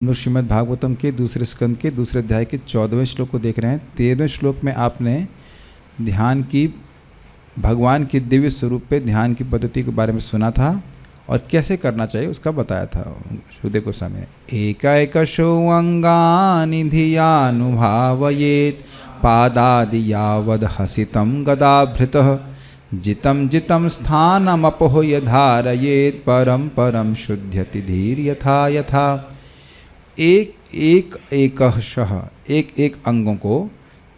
लोग श्रीमद् भागवतम के दूसरे स्कंद के दूसरे अध्याय के 14वें श्लोक को देख रहे हैं। 13वें श्लोक में आपने ध्यान की, भगवान के दिव्य स्वरूप पे ध्यान की पद्धति के बारे में सुना था और कैसे करना चाहिए उसका बताया था सुखदेव गोस्वामी ने। एकैकशो अंगानि धियानुभावयेत् पादादि यावद् हसितं गदाभृतः जितं जितं स्थानमपोह्य धारयेत् परं परं शुध्यति धीर यथा यथा। एक एक अंगों को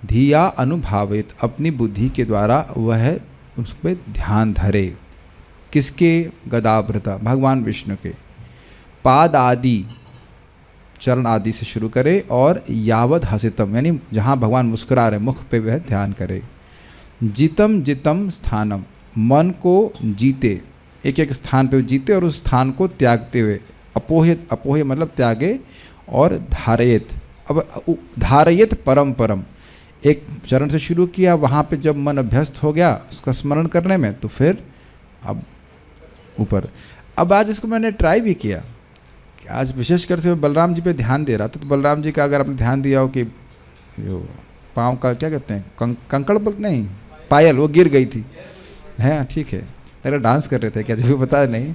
धिया अनुभावित अपनी बुद्धि के द्वारा वह उस पर ध्यान धरे। किसके? गदाभृता भगवान विष्णु के। पाद आदि चरण आदि से शुरू करे और यावद हसितम यानी जहाँ भगवान मुस्कुरा रहे मुख पे वह ध्यान करे। जितम जितम स्थानम मन को जीते, एक एक स्थान पे जीते और उस स्थान को त्यागते हुए। अपोहित, अपोह्य मतलब त्यागे, और धारयत, अब धारयत परम परम एक चरण से शुरू किया, वहाँ पे जब मन अभ्यस्त हो गया उसका स्मरण करने में तो फिर अब ऊपर। अब आज इसको मैंने ट्राई भी किया, आज विशेषकर से बलराम जी पे ध्यान दे रहा था। तो बलराम जी का अगर आपने ध्यान दिया हो कि जो पाँव का क्या कहते हैं, कंकड़ नहीं, पायल, वो गिर गई थी, है ठीक है, अगर डांस कर रहे थे क्या, जो भी पता नहीं,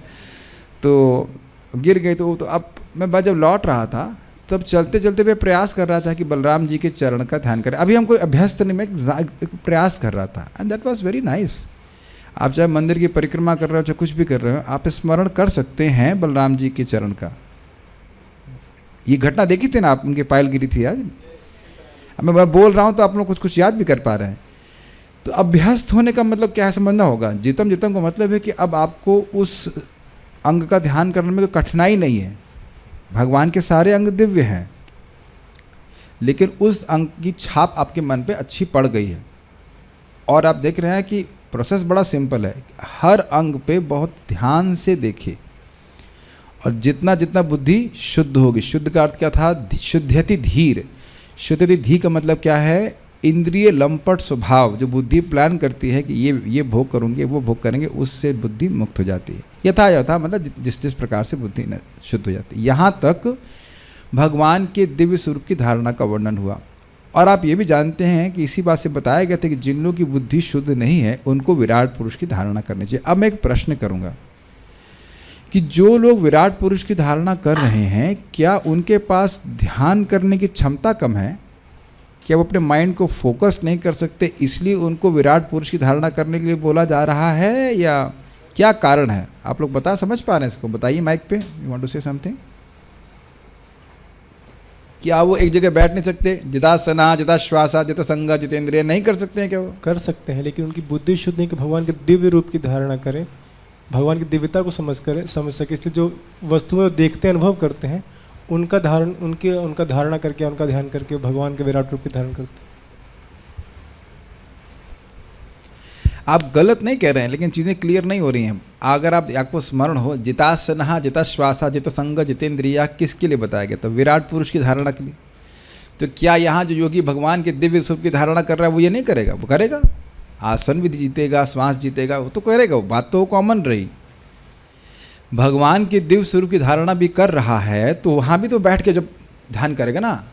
तो गिर गई। तो अब मैं जब लौट रहा था तब चलते चलते मैं प्रयास कर रहा था कि बलराम जी के चरण का ध्यान करें। अभी हम कोई अभ्यस्त नहीं, मैं एक प्रयास कर रहा था and that was very nice. आप चाहे मंदिर की परिक्रमा कर रहे हो, चाहे कुछ भी कर रहे हो, आप स्मरण कर सकते हैं बलराम जी के चरण का। ये घटना देखी थी ना आप, उनकी पायल गिरी थी आज। अब मैं बोल रहा हूँ तो आप लोग कुछ कुछ याद भी कर पा रहे हैं। तो अभ्यस्त होने का मतलब क्या समझना होगा। जितम जितम का मतलब है कि अब आपको उस अंग का ध्यान करने में कोई कठिनाई नहीं है। भगवान के सारे अंग दिव्य हैं, लेकिन उस अंग की छाप आपके मन पे अच्छी पड़ गई है। और आप देख रहे हैं कि प्रोसेस बड़ा सिंपल है। हर अंग पे बहुत ध्यान से देखिए, और जितना जितना बुद्धि शुद्ध होगी, शुद्ध का अर्थ क्या था, शुद्धयति धीर। शुद्धयति धी का मतलब क्या है, इंद्रिय लंपट स्वभाव जो बुद्धि प्लान करती है कि ये भोग करूँगे, वो भोग करेंगे, उससे बुद्धि मुक्त हो जाती है। यथा यथा मतलब जिस जिस प्रकार से बुद्धि शुद्ध हो जाती है। यहाँ तक भगवान के दिव्य स्वरूप की धारणा का वर्णन हुआ। और आप ये भी जानते हैं कि इसी बात से बताया गया था कि जिन लोगों की बुद्धि शुद्ध नहीं है उनको विराट पुरुष की धारणा करनी चाहिए। अब मैं एक प्रश्न करूँगा कि जो लोग विराट पुरुष की धारणा कर रहे हैं, क्या उनके पास ध्यान करने की क्षमता कम है? क्या वो अपने माइंड को फोकस नहीं कर सकते, इसलिए उनको विराट पुरुष की धारणा करने के लिए बोला जा रहा है, या क्या कारण है? आप लोग समझ पा रहे हैं इसको? बताइए माइक पे। You want to say something? क्या वो एक जगह बैठ नहीं सकते? जितासना, जिताश्वासा, जितसंगा, जितेंद्रिय नहीं कर सकते हैं क्या? वो कर सकते हैं, लेकिन उनकी बुद्धि शुद्ध नहीं कि भगवान के दिव्य रूप की धारणा करें, भगवान की दिव्यता को समझ सके। इसलिए जो वस्तुएं देखते हैं, अनुभव करते हैं, उनका धारणा करके, उनका ध्यान करके भगवान के विराट रूप की धारण करते हैं। आप गलत नहीं कह रहे हैं, लेकिन चीज़ें क्लियर नहीं हो रही हैं। अगर आपको स्मरण हो, जितासना, जिताश्वासा, जितसंग, जितेंद्रिया किसके लिए बताया गया? तो विराट पुरुष की धारणा के लिए। तो क्या यहाँ जो योगी भगवान के दिव्य स्वरूप की धारणा कर रहा है वो ये नहीं करेगा? वो करेगा, आसन भी जीतेगा, श्वास जीतेगा, वो तो करेगा। वो बात तो कॉमन रही। भगवान के दिव्य स्वरूप की धारणा भी कर रहा है तो वहाँ भी तो बैठ के जब ध्यान करेगा ना,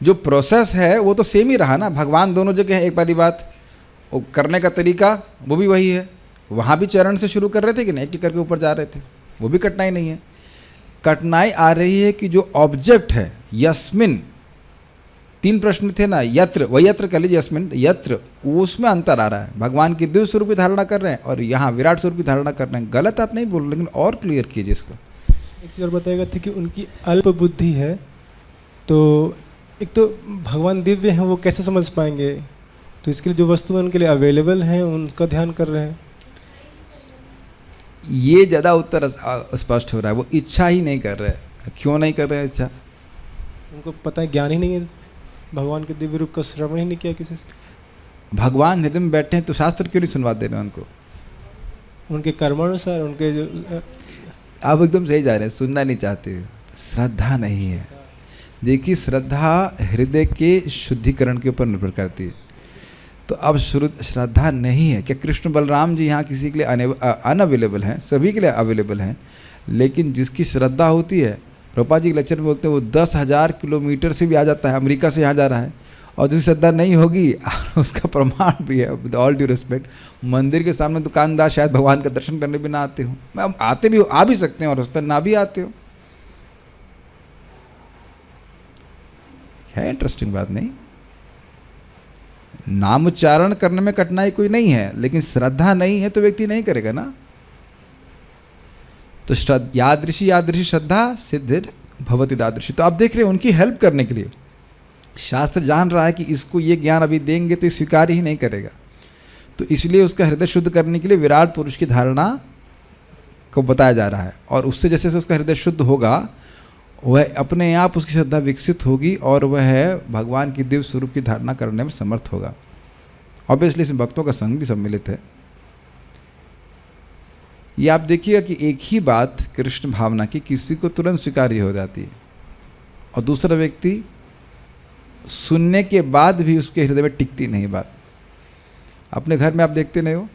जो प्रोसेस है वो तो सेम ही रहा ना। भगवान दोनों जगह है। एक बारी बात, वो करने का तरीका वो भी वही है। वहाँ भी चरण से शुरू कर रहे थे कि नहीं, एक करके ऊपर जा रहे थे, वो भी कठिनाई नहीं है। कठिनाई आ रही है कि जो ऑब्जेक्ट है, यस्मिन, 3 प्रश्न थे ना, यत्र, वही यत्र कह लीजिए, यस्मिन यत्र, उसमें अंतर आ रहा है। भगवान की दिव्य स्वरूप की धारणा कर रहे हैं और यहाँ विराट स्वरूप की धारणा कर रहे हैं। गलत आप नहीं बोल रहे, लेकिन और क्लियर कीजिए इसको। एक चीज़ और बताएगा था कि उनकी अल्प बुद्धि है, तो एक तो भगवान दिव्य हैं, वो कैसे समझ पाएंगे? तो इसके लिए जो वस्तुएं उनके लिए अवेलेबल हैं उनका ध्यान कर रहे हैं। ये ज़्यादा उत्तर स्पष्ट हो रहा है। वो इच्छा ही नहीं कर रहे। क्यों नहीं कर रहे हैं इच्छा? उनको पता है, ज्ञान ही नहीं है, भगवान के दिव्य रूप का श्रवण ही नहीं किया किसी से। भगवान हृदय में बैठे हैं तो शास्त्र क्यों नहीं सुनवा दे रहे हैं उनको? उनके कर्मानुसार, उनके जो आप एकदम सही जा रहे हैं, सुनना नहीं चाहते, श्रद्धा नहीं है। देखिए, श्रद्धा हृदय के शुद्धिकरण के ऊपर निर्भर करती है। तो अब श्रद्धा नहीं है। क्या कृष्ण बलराम जी यहाँ किसी के लिए अनअवेलेबल हैं? सभी के लिए अवेलेबल हैं, लेकिन जिसकी श्रद्धा होती है प्रभुपाद जी के लेक्चर में बोलते हैं वो 10,000 किलोमीटर से भी आ जाता है, अमेरिका से यहाँ जा रहा है, और जिसकी श्रद्धा नहीं होगी उसका प्रमाण भी है, विद ऑल ड्यू रिस्पेक्ट, मंदिर के सामने दुकानदार शायद भगवान का दर्शन करने भी ना आते हो, मैं आते भी आ भी सकते हैं और उस पर ना भी आते हो। है इंटरेस्टिंग बात नहीं? नाम उच्चारण करने में कठिनाई कोई नहीं है, लेकिन श्रद्धा नहीं है तो व्यक्ति नहीं करेगा ना। तो यादृशी यादृशी श्रद्धा सिद्धिर भवति दादृशी। तो आप देख रहे हैं उनकी हेल्प करने के लिए शास्त्र जान रहा है कि इसको ये ज्ञान अभी देंगे तो स्वीकार ही नहीं करेगा, तो इसलिए उसका हृदय शुद्ध करने के लिए विराट पुरुष की धारणा को बताया जा रहा है, और उससे जैसे जैसे उसका हृदय शुद्ध होगा वह अपने आप उसकी श्रद्धा विकसित होगी और वह भगवान की दिव्य स्वरूप की धारणा करने में समर्थ होगा। ऑब्वियसली इसमें भक्तों का संग भी सम्मिलित है। ये आप देखिएगा कि एक ही बात कृष्ण भावना की किसी को तुरंत स्वीकार्य हो जाती है और दूसरा व्यक्ति सुनने के बाद भी उसके हृदय में टिकती नहीं बात। अपने घर में आप देखते नहीं हो,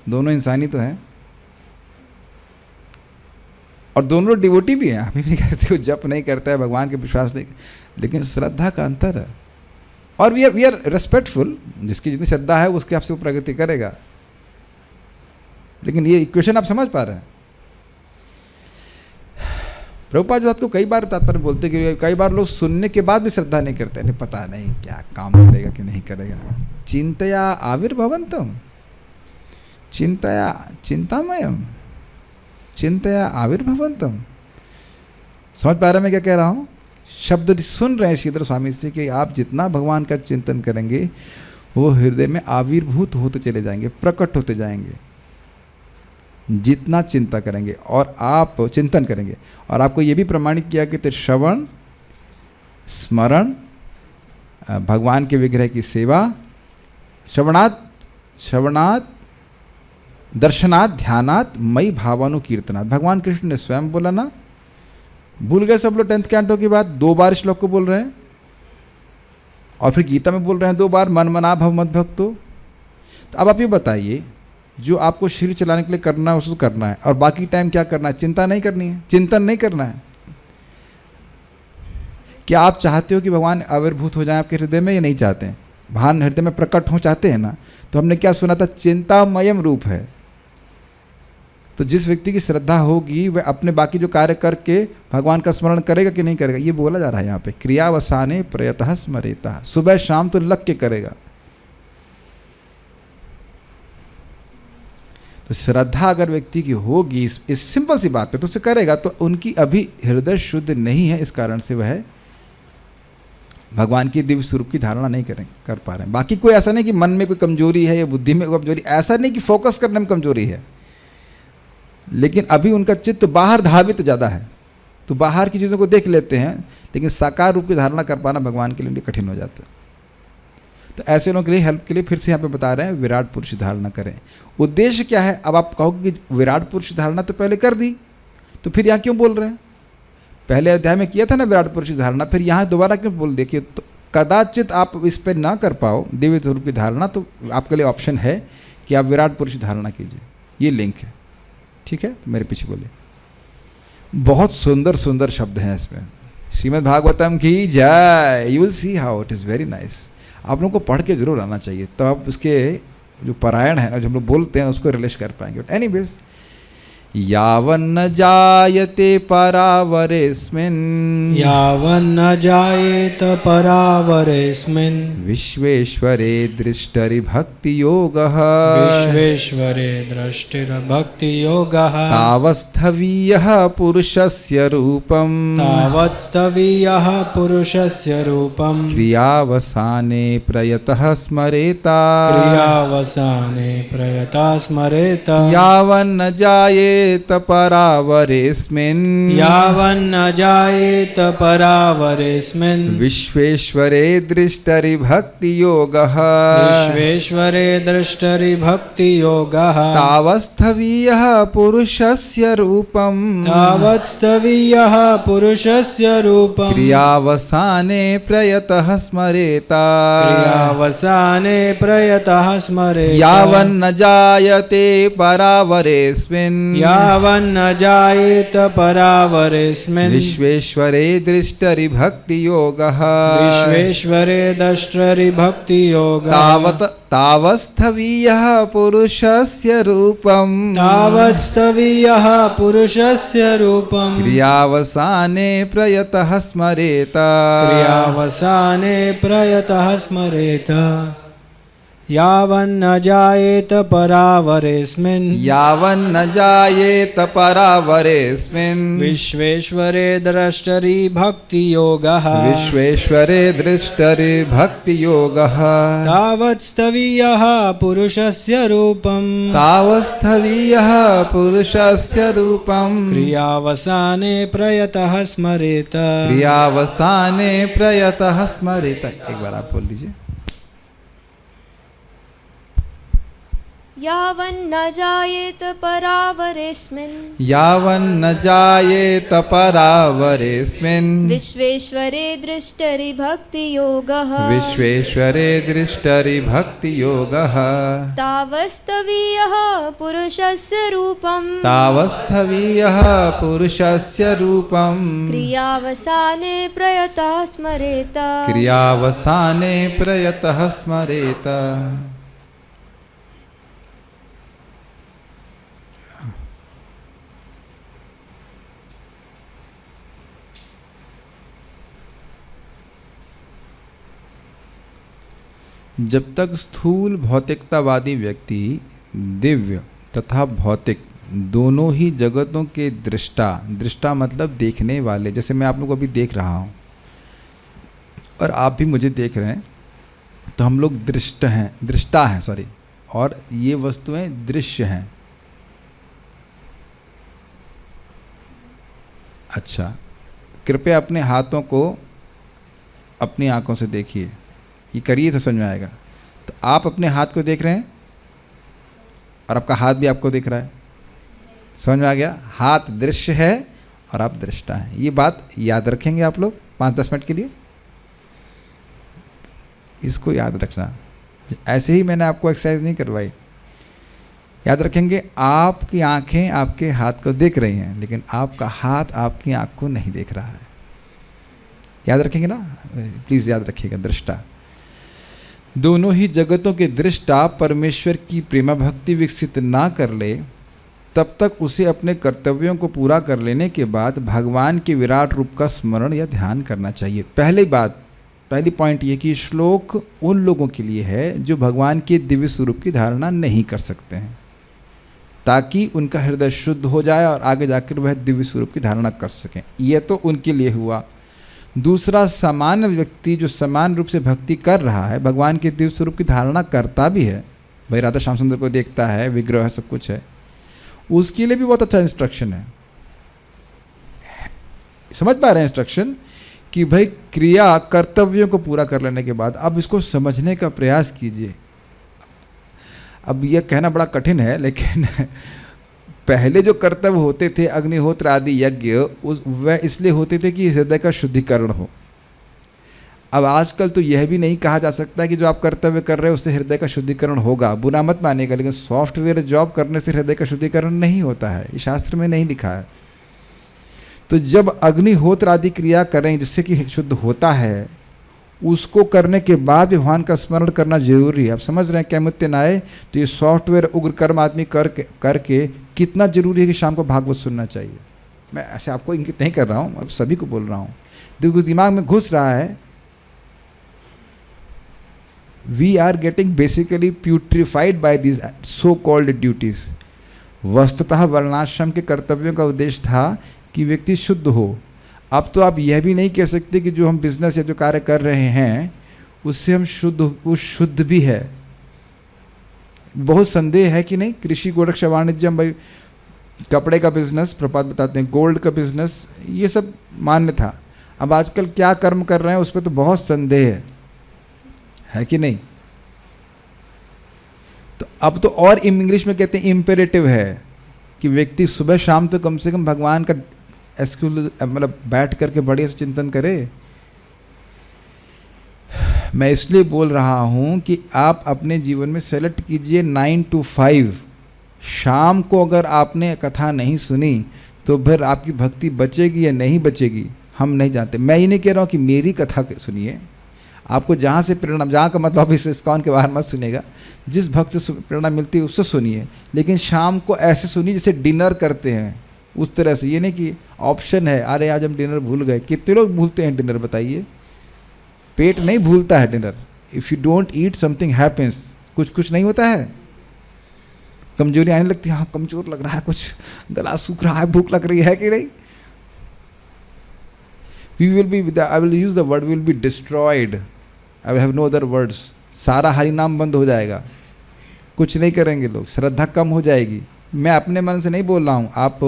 दोनों इंसानी तो हैं और दोनों डिवोटी भी हैं, आप ही नहीं कहते हो जप नहीं करता है, भगवान के विश्वास नहीं, लेकिन श्रद्धा का अंतर है। और वी आर रेस्पेक्टफुल, जिसकी जितनी श्रद्धा है उसके आपसे वो प्रगति करेगा। लेकिन ये इक्वेशन आप समझ पा रहे हैं? प्रभुपाद जी को कई बार तात्पर्य बोलते कि कई बार लोग सुनने के बाद भी श्रद्धा नहीं करते, नहीं पता नहीं क्या काम करेगा कि नहीं करेगा। चिंतया आविर्भवन्तम, चिंतामयम, चिंतया आविर्भवन्तम। समझ पा रहे हैं मैं क्या कह रहा हूँ? शब्द सुन रहे हैं श्रीधर स्वामी से कि आप जितना भगवान का चिंतन करेंगे वो हृदय में आविर्भूत होते चले जाएंगे, प्रकट होते जाएंगे। जितना चिंता करेंगे और आप चिंतन करेंगे, और आपको ये भी प्रमाणित किया कि श्रवण, स्मरण, भगवान के विग्रह की सेवा, श्रवणात्, दर्शनात्, ध्यानात्, मई भावानुकीर्तनात्। भगवान कृष्ण ने स्वयं बोला ना, भूल गए सब लोग 10th कैंटो की बात, 2 बार श्लोक को बोल रहे हैं और फिर गीता में बोल रहे हैं 2 बार, मन मना भव मद भक्तो। तो अब आप ये बताइए, जो आपको शरीर चलाने के लिए करना है उसको करना है, और बाकी टाइम क्या करना है? चिंता नहीं करनी है, चिंतन नहीं करना है। क्या आप चाहते हो कि भगवान आविर्भूत हो जाए आपके हृदय में, या नहीं चाहते हैं? भगवान हृदय में प्रकट हो चाहते हैं ना? तो हमने क्या सुना था? चिंतामयम रूप है। तो जिस व्यक्ति की श्रद्धा होगी वह अपने बाकी जो कार्य करके भगवान का स्मरण करेगा कि नहीं करेगा, ये बोला जा रहा है यहाँ पे। क्रियावसाने प्रयतः स्मरेता, सुबह शाम तो लग के करेगा। तो श्रद्धा अगर व्यक्ति की होगी इस सिंपल सी बात पे, तो उसे करेगा। तो उनकी अभी हृदय शुद्ध नहीं है, इस कारण से वह भगवान की दिव्य स्वरूप की धारणा नहीं कर पा रहे हैं। बाकी कोई ऐसा नहीं कि मन में कोई कमजोरी है या बुद्धि में कोई कमजोरी, ऐसा नहीं कि फोकस करने में कमजोरी है, लेकिन अभी उनका चित्त बाहर धावित ज़्यादा है, तो बाहर की चीज़ों को देख लेते हैं, लेकिन साकार रूप की धारणा कर पाना भगवान के लिए कठिन हो जाता है। तो ऐसे लोगों के लिए हेल्प के लिए फिर से यहाँ पे बता रहे हैं विराट पुरुष धारणा करें। उद्देश्य क्या है? अब आप कहोगे कि विराट पुरुष धारणा तो पहले कर दी, तो फिर यहाँ क्यों बोल रहे हैं? पहले अध्याय में किया था ना विराट पुरुष धारणा, फिर यहाँ दोबारा क्यों बोल देखिए? तो कदाचित आप इस पर ना कर पाओ दिव्य स्वरूप की धारणा, तो आपके लिए ऑप्शन है कि आप विराट पुरुष धारणा कीजिए। ये लिंक है, ठीक है? तो मेरे पीछे बोलिए। बहुत सुंदर सुंदर शब्द हैं इसमें। श्रीमद् भागवतम की जय। You will see how it is very nice. आप लोगों को पढ़ के जरूर आना चाहिए, तो आप उसके जो पारायण है ना, जो हम लोग बोलते हैं, उसको रिलेट कर पाएंगे। बट एनीवेज, यावन्न जायते परावरेस्मिन्, यावन्न जायेत परावरेस्मिन्, विश्वेश्वरे दृष्टरिभक्तियोगः, विश्वेश्वरे दृष्टिर्भक्तियोगः, तावस्थवीयः पुरुषस्य रूपं, तावत्स्थवीयः पुरुषस्य रूपं, क्रियावसाने प्रयतः स्मरेता, क्रियावसाने प्रयतः स्मरेत, यावन्न जायेत परावरेस्मिन्, यावन्न जायेत परावरेस्मिन्, विश्वेश्वरे दृष्टरिभक्तियोगः, विश्वेश्वरे दृष्टरिभक्तियोगः, तावस्थवीयः पुरुषस्य रूपं, तावत्स्थवीयः पुरुषस्य रूपं, क्रियावसाने प्रयतः स्मरेता, क्रियावसाने प्रयतः स्मरेत, यावन्न जायते परावरेस्मिन्, यावन्न जायेत परावरेऽस्मिन् विश्वेश्वरे दृष्टरि भक्ति योगः विश्वेश्वरे द्रष्टरि भक्ति योगः तावत् तावस्थवीयः पुरुषस्य रूपम् तावत्स्थवीयः पुरुषस्य रूपम् क्रियावसाने प्रयतः स्मरेत क्रियावसाने प्रयतः स्मरेत यावन्न जायेत परावरेऽस्मिन् यावन्न जायेत परावरेऽस्मिन् विश्वेश्वरे द्रष्टरि भक्ति योगः विश्वेश्वरे दृष्टरि भक्ति योगः तावत्स्थवीयः पुरुषस्य रूपम् तावस्थवीयः पुरुषस्य रूपम् क्रियावसाने प्रयतः स्मरेत क्रियावसाने प्रयतः स्मरेत। एक बार आप बोल दीजिए। यावन्न जायेत परावरेऽस्मिन् यावन्न जायेत परावरेऽस्मिन् विश्वेश्वरे दृष्टरि भक्ति योगः विश्वेश्वरे दृष्टरि भक्ति योगः तावस्थवीयः पुरुषस्य रूपम् तावस्थवीयः पुरुषस्य रूपम् क्रियावसाने प्रयतः स्मरेत क्रियावसाने प्रयतः स्मरेत। जब तक स्थूल भौतिकतावादी व्यक्ति दिव्य तथा भौतिक दोनों ही जगतों के दृष्टा मतलब देखने वाले, जैसे मैं आप लोगों को अभी देख रहा हूँ और आप भी मुझे देख रहे हैं, तो हम लोग दृष्टा हैं सॉरी, और ये वस्तुएं दृश्य हैं। अच्छा, कृपया अपने हाथों को अपनी आंखों से देखिए, ये करिए तो समझ में आएगा। तो आप अपने हाथ को देख रहे हैं और आपका हाथ भी आपको दिख रहा है, समझ में आ गया? हाथ दृश्य है और आप दृष्टा हैं। ये बात याद रखेंगे आप लोग 5-10 मिनट के लिए, इसको याद रखना। ऐसे ही मैंने आपको एक्सरसाइज नहीं करवाई, याद रखेंगे। आपकी आंखें आपके हाथ को देख रही हैं, लेकिन आपका हाथ आपकी आंख को नहीं देख रहा है। याद रखेंगे ना, प्लीज़ याद रखिएगा। दृष्टा दोनों ही जगतों के दृष्टा परमेश्वर की प्रेमा भक्ति विकसित ना कर ले, तब तक उसे अपने कर्तव्यों को पूरा कर लेने के बाद भगवान के विराट रूप का स्मरण या ध्यान करना चाहिए। पहली पॉइंट ये कि श्लोक उन लोगों के लिए है जो भगवान के दिव्य स्वरूप की धारणा नहीं कर सकते हैं, ताकि उनका हृदय शुद्ध हो जाए और आगे जाकर वह दिव्य स्वरूप की धारणा कर सकें। यह तो उनके लिए हुआ। दूसरा, सामान्य व्यक्ति जो समान रूप से भक्ति कर रहा है, भगवान के दिव्य स्वरूप की धारणा करता भी है, भाई राधा श्याम सुंदर को देखता है, विग्रह है, सब कुछ है, उसके लिए भी बहुत अच्छा इंस्ट्रक्शन है। समझ पा रहे हैं इंस्ट्रक्शन कि भाई क्रिया कर्तव्यों को पूरा कर लेने के बाद अब इसको समझने का प्रयास कीजिए। अब यह कहना बड़ा कठिन है, लेकिन पहले जो कर्तव्य होते थे, अग्निहोत्र आदि यज्ञ, वह इसलिए होते थे कि हृदय का शुद्धिकरण हो। अब आजकल तो यह भी नहीं कहा जा सकता कि जो आप कर्तव्य कर रहे हो उससे हृदय का शुद्धिकरण होगा, बुरा मत मानिएगा, लेकिन सॉफ्टवेयर जॉब करने से हृदय का शुद्धिकरण नहीं होता है, ये शास्त्र में नहीं लिखा है। तो जब अग्निहोत्र आदि क्रिया करें जिससे कि शुद्ध होता है, उसको करने के बाद भगवान का स्मरण करना जरूरी है। आप समझ रहे हैं क्या मुत्य नाय? तो ये सॉफ्टवेयर उग्र कर्म आदमी करके कितना जरूरी है कि शाम को भागवत सुनना चाहिए। मैं ऐसे आपको इंगित नहीं कर रहा हूँ, अब सभी को बोल रहा हूँ, दिमाग में घुस रहा है। We are getting basically putrefied by this so called duties. वस्तुतः वर्णाश्रम के कर्तव्यों का उद्देश्य था कि व्यक्ति शुद्ध हो। अब तो आप यह भी नहीं कह सकते कि जो हम बिजनेस या जो कार्य कर रहे हैं उससे हम शुद्ध भी है। बहुत संदेह है कि नहीं। कृषि गोरक्षा वाणिज्य, भाई कपड़े का बिजनेस, प्रपात बताते हैं, गोल्ड का बिजनेस, ये सब मान्य था। अब आजकल क्या कर्म कर रहे हैं उस पर तो बहुत संदेह है कि नहीं। तो अब तो और इंग्लिश में कहते हैं इम्पेरेटिव है कि व्यक्ति सुबह शाम तो कम से कम भगवान का मतलब बैठ करके बढ़िया से चिंतन करे। मैं इसलिए बोल रहा हूं कि आप अपने जीवन में सेलेक्ट कीजिए 9 to 5 शाम को अगर आपने कथा नहीं सुनी तो फिर आपकी भक्ति बचेगी या नहीं बचेगी हम नहीं जानते। मैं ये नहीं कह रहा हूँ कि मेरी कथा सुनिए, आपको जहाँ से प्रेरणा, जहाँ का मतलब इस इस्कॉन के बाहर मत सुनेगा, जिस भक्त से प्रेरणा मिलती है उससे सुनिए, लेकिन शाम को ऐसे सुनिए जैसे डिनर करते हैं उस तरह से। ये नहीं कि ऑप्शन है, अरे आज हम डिनर भूल गए। कितने लोग भूलते हैं डिनर बताइए? पेट नहीं भूलता है dinner. If you don't eat something happens, कुछ नहीं होता है, कमजोरी आने लगती है, हाँ कमजोर लग रहा है, कुछ गला सूख रहा है, भूख लग रही है कि नहीं। We will be, I will use the word, we will be destroyed. I will have no other words. सारा हरि नाम बंद हो जाएगा, कुछ नहीं करेंगे लोग, श्रद्धा कम हो जाएगी। मैं अपने मन से नहीं बोल रहा हूँ, आप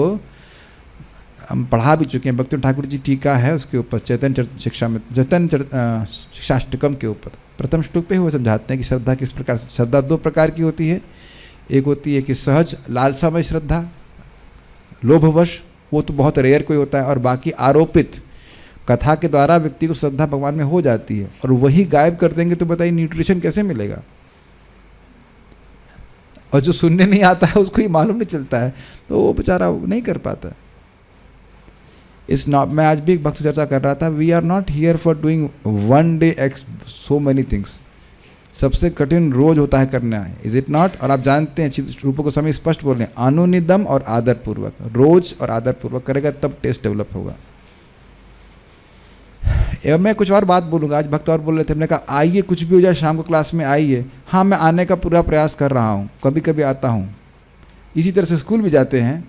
हम पढ़ा भी चुके हैं, भक्ति ठाकुर जी टीका है उसके ऊपर, चैतन्य शिक्षा में, चैतन्य शिक्षाष्टकम के ऊपर प्रथम श्लोक पे वो समझाते हैं कि श्रद्धा किस प्रकार से। श्रद्धा दो प्रकार की होती है, एक होती है कि सहज लालसामय श्रद्धा, लोभवश, वो तो बहुत रेयर कोई होता है, और बाकी आरोपित, कथा के द्वारा व्यक्ति को श्रद्धा भगवान में हो जाती है, और वही गायब कर देंगे तो बताइए न्यूट्रिशन कैसे मिलेगा। और जो सुनने नहीं आता है उसको ही मालूम नहीं चलता है, तो वो बेचारा नहीं कर पाता। इस नॉट, मैं आज भी एक भक्त से चर्चा कर रहा था, we are not here for doing one day x so many things. सबसे कठिन रोज होता है करना है, इज इट नॉट? और आप जानते हैं, अच्छी रूपों को समय स्पष्ट बोल रहे हैं, अनुनिदम और आदरपूर्वक, रोज और आदरपूर्वक करेगा तब टेस्ट डेवलप होगा। एवं मैं कुछ और बात बोलूँगा, आज भक्त और बोल रहे थे, हमने कहा आइए कुछ भी हो जाए शाम को क्लास में आइए। हाँ, मैं आने का पूरा प्रयास कर रहा हूँ, कभी कभी आता हूँ। इसी तरह से स्कूल भी जाते हैं,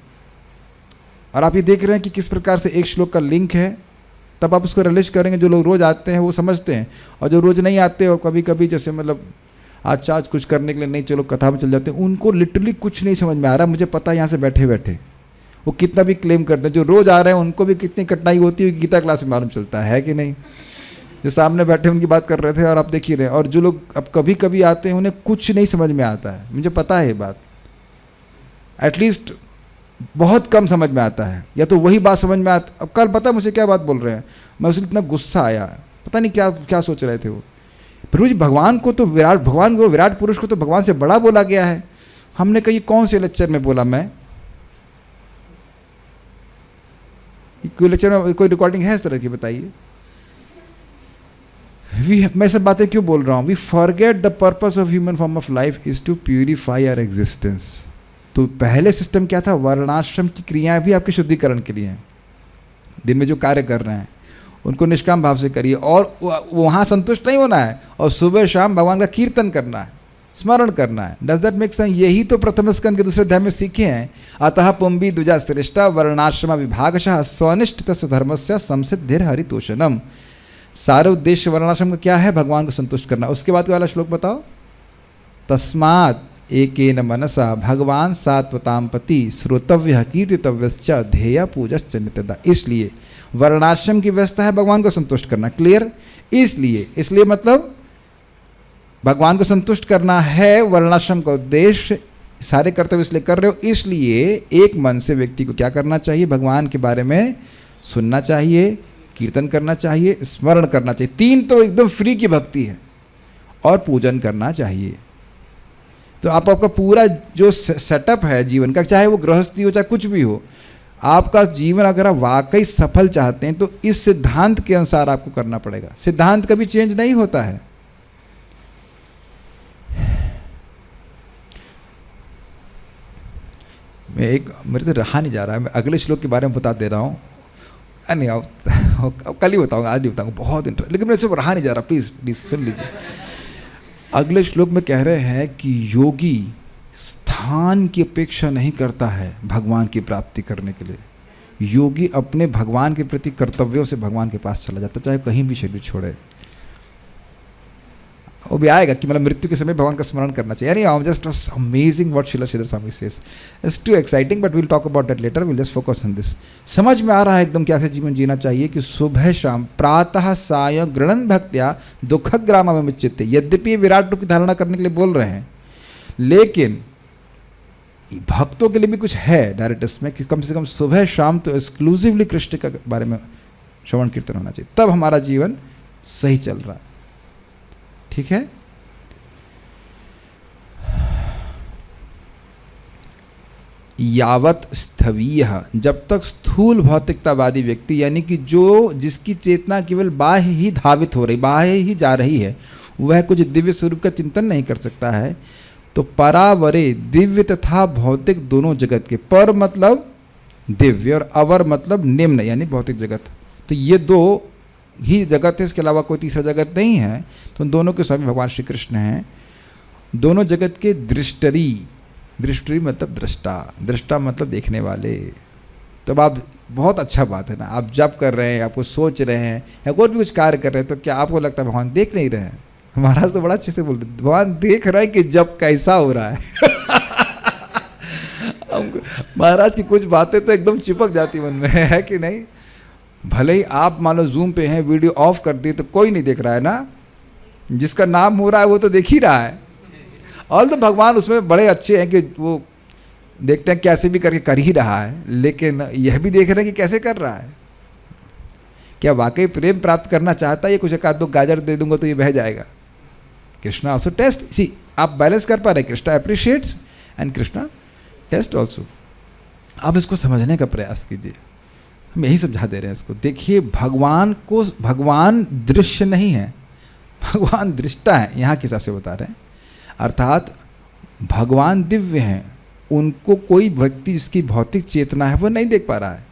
और आप ये देख रहे हैं कि किस प्रकार से एक श्लोक का लिंक है, तब आप उसको रिलीज करेंगे। जो लोग रोज़ आते हैं वो समझते हैं, और जो रोज़ नहीं आते और कभी कभी जैसे मतलब आज कुछ करने के लिए नहीं, चलो कथा में चल जाते हैं, उनको लिटरली कुछ नहीं समझ में आ रहा। मुझे पता है यहाँ से बैठे बैठे वो कितना भी क्लेम करते हैं, जो रोज़ आ रहे हैं उनको भी कितनी कठिनाई होती है गीता क्लास में मालूम चलता है कि नहीं। जो सामने बैठे उनकी बात कर रहे थे और आप देख ही रहे हैं, और जो लोग अब कभी कभी आते हैं उन्हें कुछ नहीं समझ में आता है, मुझे पता है ये बात, एटलीस्ट बहुत कम समझ में आता है, या तो वही बात समझ में आता। अब कल पता मुझे क्या बात बोल रहे हैं, मैं उसे इतना गुस्सा आया, पता नहीं क्या क्या सोच रहे थे वो। प्रभु जी, भगवान को तो भगवान को, विराट पुरुष को तो भगवान से बड़ा बोला गया है। हमने कहा ये कौन से लेक्चर में बोला? मैं कोई लेक्चर में कोई रिकॉर्डिंग है इस तरह की? बताइए। मैं सब बातें क्यों बोल रहा हूँ? We forget the purpose of human form of life is to purify our existence. तो पहले सिस्टम क्या था? वर्णाश्रम की क्रियाएं भी आपके शुद्धिकरण के लिए हैं। दिन में जो कार्य कर रहे हैं उनको निष्काम भाव से करिए, और वहाँ संतुष्ट नहीं होना है, और सुबह शाम भगवान का कीर्तन करना है, स्मरण करना है। Does that make sense? यही तो प्रथम स्कंद के दूसरे अध्याय में सीखे हैं। अतः पुंबी द्विजा श्रेष्ठा वर्णाश्रम विभागशः स्वनिष्ठ तस्य धर्मस्य संसिद्धिर हरितोषणम। सारे उद्देश्य वर्णाश्रम का क्या है? भगवान को संतुष्ट करना। उसके बाद वाला श्लोक बताओ। तस्मात् एकेन मनसा भगवान सात्वताम पति श्रोतव्य कीर्तितव्यश्च ध्येय पूजश्च नित्यदा। इसलिए वर्णाश्रम की व्यवस्था है भगवान को संतुष्ट करना। क्लियर? इसलिए मतलब भगवान को संतुष्ट करना है वर्णाश्रम का उद्देश्य। सारे कर्तव्य इसलिए कर रहे हो, इसलिए एक मन से व्यक्ति को क्या करना चाहिए? भगवान के बारे में सुनना चाहिए, कीर्तन करना चाहिए, स्मरण करना चाहिए। तीन तो एकदम फ्री की भक्ति है, और पूजन करना चाहिए। तो आपका पूरा जो सेटअप है जीवन का, चाहे वो गृहस्थी हो चाहे कुछ भी हो, आपका जीवन अगर आप वाकई सफल चाहते हैं तो इस सिद्धांत के अनुसार आपको करना पड़ेगा। सिद्धांत कभी चेंज नहीं होता है। मेरे से रहा नहीं जा रहा है, मैं अगले श्लोक के बारे में बता दे रहा हूँ। नहीं अब कल ही बताऊँगा, आज नहीं बताऊँगा, बहुत इंटरेस्ट, लेकिन मेरे से रहा नहीं जा रहा। प्लीज़ सुन लीजिए। अगले श्लोक में कह रहे हैं कि योगी स्थान की अपेक्षा नहीं करता है भगवान की प्राप्ति करने के लिए। योगी अपने भगवान के प्रति कर्तव्यों से भगवान के पास चला जाता, चाहे कहीं भी शरीर छोड़े। वो भी आएगा कि मतलब मृत्यु के समय भगवान का स्मरण करना चाहिए। यानी I just amazing what Srila Sridhar Swami says. It's too exciting but we'll talk about that later. Will just focus on this. समझ में आ रहा है एकदम क्या से जीवन जीना चाहिए कि सुबह शाम प्रातः साय गृणन भक्त्या दुखग्राम में चित्ते। यद्यपि विराट रूप की धारणा करने के लिए बोल रहे हैं, लेकिन भक्तों के लिए भी कुछ है डायरेक्टर्स में कि कम से कम सुबह शाम तो एक्सक्लूसिवली कृष्ण के बारे में श्रवण कीर्तन होना चाहिए, तब हमारा जीवन सही चल रहा है। ठीक है। यावत स्थवीय, जब तक स्थूल भौतिकतावादी व्यक्ति, यानी कि जो जिसकी चेतना केवल बाह्य ही धावित हो रही, बाह्य ही जा रही है, वह कुछ दिव्य स्वरूप का चिंतन नहीं कर सकता है, तो परावरे दिव्य तथा भौतिक दोनों जगत के, पर मतलब दिव्य और अवर मतलब निम्न यानी भौतिक जगत, तो ये दो ही जगत है, इसके अलावा कोई तीसरा जगत नहीं है। तो उन दोनों के स्वामी भगवान श्री कृष्ण हैं। दोनों जगत के दृष्टरी, दृष्टरी मतलब दृष्टा, दृष्टा मतलब देखने वाले। तब आप, बहुत अच्छा बात है ना, आप जब कर रहे हैं, आपको सोच रहे हैं या कोई भी कुछ कार्य कर रहे हैं, तो क्या आपको लगता है भगवान देख नहीं रहे हैं? महाराज तो बड़ा अच्छे से बोलते, भगवान देख रहा है कि जब कैसा हो रहा है। महाराज की कुछ बातें तो एकदम चिपक जाती मन में, है कि नहीं? भले ही आप मान लो जूम पे हैं, वीडियो ऑफ कर दी तो कोई नहीं देख रहा है ना, जिसका नाम हो रहा है वो तो देख ही रहा है। और तो भगवान उसमें बड़े अच्छे हैं कि वो देखते हैं कैसे भी करके कर ही रहा है, लेकिन यह भी देख रहे हैं कि कैसे कर रहा है। क्या वाकई प्रेम प्राप्त करना चाहता है? ये कुछ एक आध दो गाजर दे दूंगा तो ये बह जाएगा। कृष्णा ऑल्सो टेस्ट, सी आप बैलेंस कर पा रहे, Krishna appreciates and Krishna taste also. आप इसको समझने का प्रयास कीजिए, हम यही समझा दे रहे हैं इसको। देखिए भगवान को, भगवान दृश्य नहीं है, भगवान दृष्टा है, यहाँ के हिसाब से बता रहे हैं। अर्थात भगवान दिव्य हैं, उनको कोई व्यक्ति जिसकी भौतिक चेतना है वो नहीं देख पा रहा है,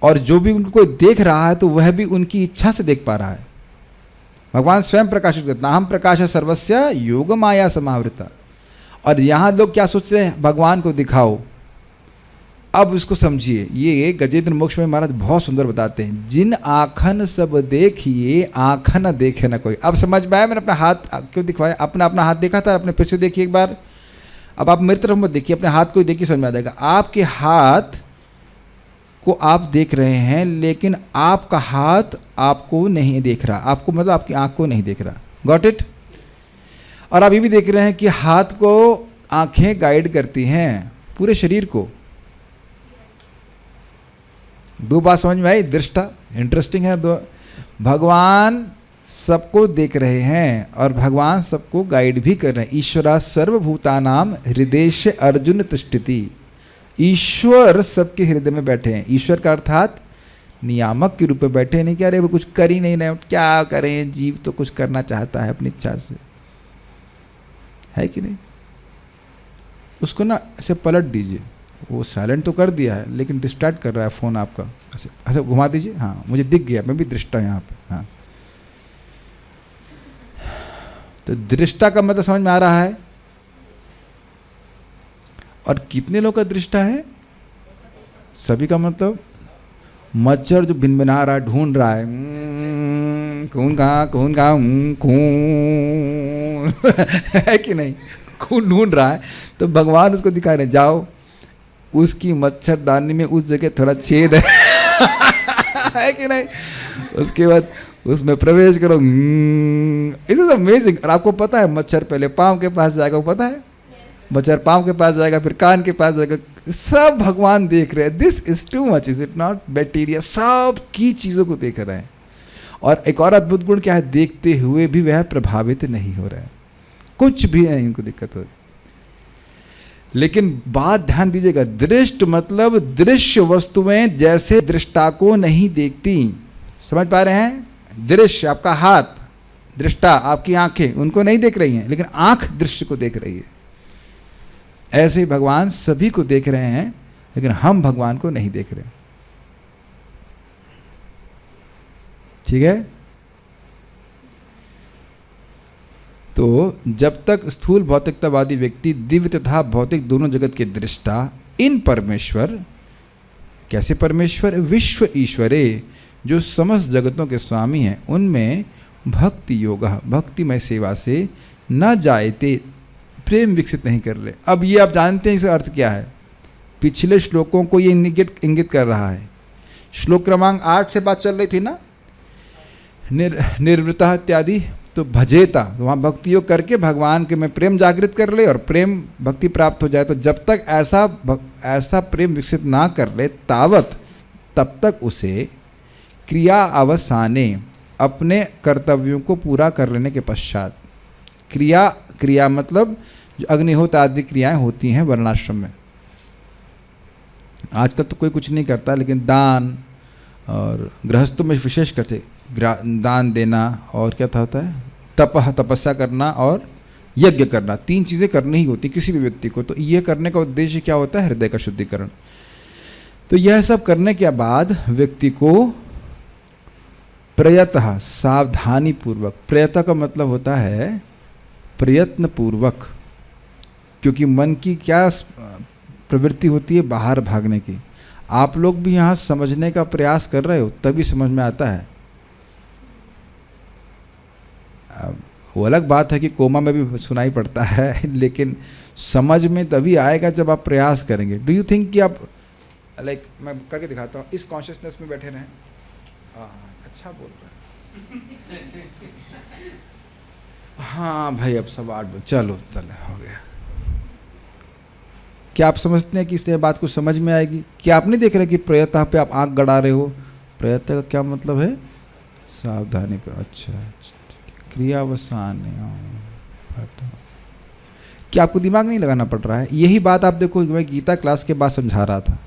और जो भी उनको देख रहा है तो वह भी उनकी इच्छा से देख पा रहा है। भगवान स्वयं प्रकाशित करते, नाहम प्रकाश सर्वस्य योग माया समावृता। और यहाँ लोग क्या सोच रहे हैं, भगवान को दिखाओ। अब इसको समझिए, ये गजेंद्र मोक्ष में महाराज बहुत सुंदर बताते हैं, जिन आँखन सब देखिए आँख न देखे न कोई। अब समझ में आया? मैंने अपना हाथ क्यों दिखवाया? अपना हाथ देखा था, अपने फिर से देखिए एक बार। अब आप मेरी तरफ मत देखिए, अपने हाथ को देखिए, समझ में आ जाएगा। आपके हाथ को आप देख रहे हैं, लेकिन आपका हाथ आपको नहीं देख रहा, आपको मतलब आपकी आँख को नहीं देख रहा। Got it? और आप ये भी देख रहे हैं कि हाथ को आँखें गाइड करती हैं पूरे शरीर को। दो बात समझ में आई? दृष्टा इंटरेस्टिंग है। दो, भगवान सबको देख रहे हैं और भगवान सबको गाइड भी कर रहे हैं। ईश्वरा सर्वभूतानाम हृदय अर्जुन तिष्ठति। ईश्वर सबके हृदय में बैठे हैं। ईश्वर का अर्थात नियामक के रूप में बैठे, नहीं कह रहे वो कुछ कर ही नहीं रहे, क्या करें, जीव तो कुछ करना चाहता है अपनी इच्छा से, है कि नहीं? उसको ना ऐसे पलट दीजिए, वो साइलेंट तो कर दिया है लेकिन डिस्ट्रैक्ट कर रहा है फ़ोन आपका, ऐसे ऐसे घुमा दीजिए। हाँ मुझे दिख गया, मैं भी दृष्टा यहाँ पे। हाँ तो दृष्टा का मतलब समझ में आ रहा है? और कितने लोग का दृष्टा है? सभी का। मतलब मच्छर जो भिनभिना रहा है, ढूंढ रहा है, कौन कहाँ खून है कि नहीं, खून ढूंढ रहा है, तो भगवान उसको दिखा रहे, जाओ उसकी मच्छरदानी में उस जगह थोड़ा छेद है कि नहीं, उसके बाद उसमें प्रवेश करो। It is amazing. और आपको पता है मच्छर पहले पाँव के पास जाएगा, वो पता है? मच्छर पाँव के पास जाएगा, फिर कान के पास जाएगा, सब भगवान देख रहे हैं। This is too much, is it not? Bacteria सब की चीज़ों को देख रहे हैं। और एक और अद्भुत गुण क्या है, देखते हुए भी वह प्रभावित नहीं हो रहा है, कुछ भी नहीं इनको दिक्कत हो रही। लेकिन बात ध्यान दीजिएगा, दृष्ट मतलब दृश्य वस्तुएं जैसे दृष्टा को नहीं देखती। समझ पा रहे हैं? दृश्य आपका हाथ, दृष्टा आपकी आंखें उनको नहीं देख रही हैं, लेकिन आंख दृश्य को देख रही है। ऐसे ही भगवान सभी को देख रहे हैं, लेकिन हम भगवान को नहीं देख रहे। ठीक है? तो जब तक स्थूल भौतिकतावादी व्यक्ति दिव्य तथा भौतिक दोनों जगत के दृष्टा इन परमेश्वर, कैसे परमेश्वर? विश्व ईश्वरे, जो समस्त जगतों के स्वामी हैं, उनमें भक्ति योग, भक्तिमय सेवा से न जायते, प्रेम विकसित नहीं कर रहे। अब ये आप जानते हैं इसका अर्थ क्या है? पिछले श्लोकों को ये इंगित कर रहा है। श्लोक क्रमांक 8 से बात चल रही थी ना, निर्वृता इत्यादि, तो भजेता, तो वहाँ भक्ति योग करके भगवान के में प्रेम जागृत कर ले और प्रेम भक्ति प्राप्त हो जाए। तो जब तक ऐसा प्रेम विकसित ना कर ले तावत, तब तक उसे क्रिया अवसाने, अपने कर्तव्यों को पूरा कर लेने के पश्चात, क्रिया मतलब जो अग्निहोत्र आदि क्रियाएं होती हैं वर्णाश्रम में, आजकल तो कोई कुछ नहीं करता, लेकिन दान और गृहस्थों में विशेष करके दान देना और क्या होता है, तपस्या करना और यज्ञ करना, 3 चीज़ें करनी ही होती किसी भी व्यक्ति को। तो ये करने का उद्देश्य क्या होता है? हृदय का शुद्धिकरण। तो यह सब करने के बाद व्यक्ति को प्रयतः, सावधानी पूर्वक, प्रयतः का मतलब होता है प्रयत्न पूर्वक, क्योंकि मन की क्या प्रवृत्ति होती है? बाहर भागने की। आप लोग भी यहाँ समझने का प्रयास कर रहे हो तभी समझ में आता है। वो अलग बात है कि कोमा में भी सुनाई पड़ता है, लेकिन समझ में तभी आएगा जब आप प्रयास करेंगे। डू यू थिंक कि आप मैं करके दिखाता हूँ, इस कॉन्शियसनेस में बैठे रहें। अच्छा बोल रहे हैं। हाँ भाई, अब सब 8 चलो हो गया। क्या आप समझते हैं कि इस बात को समझ में आएगी? क्या आप नहीं देख रहे कि प्रयतः पे आप आंख गड़ा रहे हो? प्रयतः का क्या मतलब है? सावधानी पर। अच्छा, क्रियावसान। क्या आपको दिमाग नहीं लगाना पड़ रहा है? यही बात आप देखो, मैं गीता क्लास के बाद समझा रहा था।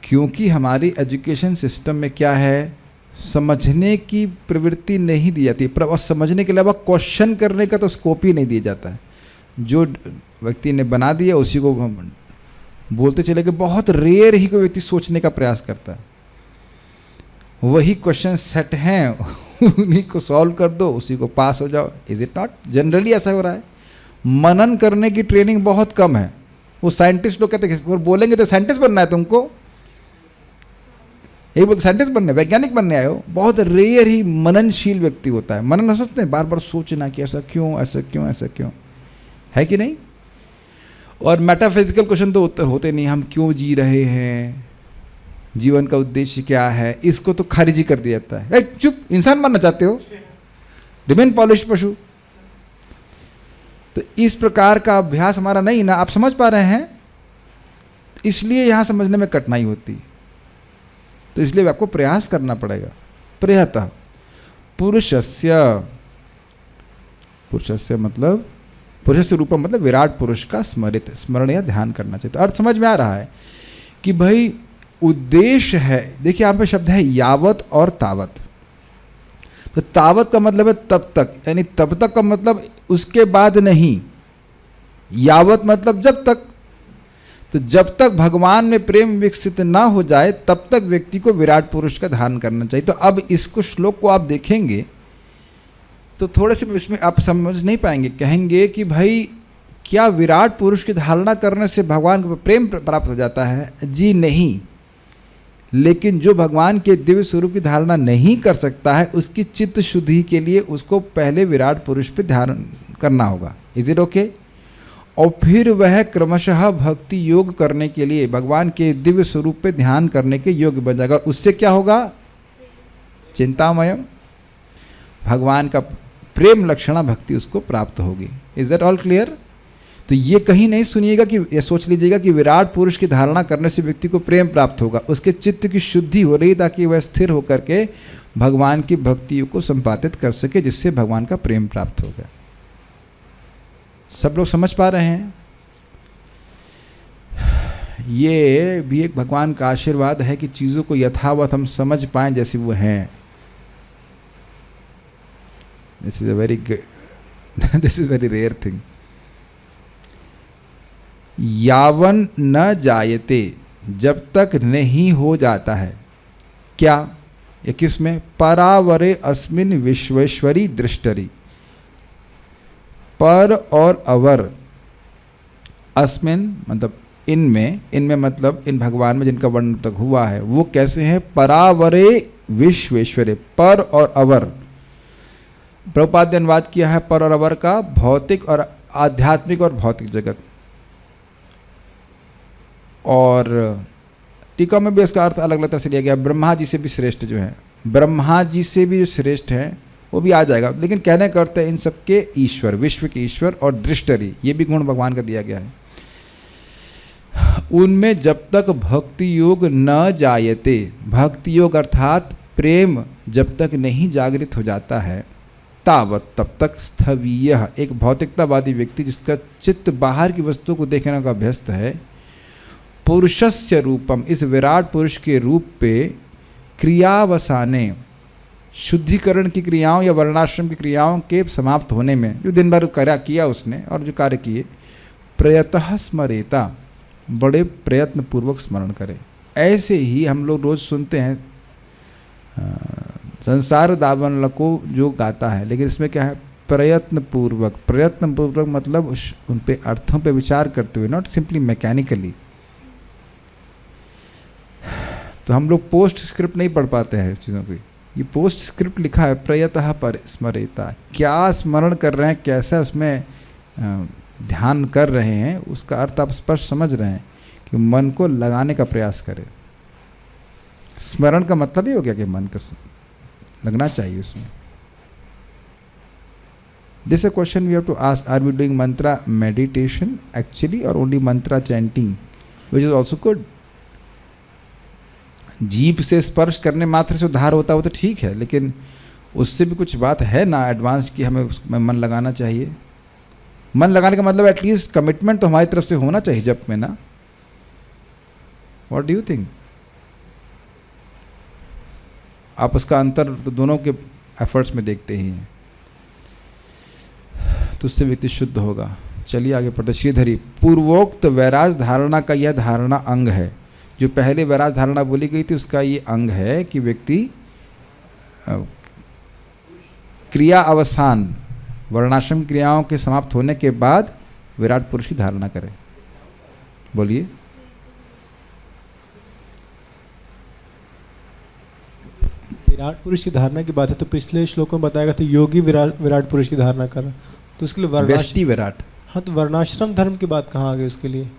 क्योंकि हमारी एजुकेशन सिस्टम में क्या है, समझने की प्रवृत्ति नहीं दी जाती, और समझने के अलावा क्वेश्चन करने का तो स्कोप ही नहीं दिया जाता है। जो व्यक्ति ने बना दिया उसी को बोलते चले कि बहुत रेयर ही कोई व्यक्ति सोचने का प्रयास करता है। वही क्वेश्चन सेट हैं, उन्हीं को सॉल्व कर दो, उसी को पास हो जाओ। Is it not? जनरली ऐसा हो रहा है। मनन करने की ट्रेनिंग बहुत कम है। वो साइंटिस्ट लोग कहते हैं, बोलेंगे तो साइंटिस्ट बनना है तुमको, यही बोलते साइंटिस्ट बनने, वैज्ञानिक बनने आए हो। बहुत रेयर ही मननशील व्यक्ति होता है। मनन सोचते हैं, बार बार सोचना कि ऐसा क्यों, ऐसा क्यों, ऐसा क्यों, है कि नहीं? और मेटाफिजिकल क्वेश्चन तो होते नहीं। हम क्यों जी रहे हैं, जीवन का उद्देश्य क्या है, इसको तो खारिज ही कर दिया जाता है। चुप, इंसान बनना चाहते हो, रिमेन पॉलिश पशु। तो इस प्रकार का अभ्यास हमारा नहीं ना, आप समझ पा रहे हैं? इसलिए यहाँ समझने में कठिनाई होती। तो इसलिए आपको प्रयास करना पड़ेगा। प्रयतः पुरुषस्य, पुरुषस्य मतलब पुरुषस्य रूपम मतलब विराट पुरुष का स्मरण या ध्यान करना चाहिए। तो अर्थ समझ में आ रहा है कि भाई उद्देश्य है। देखिए यहाँ पे शब्द है यावत और तावत। तो तावत का मतलब है तब तक, यानी तब तक का मतलब उसके बाद नहीं। यावत मतलब जब तक। तो जब तक भगवान में प्रेम विकसित ना हो जाए तब तक व्यक्ति को विराट पुरुष का ध्यान करना चाहिए। तो अब इसको श्लोक को आप देखेंगे तो थोड़े से इसमें आप समझ नहीं पाएंगे। कहेंगे कि भाई क्या विराट पुरुष की धारणा करने से भगवान को प्रेम प्राप्त हो जाता है? जी नहीं। लेकिन जो भगवान के दिव्य स्वरूप की धारणा नहीं कर सकता है, उसकी चित्त शुद्धि के लिए उसको पहले विराट पुरुष पे ध्यान करना होगा। Is it okay? और फिर वह क्रमशः भक्ति योग करने के लिए भगवान के दिव्य स्वरूप पे ध्यान करने के योग्य बन जाएगा। उससे क्या होगा? चिंतामयम, भगवान का प्रेम लक्षणा भक्ति उसको प्राप्त होगी। Is that all clear? तो ये कहीं नहीं सुनिएगा कि ये सोच लीजिएगा कि विराट पुरुष की धारणा करने से व्यक्ति को प्रेम प्राप्त होगा। उसके चित्त की शुद्धि हो रही ताकि वह स्थिर होकर के भगवान की भक्तियों को संपादित कर सके, जिससे भगवान का प्रेम प्राप्त होगा। सब लोग समझ पा रहे हैं? ये भी एक भगवान का आशीर्वाद है कि चीज़ों को यथावत हम समझ पाएं जैसे वो हैं। This is a very rare thing. यावन न जायते, जब तक नहीं हो जाता है। क्या? ये किस में? परावरे अस्मिन विश्वेश्वरी दृष्टरी। पर और अवर, अस्मिन मतलब इनमें मतलब इन भगवान में जिनका वर्णन तक हुआ है वो कैसे हैं? परावरे विश्वेश्वरे, पर और अवर। प्रभुपाद ने अनुवाद किया है पर और अवर का, भौतिक और आध्यात्मिक और भौतिक जगत। और टीका में भी इसका अर्थ अलग अलग तरह से लिया गया। ब्रह्मा जी से भी श्रेष्ठ जो है, ब्रह्मा जी से भी जो श्रेष्ठ हैं वो भी आ जाएगा। लेकिन कहने का अर्थ है इन सबके ईश्वर, विश्व के ईश्वर और दृष्टरी, ये भी गुण भगवान का दिया गया है। उनमें जब तक भक्ति योग न जायते, भक्ति योग अर्थात प्रेम जब तक नहीं जागृत हो जाता है, तावत तब तक स्थवीय, एक भौतिकतावादी व्यक्ति जिसका चित्त बाहर की वस्तुओं को देखने का अभ्यस्त है, पुरुषस्य रूपम, इस विराट पुरुष के रूप पे क्रियावसाने, शुद्धिकरण की क्रियाओं या वर्णाश्रम की क्रियाओं के समाप्त होने में, जो दिन भर कार्य किया उसने और जो कार्य किए, प्रयतः स्मरेता, बड़े प्रयत्न पूर्वक स्मरण करे। ऐसे ही हम लोग रोज़ सुनते हैं संसार दावन को जो गाता है, लेकिन इसमें क्या है, प्रयत्न पूर्वक। प्रयत्न पूर्वक मतलब उन पे अर्थों पे विचार करते हुए, नॉट सिंपली मैकेनिकली। तो हम लोग पोस्ट स्क्रिप्ट नहीं पढ़ पाते हैं चीज़ों की। ये पोस्ट स्क्रिप्ट लिखा है, प्रयतः पर स्मरेता, क्या स्मरण कर रहे हैं, कैसा उसमें ध्यान कर रहे हैं, उसका अर्थ आप स्पष्ट समझ रहे हैं कि मन को लगाने का प्रयास करें। स्मरण का मतलब ही हो गया कि मन का लगना चाहिए उसमें। This a question we have to ask, are we doing mantra meditation actually और only mantra chanting, which is also good. जीभ से स्पर्श करने मात्र से उद्धार होता हो तो ठीक है, लेकिन उससे भी कुछ बात है ना एडवांस की हमें उसमें मन लगाना चाहिए। मन लगाने का मतलब एटलीस्ट कमिटमेंट तो हमारी तरफ से होना चाहिए जब में ना। What do you think? आप उसका अंतर तो दोनों के एफर्ट्स में देखते ही हैं, तो उससे व्यक्ति शुद्ध होगा। चलिए आगे पढ़ते। श्रीधरी, पूर्वोक्त वैराज धारणा का यह धारणा अंग है। जो पहले वैराज धारणा बोली गई थी उसका ये अंग है कि व्यक्ति क्रिया अवसान, वर्णाश्रम क्रियाओं के समाप्त होने के बाद विराट पुरुष की धारणा करे। बोलिए। विराट पुरुष की धारणा की बात है तो पिछले श्लोकों में बताया गया था योगी विराट पुरुष की धारणा कर, तो उसके लिए व्यष्टि विराट। हाँ, तो वर्णाश्रम धर्म की बात कहाँ आ गई उसके लिए?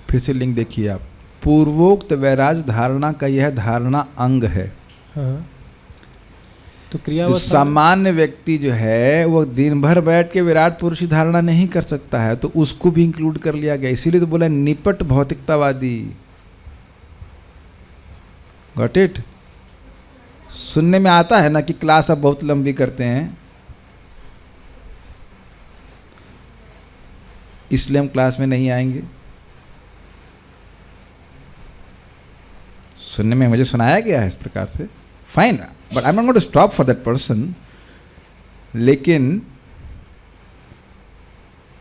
फिर से लिंक देखिए आप। पूर्वोक्त वैराज धारणा का यह धारणा अंग है। हाँ, तो क्रिया तो सामान्य व्यक्ति जो है वो दिन भर बैठ के विराट पुरुष की धारणा नहीं कर सकता है, तो उसको भी इंक्लूड कर लिया गया। इसीलिए तो बोला निपट भौतिकतावादी। Got it? सुनने में आता है ना कि क्लास अब बहुत लंबी करते हैं, इसलिए हम क्लास में नहीं आएंगे। सुनने में मुझे सुनाया गया है इस प्रकार से, fine, but I am not going to stop for that person. लेकिन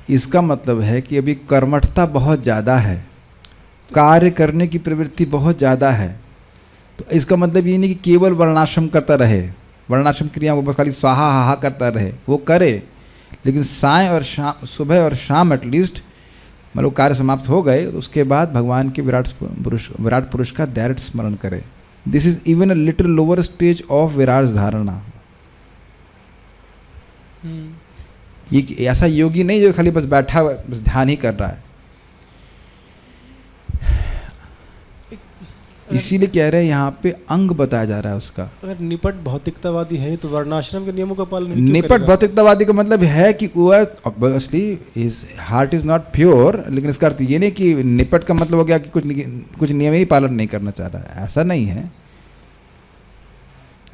इसका मतलब है कि अभी कर्मठता बहुत ज़्यादा है, कार्य करने की प्रवृत्ति बहुत ज़्यादा है। तो इसका मतलब ये नहीं कि केवल वर्णाश्रम करता रहे, वर्णाश्रम क्रिया वो बस खाली स्वाहा हाहा करता रहे, वो करे, लेकिन साय और शाम, सुबह और शाम एटलीस्ट मतलब कार्य समाप्त हो गए, उसके बाद भगवान के विराट पुरुष का डायरेक्ट स्मरण करे। This is even a little lower stage of Virat धारणा। ये ऐसा योगी नहीं जो खाली बस बैठा हुआ बस ध्यान ही कर रहा है। इसीलिए कह रहे हैं यहाँ पे अंग बताया जा रहा है उसका। अगर निपट भौतिकतावादी है तो वर्णाश्रम के नियमों का पालन क्यों निपट करेगा? भौतिकतावादी का मतलब है कि वह obviously his heart is not pure, लेकिन इसका अर्थ ये नहीं कि निपट का मतलब हो गया कि कुछ नियम ही पालन नहीं करना चाह रहा है। ऐसा नहीं है,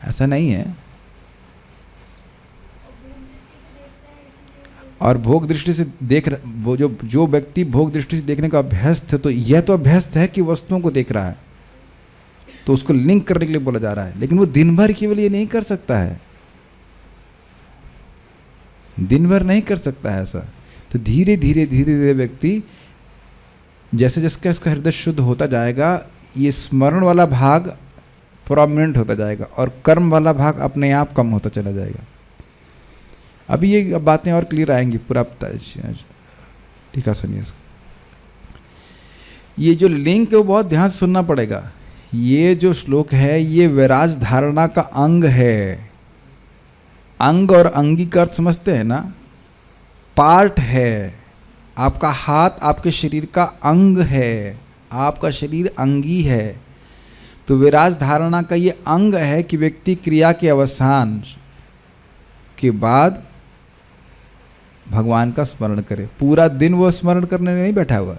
ऐसा नहीं है। और भोग दृष्टि से देख वो जो व्यक्ति भोग दृष्टि से देखने का अभ्यस्त है, तो यह तो अभ्यस्त है कि वस्तुओं को देख रहा है, तो उसको लिंक करने के लिए बोला जा रहा है। लेकिन वो दिन भर केवल ये नहीं कर सकता है, दिन भर नहीं कर सकता है ऐसा। तो धीरे धीरे व्यक्ति जैसे जैसे उसका हृदय शुद्ध होता जाएगा, ये स्मरण वाला भाग प्रोमिनेंट होता जाएगा और कर्म वाला भाग अपने आप कम होता चला जाएगा। अभी ये बातें और क्लियर आएंगी पूरा। ठीक है, सुनिए इसको। ये जो लिंक है वो बहुत ध्यान से सुनना पड़ेगा। ये जो श्लोक है ये विराज धारणा का अंग है। अंग और अंगी का अर्थ समझते हैं ना, पार्ट है। आपका हाथ आपके शरीर का अंग है, आपका शरीर अंगी है। तो विराज धारणा का ये अंग है कि व्यक्ति क्रिया के अवसान के बाद भगवान का स्मरण करे। पूरा दिन वो स्मरण करने नहीं बैठा हुआ,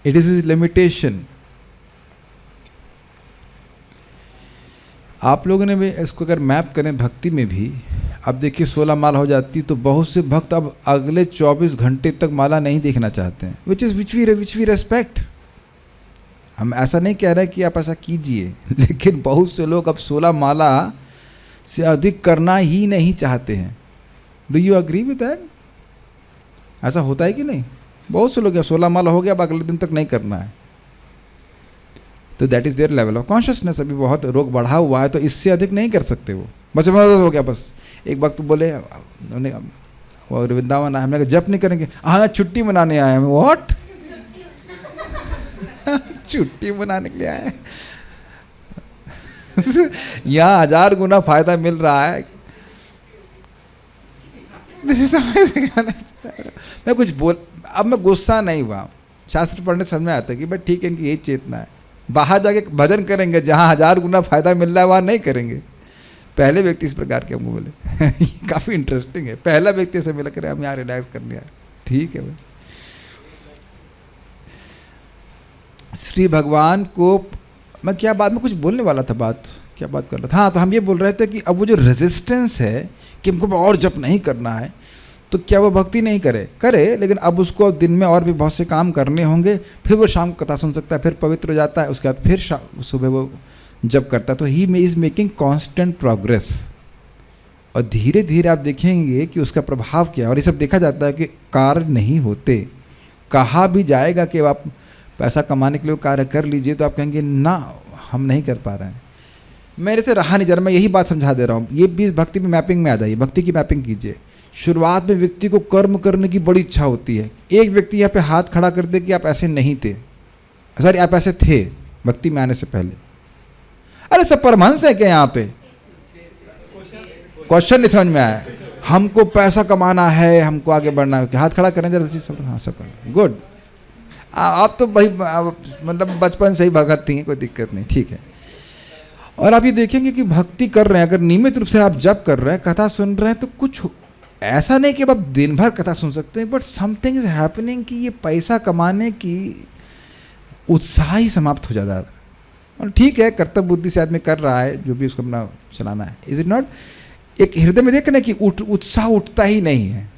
इट इज हिज लिमिटेशन। आप लोगों ने भी इसको अगर मैप करें भक्ति में भी, अब देखिए 16 माला हो जाती तो बहुत से भक्त अब अगले 24 घंटे तक माला नहीं देखना चाहते हैं, विच वी रेस्पेक्ट। हम ऐसा नहीं कह रहे कि आप ऐसा कीजिए, लेकिन बहुत से लोग अब 16 माला से अधिक करना ही नहीं चाहते हैं। Do you agree with that? ऐसा होता है कि नहीं? बहुत से लोग 16 माला हो गया, अब अगले दिन तक नहीं करना है। तो that is their level of consciousness. अभी बहुत रोग बढ़ा हुआ है, तो इससे अधिक नहीं कर सकते वो। बस हो गया बस। एक वक्त बोले उन्होंने, वो वृंदावन आए, हमने कहा जप नहीं करेंगे, हाँ छुट्टी मनाने आए हैं। व्हाट? छुट्टी मनाने के लिए आए? यहाँ 1000 गुना फायदा मिल रहा है। मैं कुछ बोल, अब मैं गुस्सा नहीं हुआ, शास्त्र पढ़ने समझ में आता है कि भाई ठीक है, इनकी यही चेतना है। बाहर जाके भजन करेंगे, जहाँ 1000 गुना फायदा मिल रहा है वहाँ नहीं करेंगे। पहले व्यक्ति इस प्रकार के हमको बोले काफ़ी इंटरेस्टिंग है। पहला व्यक्ति से मिला करे हम यहाँ रिलैक्स करने आए, ठीक है भाई। श्री भगवान को मैं क्या बाद में कुछ बोलने वाला था, क्या बात कर रहा था? हाँ, तो हम ये बोल रहे थे कि अब वो जो रेजिस्टेंस है कि हमको और जप नहीं करना है, तो क्या वो भक्ति नहीं करे, लेकिन अब उसको दिन में और भी बहुत से काम करने होंगे। फिर वो शाम को कथा सुन सकता है, फिर पवित्र हो जाता है, उसके बाद फिर सुबह वो जप करता है। तो he is making constant progress. और धीरे धीरे आप देखेंगे कि उसका प्रभाव क्या है। और ये सब देखा जाता है कि कार्य नहीं होते। कहा भी जाएगा कि आप पैसा कमाने के लिए कार्य कर लीजिए, तो आप कहेंगे ना, हम नहीं कर पा रहे हैं, मेरे से रहा नहीं जा रहा। मैं यही बात समझा दे रहा हूँ। ये 20 भक्ति में मैपिंग में आ जाइए, भक्ति की मैपिंग कीजिए। शुरुआत में व्यक्ति को कर्म करने की बड़ी इच्छा होती है। एक व्यक्ति यहाँ पे हाथ खड़ा कर दे कि आप ऐसे नहीं थे, सॉरी आप ऐसे थे भक्ति में आने से पहले। अरे सब परमहंस है क्या यहाँ पे? क्वेश्चन नहीं समझ में आया। हमको पैसा कमाना है, हमको आगे बढ़ना है, हाथ खड़ा करें जरा सब। हाँ सब गुड। आप तो भाई मतलब बचपन से ही भगत थी, कोई दिक्कत नहीं, ठीक है। और आप ये देखेंगे कि भक्ति कर रहे हैं, अगर नियमित रूप से आप जप कर रहे हैं, कथा सुन रहे हैं, तो कुछ ऐसा नहीं कि आप दिन भर कथा सुन सकते हैं, बट समथिंग इज हैपनिंग कि ये पैसा कमाने की उत्साह ही समाप्त हो जाता है। और ठीक है, कर्तव्य बुद्धि से आदमी कर रहा है, जो भी उसको अपना चलाना है। Is it not? एक हृदय में देखना कि उत्साह उठता ही नहीं है।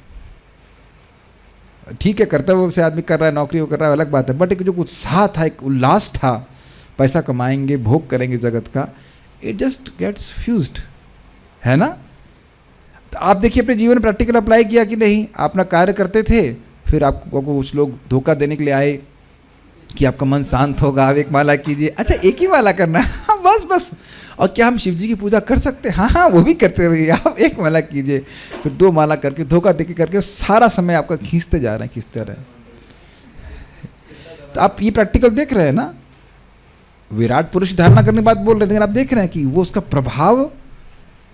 ठीक है, कर्तव्य से आदमी कर रहा है, नौकरी वो कर रहा है, अलग बात है, बट एक जो उत्साह था, एक उल्लास था, पैसा कमाएंगे, भोग करेंगे जगत का, इट जस्ट गेट्स फ्यूज्ड, है ना? तो आप देखिए अपने जीवन में प्रैक्टिकल अप्लाई किया कि नहीं? आप अपना कार्य करते थे, फिर आपको कुछ लोग धोखा देने के लिए आए कि आपका मन शांत होगा, आप एक माला कीजिए। अच्छा, एक ही माला करना है? हाँ, बस। और क्या हम शिव जी की पूजा कर सकते हैं? हाँ, वो भी करते रहिए, आप एक माला कीजिए, फिर 2 माला करके धोखा देके करके सारा समय आपका खींचते जा रहे हैं, खींचते रहे। तो आप ये प्रैक्टिकल देख रहे हैं ना? विराट पुरुष धारणा करने की बात बोल रहे हैं, लेकिन आप देख रहे हैं कि वो उसका प्रभाव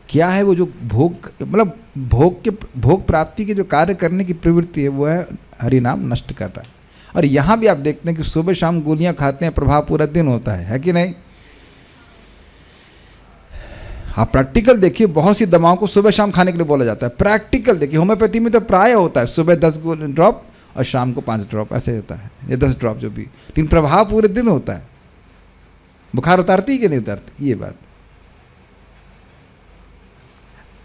क्या है। वो जो भोग, मतलब भोग प्राप्ति के जो कार्य करने की प्रवृत्ति है, वो है हरि नाम नष्ट कर रहा है। और यहाँ भी आप देखते हैं कि सुबह शाम गोलियां खाते हैं, प्रभाव पूरा दिन होता है कि नहीं? आप प्रैक्टिकल देखिए, बहुत सी दवाओं को सुबह शाम खाने के लिए बोला जाता है। प्रैक्टिकल देखिए, होम्योपैथी में तो प्राय होता है सुबह 10 ड्रॉप और शाम को 5 ड्रॉप, ऐसे होता है, या 10 ड्रॉप जो भी, लेकिन प्रभाव पूरे दिन होता है। बुखार उतारती है कि नहीं उतारती, ये बात।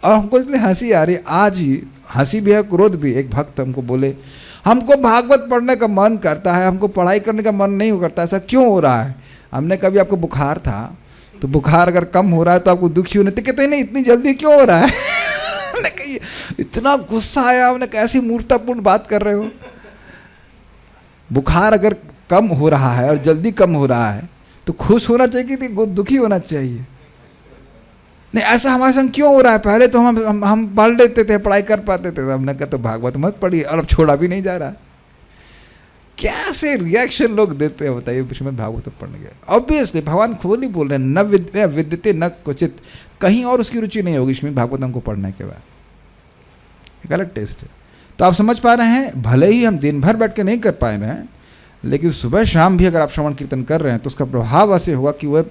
और हमको इसलिए हंसी आ रही, आज ही हंसी भी है, क्रोध भी। एक भक्त हमको बोले, हमको भागवत पढ़ने का मन करता है, हमको पढ़ाई करने का मन नहीं करता, ऐसा क्यों हो रहा है? हमने कभी आपको बुखार था, तो बुखार अगर कम हो रहा है तो आपको दुखी होने, तो कहते नहीं इतनी जल्दी क्यों हो रहा है? हमने कही, इतना गुस्सा आया, हमने कैसी मूर्खतापूर्ण बात कर रहे हो। बुखार अगर कम हो रहा है और जल्दी कम हो रहा है तो खुश होना चाहिए कि दुखी होना चाहिए? नहीं, ऐसा हमारे संग क्यों हो रहा है? पहले तो हम पढ़ लेते थे, पढ़ाई कर पाते थे, हमने कहा तो भागवत मत पढ़िए, और अब छोड़ा भी नहीं जा रहा। कैसे रिएक्शन लोग देते हैं बताइए श्रीमद् भागवत पढ़ने के? ऑब्वियसली भगवान खुद ही बोल रहे हैं, न विद्यते न क्वचित, कहीं और उसकी रुचि नहीं होगी श्रीमद् भागवतम को पढ़ने के बाद। एक अलग टेस्ट है। तो आप समझ पा रहे हैं, भले ही हम दिन भर बैठ के नहीं कर पाए रहे हैं, लेकिन सुबह शाम भी अगर आप श्रवण कीर्तन कर रहे हैं तो उसका प्रभाव ऐसे होगा कि वह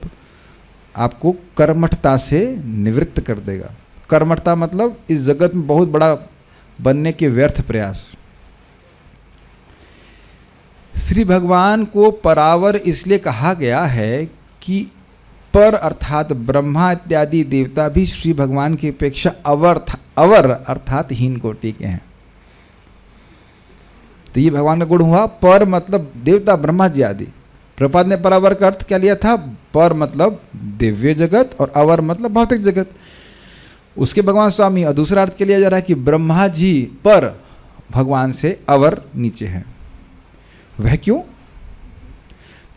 आपको कर्मठता से निवृत्त कर देगा। कर्मठता मतलब इस जगत में बहुत बड़ा बनने के व्यर्थ प्रयास। श्री भगवान को परावर इसलिए कहा गया है कि पर अर्थात ब्रह्मा इत्यादि देवता भी श्री भगवान की अपेक्षा अवर अर्थात हीन कोटि के हैं। तो ये भगवान का गुण हुआ। पर मतलब देवता ब्रह्मा जी आदि। प्रभुपाद ने पर अवर का अर्थ क्या लिया था? पर मतलब दिव्य जगत और अवर मतलब भौतिक जगत, उसके भगवान स्वामी। और दूसरा अर्थ क्या लिया जा रहा है कि ब्रह्मा जी पर, भगवान से अवर नीचे हैं। वह क्यों?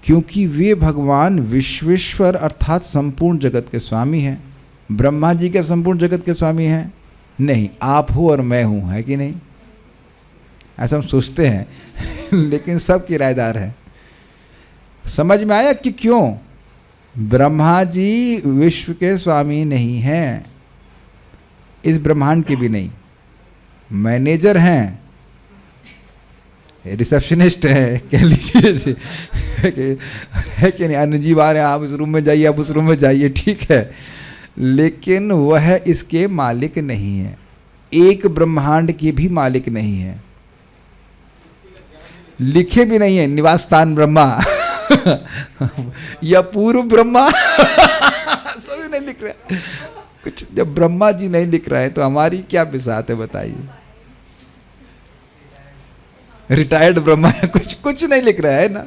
क्योंकि वे भगवान विश्वेश्वर अर्थात संपूर्ण जगत के स्वामी हैं। ब्रह्मा जी के संपूर्ण जगत के स्वामी हैं? नहीं, आप हो और मैं हूं, है कि नहीं? ऐसा हम सोचते हैं लेकिन सब किराएदार है। समझ में आया कि क्यों? ब्रह्मा जी विश्व के स्वामी नहीं हैं, इस ब्रह्मांड के भी नहीं। मैनेजर हैं, रिसेप्शनिस्ट है कह लीजिए है कि नहीं? अन्य जीव आ रहे हैं, आप इस रूम में जाइए, आप उस रूम में जाइए, ठीक है, लेकिन वह इसके मालिक नहीं है। एक ब्रह्मांड के भी मालिक नहीं है, लिखे भी नहीं है निवास स्थान ब्रह्मा या पूर्व ब्रह्मा सभी नहीं लिख रहे कुछ। जब ब्रह्मा जी नहीं लिख रहे हैं तो हमारी क्या बिसात है बताइए? रिटायर्ड ब्रह्मा है, कुछ नहीं लिख रहा है ना।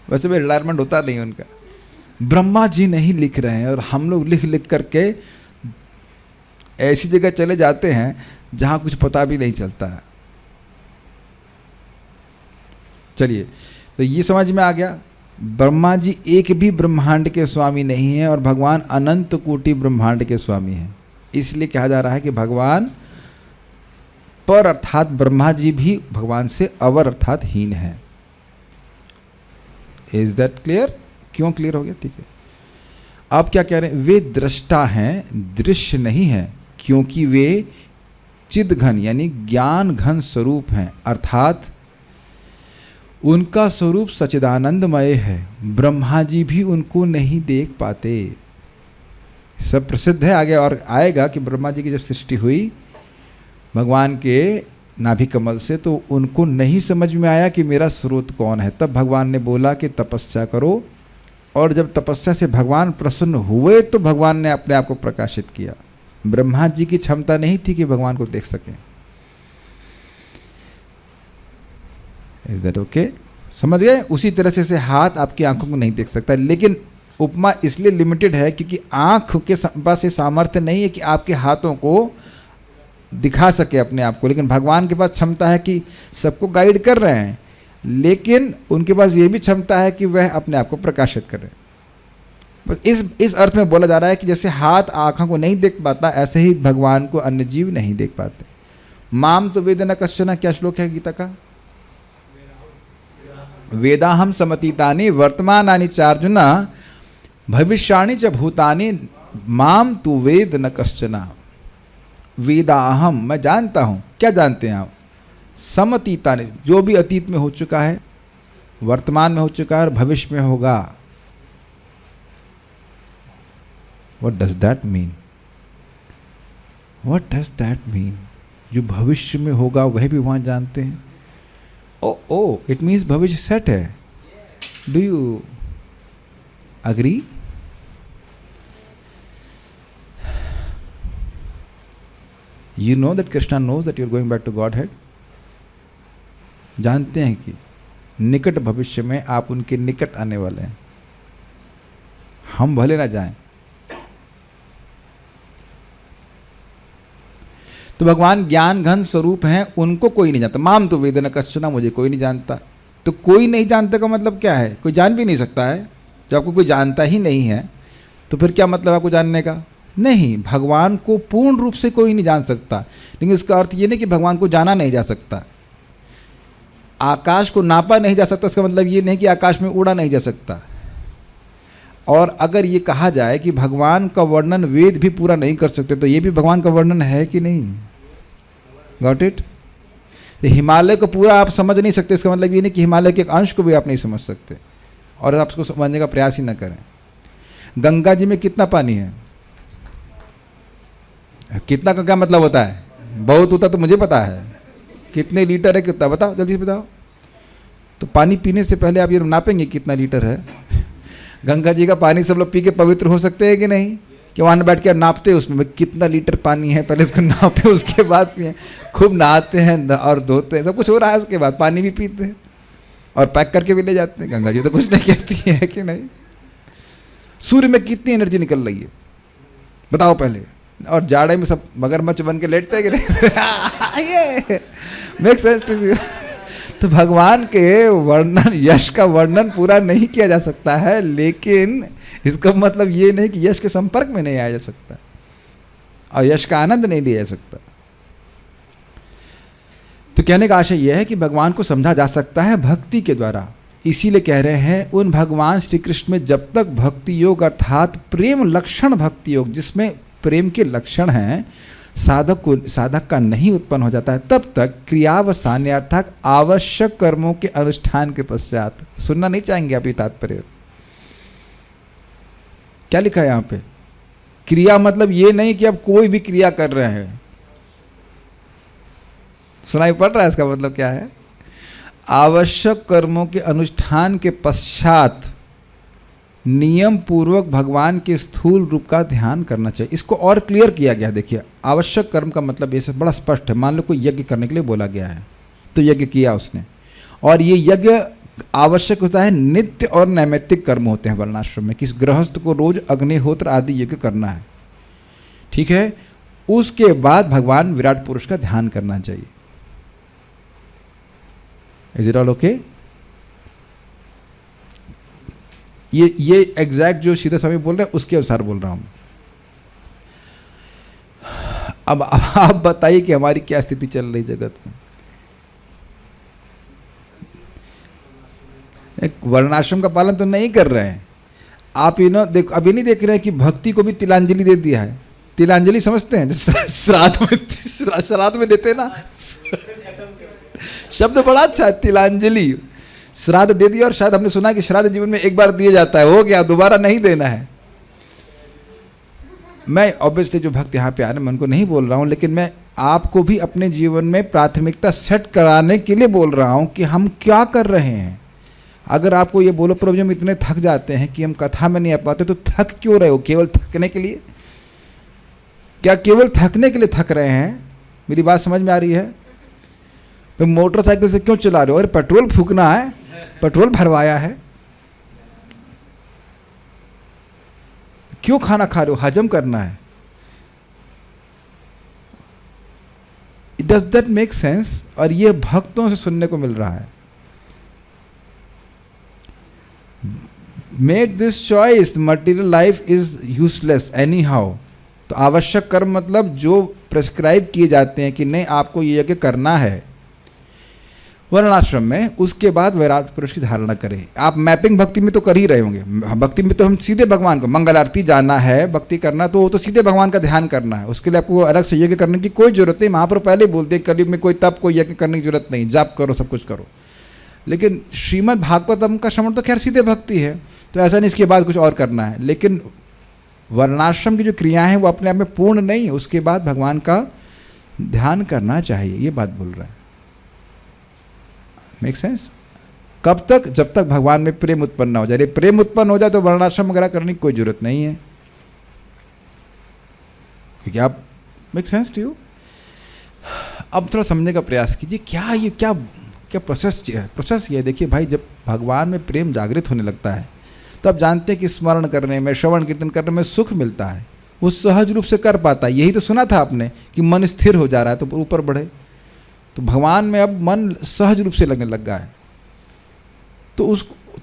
वैसे भी रिटायरमेंट होता नहीं उनका। ब्रह्मा जी नहीं लिख रहे हैं और हम लोग लिख करके ऐसी जगह चले जाते हैं जहां कुछ पता भी नहीं चलता है। चलिए, तो ये समझ में आ गया, ब्रह्मा जी एक भी ब्रह्मांड के स्वामी नहीं है और भगवान अनंत कोटि ब्रह्मांड के स्वामी हैं। इसलिए कहा जा रहा है कि भगवान पर अर्थात ब्रह्मा जी भी भगवान से अवर अर्थात हीन है। Is that clear? क्यों क्लियर हो गया? ठीक है। आप क्या कह रहे हैं? वे दृष्टा हैं, दृश्य नहीं है, क्योंकि वे चिद घन यानी ज्ञान घन स्वरूप हैं, अर्थात उनका स्वरूप सच्चिदानंदमय है। ब्रह्मा जी भी उनको नहीं देख पाते। सब प्रसिद्ध है, आगे और आएगा कि ब्रह्मा जी की जब सृष्टि हुई भगवान के नाभि कमल से, तो उनको नहीं समझ में आया कि मेरा स्रोत कौन है। तब भगवान ने बोला कि तपस्या करो, और जब तपस्या से भगवान प्रसन्न हुए तो भगवान ने अपने आप को प्रकाशित किया। ब्रह्मा जी की क्षमता नहीं थी कि भगवान को देख सकें। Is that okay? समझ गए? उसी तरह से हाथ आपकी आंखों को नहीं देख सकता, लेकिन उपमा इसलिए लिमिटेड है क्योंकि आंख के पास ये सामर्थ्य नहीं है कि आपके हाथों को दिखा सके अपने आप को। लेकिन भगवान के पास क्षमता है कि सबको गाइड कर रहे हैं, लेकिन उनके पास ये भी क्षमता है कि वह अपने आप को प्रकाशित करें। बस इस अर्थ में बोला जा रहा है कि जैसे हाथ आँखों को नहीं देख पाता, ऐसे ही भगवान को अन्य जीव नहीं देख पाते। माम तो वेदना कश्चन, क्या श्लोक है गीता का? वेदाहम समतीतानि वर्तमानानि चार्जुन भविष्याणि च भूतानि माम तु वेद न कश्चन। वेदाहम, मैं जानता हूँ। क्या जानते हैं आप? समतीतानि, जो भी अतीत में हो चुका है, वर्तमान में हो चुका है और भविष्य में होगा। What does that mean? What does that mean? जो भविष्य में होगा वह भी वहाँ जानते हैं। ओ इट मीन्स भविष्य सेट है। Do you agree? You know that Krishna knows that you're going back to Godhead? जानते हैं कि निकट भविष्य में आप उनके निकट आने वाले हैं, हम भले ना जाएं। तो भगवान ज्ञान घन स्वरूप हैं, उनको कोई नहीं जानता। माम तो वेदना कश्चन, मुझे कोई नहीं जानता। तो कोई नहीं जानता का मतलब क्या है? कोई जान भी नहीं सकता है। जब आपको कोई जानता ही नहीं है तो फिर क्या मतलब आपको जानने का? नहीं, भगवान को पूर्ण रूप से कोई नहीं जान सकता, लेकिन इसका अर्थ ये नहीं कि भगवान को जाना नहीं जा सकता। आकाश को नापा नहीं जा सकता, इसका मतलब ये नहीं कि आकाश में उड़ा नहीं जा सकता। और अगर ये कहा जाए कि भगवान का वर्णन वेद भी पूरा नहीं कर सकते, तो ये भी भगवान का वर्णन है कि नहीं? Got it? हिमालय को पूरा आप समझ नहीं सकते, इसका मतलब ये नहीं कि हिमालय के एक अंश को भी आप नहीं समझ सकते, और आप उसको समझने का प्रयास ही ना करें। गंगा जी में कितना पानी है? कितना का क्या मतलब होता है? बहुत होता तो मुझे पता है। कितने लीटर है कितना बताओ, जल्दी से बताओ। तो पानी पीने से पहले आप ये नापेंगे कितना लीटर है? गंगा जी का पानी सब लोग पी के पवित्र हो सकते हैं कि नहीं? कि वहाँ बैठ के नापते उसमें कितना लीटर पानी है, पहले उसको नापे उसके बाद पिए। खूब नहाते हैं और धोते हैं, सब कुछ हो रहा है, उसके बाद पानी भी पीते हैं और पैक करके भी ले जाते हैं। गंगा जी तो कुछ नहीं कहती है कि नहीं। सूर्य में कितनी एनर्जी निकल रही है बताओ पहले, और जाड़े में सब मगरमच्छ बन के लेटते हैं कि नहीं। ये मेक सेंस टू यू। तो भगवान के वर्णन, यश का वर्णन पूरा नहीं किया जा सकता है, लेकिन इसका मतलब ये नहीं कि यश के संपर्क में नहीं आया जा सकता और यश का आनंद नहीं लिया जा सकता। तो कहने का आशय यह है कि भगवान को समझा जा सकता है भक्ति के द्वारा। इसीलिए कह रहे हैं उन भगवान श्री कृष्ण में जब तक भक्ति योग अर्थात प्रेम लक्षण भक्ति योग, जिसमें प्रेम के लक्षण हैं, साधक का नहीं उत्पन्न हो जाता है, तब तक क्रियावसान अर्थात आवश्यक कर्मों के अनुष्ठान के पश्चात, सुनना नहीं चाहेंगे आप ये तात्पर्य, क्या लिखा है यहाँ पे? क्रिया मतलब ये नहीं कि आप कोई भी क्रिया कर रहे हैं। सुनाई पड़ रहा है इसका मतलब क्या है? आवश्यक कर्मों के अनुष्ठान के पश्चात नियम पूर्वक भगवान के स्थूल रूप का ध्यान करना चाहिए। इसको और क्लियर किया गया। देखिए, आवश्यक कर्म का मतलब ये सब बड़ा स्पष्ट है। मान लो कोई यज्ञ करने के लिए बोला गया है, तो यज्ञ किया उसने, और ये यज्ञ आवश्यक होता है, नित्य और नैमित्तिक कर्म होते हैं वर्णाश्रम में, किस गृहस्थ को रोज अग्निहोत्र आदि यज्ञ करना है, ठीक है। उसके बाद भगवान विराट पुरुष का ध्यान करना चाहिए। Is it all okay? ये एग्जैक्ट जो सीधा स्वामी बोल रहे हैं उसके अनुसार बोल रहा हूं। अब आप बताइए कि हमारी क्या स्थिति चल रही जगत में। एक वर्णाश्रम का पालन तो नहीं कर रहे हैं आप। देखो, अभी नहीं देख रहे हैं कि भक्ति को भी तिलांजलि दे दिया है। तिलांजलि समझते हैं? श्राद्ध में देते हैं ना, शब्द बड़ा अच्छा है, तिलांजलि। श्राद्ध दे दिया, और शायद हमने सुना कि श्राद्ध जीवन में एक बार दिया जाता है, हो गया, दोबारा नहीं देना है। मैं ऑब्वियसली जो भक्त यहाँ पे आ रहे हैं मैं उनको नहीं बोल रहा हूँ, लेकिन मैं आपको भी अपने जीवन में प्राथमिकता सेट कराने के लिए बोल रहा हूँ कि हम क्या कर रहे हैं। अगर आपको ये बोलो प्रभु जी हम इतने थक जाते हैं कि हम कथा में नहीं आ पाते, तो थक क्यों रहे हो? केवल थकने के लिए? क्या केवल थकने के लिए थक रहे हैं? मेरी बात समझ में आ रही है? भाई मोटरसाइकिल से क्यों चला रहे हो? अरे पेट्रोल फूकना है, पेट्रोल भरवाया है। क्यों खाना खा रहे हो? हजम करना है। Does that make sense? और ये भक्तों से सुनने को मिल रहा है। Make this choice, material life is useless any how. तो आवश्यक कर्म मतलब जो प्रेस्क्राइब किए जाते हैं कि नहीं आपको ये यज्ञ करना है वर्णाश्रम में, उसके बाद विराट पुरुष की धारणा करें। आप मैपिंग भक्ति में तो कर ही रहे होंगे। भक्ति में तो हम सीधे भगवान को मंगल आरती जाना है, भक्ति करना, तो वो तो सीधे भगवान का ध्यान करना है। उसके लिए आपको अलग से यज्ञ करने की कोई जरूरत नहीं। महाप्रभु पहले बोलते हैं कलयुग में कोई तप कोई यज्ञ करने की जरूरत नहीं, जाप करो, सब कुछ करो। लेकिन श्रीमद् भागवतम का श्रवण तो खैर सीधे भक्ति है, तो ऐसा नहीं इसके बाद कुछ और करना है। लेकिन वर्णाश्रम की जो क्रियाएं हैं वो अपने आप में पूर्ण नहीं है, उसके बाद भगवान का ध्यान करना चाहिए, ये बात बोल रहा है। Make sense? कब तक? जब तक भगवान में प्रेम उत्पन्न हो जाए। प्रेम उत्पन्न हो जाए तो वर्णाश्रम वगैरह करने की कोई जरूरत नहीं है। क्योंकि आप, मेक सेंस टू यू? अब थोड़ा समझने का प्रयास कीजिए, क्या ये क्या प्रोसेस है? प्रोसेस ये देखिए भाई, जब भगवान में प्रेम जागृत होने लगता है तो आप जानते हैं कि स्मरण करने में, श्रवण कीर्तन करने में सुख मिलता है, वो सहज रूप से कर पाता है। यही तो सुना था आपने कि मन स्थिर हो जा रहा है तो ऊपर बढ़े। तो भगवान में अब मन सहज रूप से लगने लग गया है। तो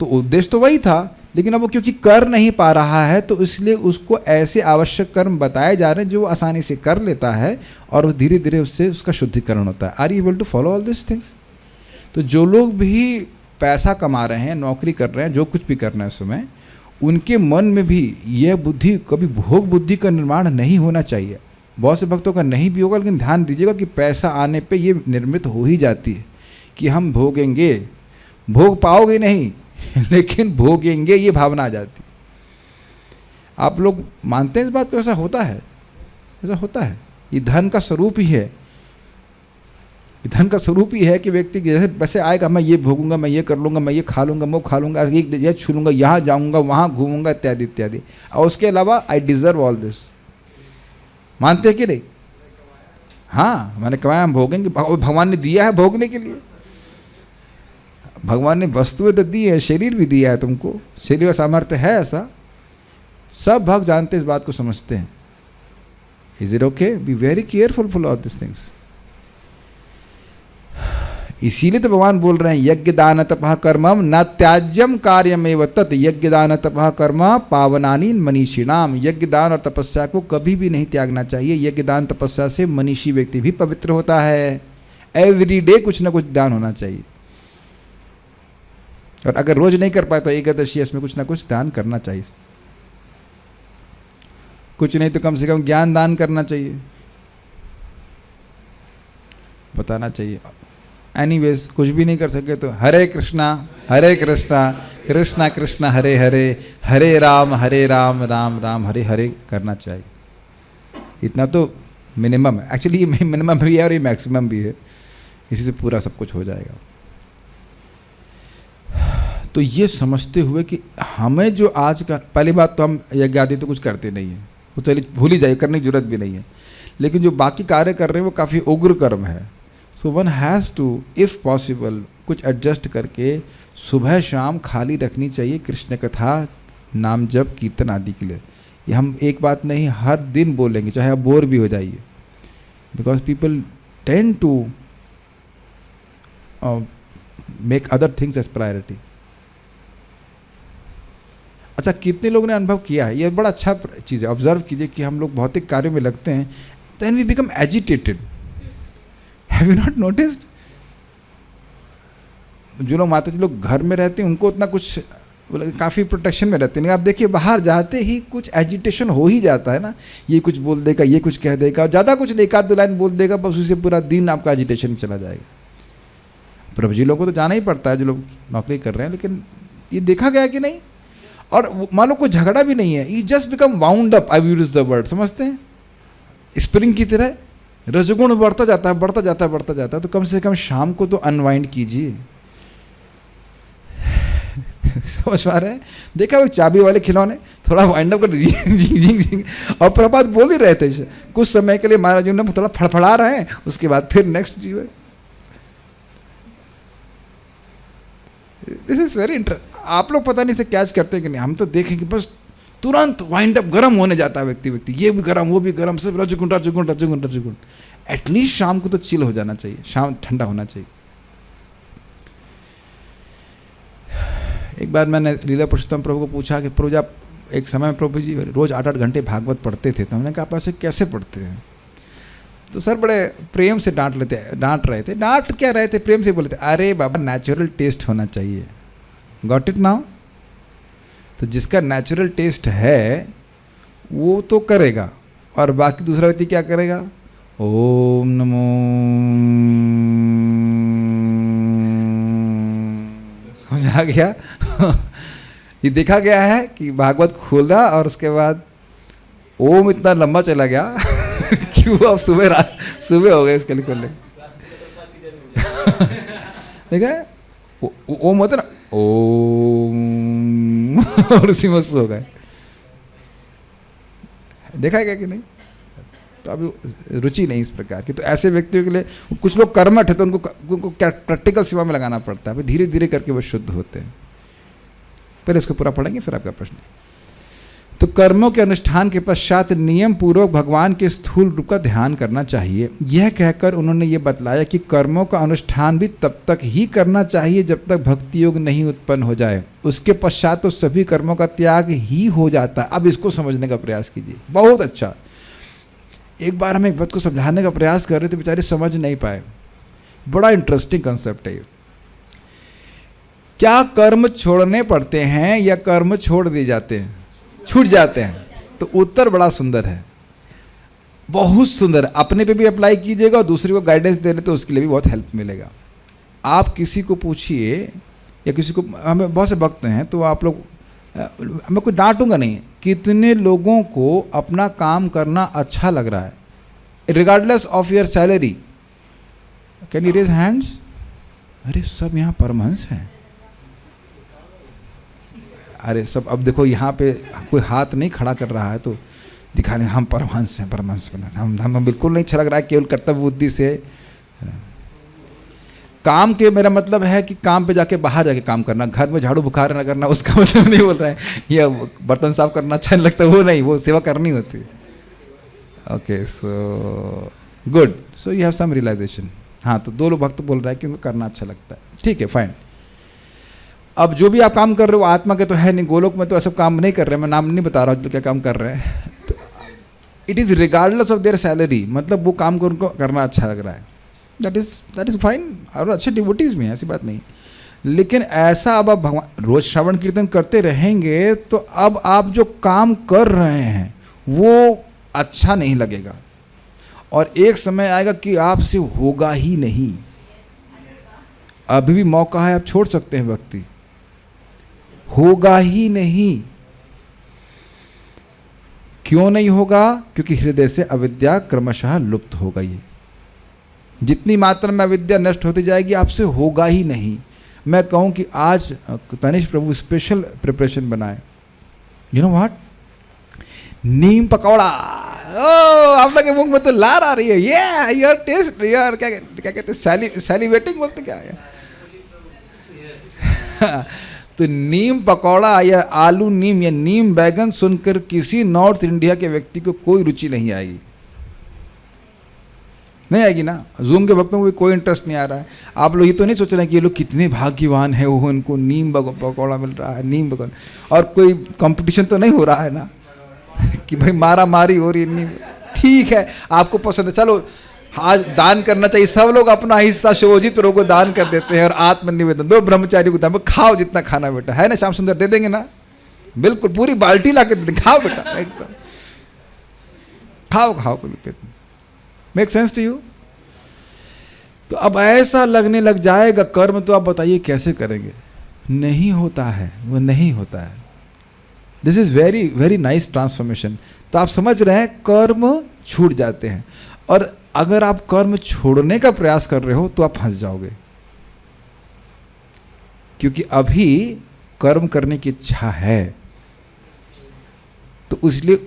उद्देश्य तो वही था, लेकिन अब वो क्योंकि कर नहीं पा रहा है तो इसलिए उसको ऐसे आवश्यक कर्म बताए जा रहे हैं जो वो आसानी से कर लेता है, और धीरे धीरे उससे उसका शुद्धिकरण होता है। Are you able to follow all this things? तो जो लोग भी पैसा कमा रहे हैं, नौकरी कर रहे हैं, जो कुछ भी करना है उस समय, उनके मन में भी यह बुद्धि, कभी भोग बुद्धि का निर्माण नहीं होना चाहिए। बहुत से भक्तों का नहीं भी होगा, लेकिन ध्यान दीजिएगा कि पैसा आने पे ये निर्मित हो ही जाती है कि हम भोगेंगे। भोग पाओगे नहीं लेकिन भोगेंगे, ये भावना आ जाती है। आप लोग मानते हैं इस बात को? ऐसा होता है, ऐसा होता है। ये धन का स्वरूप ही है। धन का स्वरूप ही है कि व्यक्ति जैसे वैसे आएगा, मैं ये भोगूंगा, मैं ये कर लूँगा, मैं ये खा लूँगा, वो खा लूँगा, ये छू लूँगा, यहाँ जाऊँगा, वहाँ घूमूंगा, इत्यादि इत्यादि। और उसके अलावा आई डिज़र्व ऑल दिस। मानते हैं कि नहीं? हाँ, मैंने कमाया, हम भोगेंगे। भगवान ने दिया है भोगने के लिए। भगवान ने वस्तुएं तो दी है, शरीर भी दिया है तुमको, शरीर का सामर्थ्य है ऐसा। सब भक्त जानते हैं, इस बात को समझते हैं। Is it okay? Be very careful for all this things. इसीलिए तो भगवान बोल रहे हैं यज्ञ दान तपः कर्मम न त्याज्यम कार्यमेव तत्। यज्ञ दान तपः कर्म पावनानि मनीषिणाम। यज्ञ दान और तपस्या को कभी भी नहीं त्यागना चाहिए। यज्ञ दान तपस्या से मनीषी व्यक्ति भी पवित्र होता है। एवरी डे कुछ ना कुछ दान होना चाहिए, और अगर रोज नहीं कर पाए तो एकादशी इसमें कुछ ना कुछ दान करना चाहिए। कुछ नहीं तो कम से कम ज्ञान दान करना चाहिए, बताना चाहिए। एनीवेज कुछ भी नहीं कर सके तो हरे कृष्णा कृष्णा कृष्णा हरे हरे, हरे राम राम राम हरे हरे करना चाहिए। इतना तो मिनिमम है। एक्चुअली ये मिनिमम भी है और ये मैक्सिमम भी है, इसी से पूरा सब कुछ हो जाएगा। तो ये समझते हुए कि हमें जो आज का, पहली बात तो हम यज्ञ आदि तो कुछ करते नहीं हैं, वो तो भूल ही जाइए, करने की जरूरत भी नहीं है। लेकिन जो बाकी कार्य कर रहे हैं वो काफ़ी उग्र कर्म है। So one has to if possible कुछ एडजस्ट करके सुबह शाम खाली रखनी चाहिए कृष्ण कथा, नाम जप, कीर्तन आदि के लिए। ये हम एक बात नहीं, हर दिन बोलेंगे, चाहे आप बोर भी हो जाइए। Because people tend to make other things as priority. अच्छा, कितने लोगों ने अनुभव किया है, ये बड़ा अच्छा चीज़ है। ऑब्जर्व कीजिए कि हम लोग भौतिक कार्यों में लगते हैं, then we become agitated. Have you not noticed? जो लोग माता जी लोग घर में रहते हैं उनको उतना कुछ काफ़ी प्रोटेक्शन में रहते हैं, आप देखिए बाहर जाते ही कुछ एजिटेशन हो ही जाता है ना। ये कुछ बोल देगा, ये कुछ कह देगा, ज़्यादा कुछ नहीं, एक आध दो लाइन बोल देगा, बस उसे पूरा दिन आपका एजिटेशन में चला जाएगा। प्रभु जी लोगों को तो जाना ही पड़ता है जो लोग नौकरी कर रहे हैं, लेकिन ये देखा गया कि नहीं। और मान लो कोई झगड़ा भी नहीं है, you just become wound up, I use the word, समझते हैं? स्प्रिंग की तरह रजगुण बढ़ता जाता है, बढ़ता जाता है, बढ़ता जाता है। तो कम से कम शाम को तो अनवाइंड कीजिए। समझ पा रहे हैं? देखा वो चाबी वाले खिलौने, थोड़ा वाइंड अप कर दीजिए, झिंग झिंग झिंग। और प्रभात बोल ही रहे थे, कुछ समय के लिए महाराज जी थोड़ा फड़फड़ा रहे हैं, उसके बाद फिर नेक्स्ट जीवन। This is very interesting. आप लोग पता नहीं से कैच करते हैं कि नहीं, हम तो देखेंगे बस तुरंत वाइंड अप, गर्म होने जाता है व्यक्ति, ये भी गर्म, वो भी गर्म, सब रजगुण रजगुण रजगुण रजगुण। एटलीस्ट शाम को तो चिल हो जाना चाहिए, शाम ठंडा होना चाहिए। एक बार मैंने लीला पुरुषोत्तम प्रभु को पूछा कि प्रभु जी आप, एक समय में प्रभु जी रोज 8-8 घंटे भागवत पढ़ते थे, तो हमने कहा आप ऐसे कैसे पढ़ते हैं? तो सर बड़े प्रेम से डांट रहे थे, डांट क्या रहे थे, प्रेम से बोले थे, अरे बाबा नेचुरल टेस्ट होना चाहिए। Got it now? तो जिसका नेचुरल टेस्ट है वो तो करेगा, और बाकी दूसरा व्यक्ति क्या करेगा? ओम नमो, समझ आ गया? ये देखा गया है कि भागवत खोला और उसके बाद ओम इतना लंबा चला गया कि वो अब सुबह हो गए उसके लिए खोलने। देखा है? ओम होता ना, ओम, और उसी में सो गए। देखा है क्या कि नहीं? तो अभी रुचि नहीं इस प्रकार की। तो ऐसे व्यक्तियों के लिए, कुछ लोग कर्मठ है तो उनको प्रैक्टिकल सेवा में लगाना पड़ता है, धीरे धीरे करके वो शुद्ध होते हैं। पहले इसको पूरा पढ़ेंगे फिर आपका प्रश्न। तो कर्मों के अनुष्ठान के पश्चात नियम पूर्वक भगवान के स्थूल रूप का ध्यान करना चाहिए। यह कहकर उन्होंने ये बतलाया कि कर्मों का अनुष्ठान भी तब तक ही करना चाहिए जब तक भक्ति योग नहीं उत्पन्न हो जाए, उसके पश्चात तो सभी कर्मों का त्याग ही हो जाता है। अब इसको समझने का प्रयास कीजिए, बहुत अच्छा। एक बार हम एक बात को समझाने का प्रयास कर रहे थे, बेचारे समझ नहीं पाए। बड़ा इंटरेस्टिंग कंसेप्ट है। क्या कर्म छोड़ने पड़ते हैं या कर्म छोड़ दिए जाते हैं, छूट जाते हैं? तो उत्तर बड़ा सुंदर है, बहुत सुंदर। अपने पे भी अप्लाई कीजिएगा और दूसरे को गाइडेंस देने तो उसके लिए भी बहुत हेल्प मिलेगा। आप किसी को पूछिए या किसी को, हमें बहुत से भक्त हैं तो आप लोग, मैं कोई डांटूंगा नहीं, कितने लोगों को अपना काम करना अच्छा लग रहा है, regardless of your salary. Can you raise hands? अरे सब यहाँ परमहंस हैं। अरे सब, अब देखो यहाँ पे कोई हाथ नहीं खड़ा कर रहा है तो दिखाने हम परमहंस हैं, परमहंस बना। हम बिल्कुल नहीं अच्छा लग रहा है केवल कर्तव्य बुद्धि से काम के। मेरा मतलब है कि काम पे जाके बाहर जाके काम करना, घर में झाड़ू बुखार ना करना, उसका मतलब नहीं बोल रहा है। या बर्तन साफ करना अच्छा नहीं लगता, वो नहीं, वो सेवा करनी होती है। Okay, so good, so you have some realization. हाँ, तो 2 लोग भक्त बोल रहा है कि उनको करना अच्छा लगता है, ठीक है, फाइन। अब जो भी आप काम कर रहे हो आत्मा के तो है नहीं, गोलोक में तो ऐसा काम नहीं कर रहे, मैं नाम नहीं बता रहा हूँ जो क्या काम कर रहे हैं। तो it is regardless of their salary, मतलब वो काम को उनको करना अच्छा लग रहा है, दैट इज़ फाइन। और अच्छे डिवोटीज़ में ऐसी बात नहीं, लेकिन ऐसा अब आप भगवान रोज श्रवण कीर्तन करते रहेंगे तो अब आप जो काम कर रहे हैं वो अच्छा नहीं लगेगा, और एक समय आएगा कि आपसे होगा ही नहीं। अभी भी मौका है, आप छोड़ सकते हैं भक्ति, होगा ही नहीं। क्यों नहीं होगा? क्योंकि हृदय से अविद्या क्रमशः लुप्त हो गई। जितनी मात्रा में अविद्या नष्ट होती जाएगी आपसे होगा ही नहीं। मैं कहूं कि आज तनिष्क प्रभु स्पेशल प्रिपरेशन बनाए, यू नो व्हाट, नीम पकौड़ा। ओ आप लोग के मुंह में तो लार आ रही है, ये योर टेस्ट, योर क्या कहते हैं, सैलिवेटिंग बोलते क्या है। तो नीम पकौड़ा या आलू नीम या नीम बैगन सुनकर किसी नॉर्थ इंडिया के व्यक्ति को कोई रुचि नहीं आएगी, नहीं आएगी ना। जूम के भक्तों को भी कोई इंटरेस्ट नहीं आ रहा है। आप लोग ये तो नहीं सोच रहे हैं कि ये लोग कितने भाग्यवान हैं, वो उनको नीम पकौड़ा मिल रहा है, नीम पकौड़ा, और कोई कंपटीशन तो नहीं हो रहा है ना कि भाई मारा मारी हो रही है। नीम ठीक है, आपको पसंद है, चलो आज दान करना चाहिए। सब लोग अपना हिस्सा शोभित लोगों को दान कर देते हैं और आत्मनिवेदन 2 ब्रह्मचारी को दान, खाओ जितना खाना बेटा, है ना श्याम सुंदर, दे देंगे ना, बिल्कुल पूरी बाल्टी ला के दे देंगे, खाओ बेटा एकदम, खाओ खाओ, मेक सेंस टू यू? तो अब ऐसा लगने लग जाएगा कर्म, तो आप बताइए कैसे करेंगे? नहीं होता है, वो नहीं होता है। This is very very nice transformation. तो आप समझ रहे हैं, कर्म छूट जाते हैं, और अगर आप कर्म छोड़ने का प्रयास कर रहे हो तो आप फंस जाओगे, क्योंकि अभी कर्म करने की इच्छा है। तो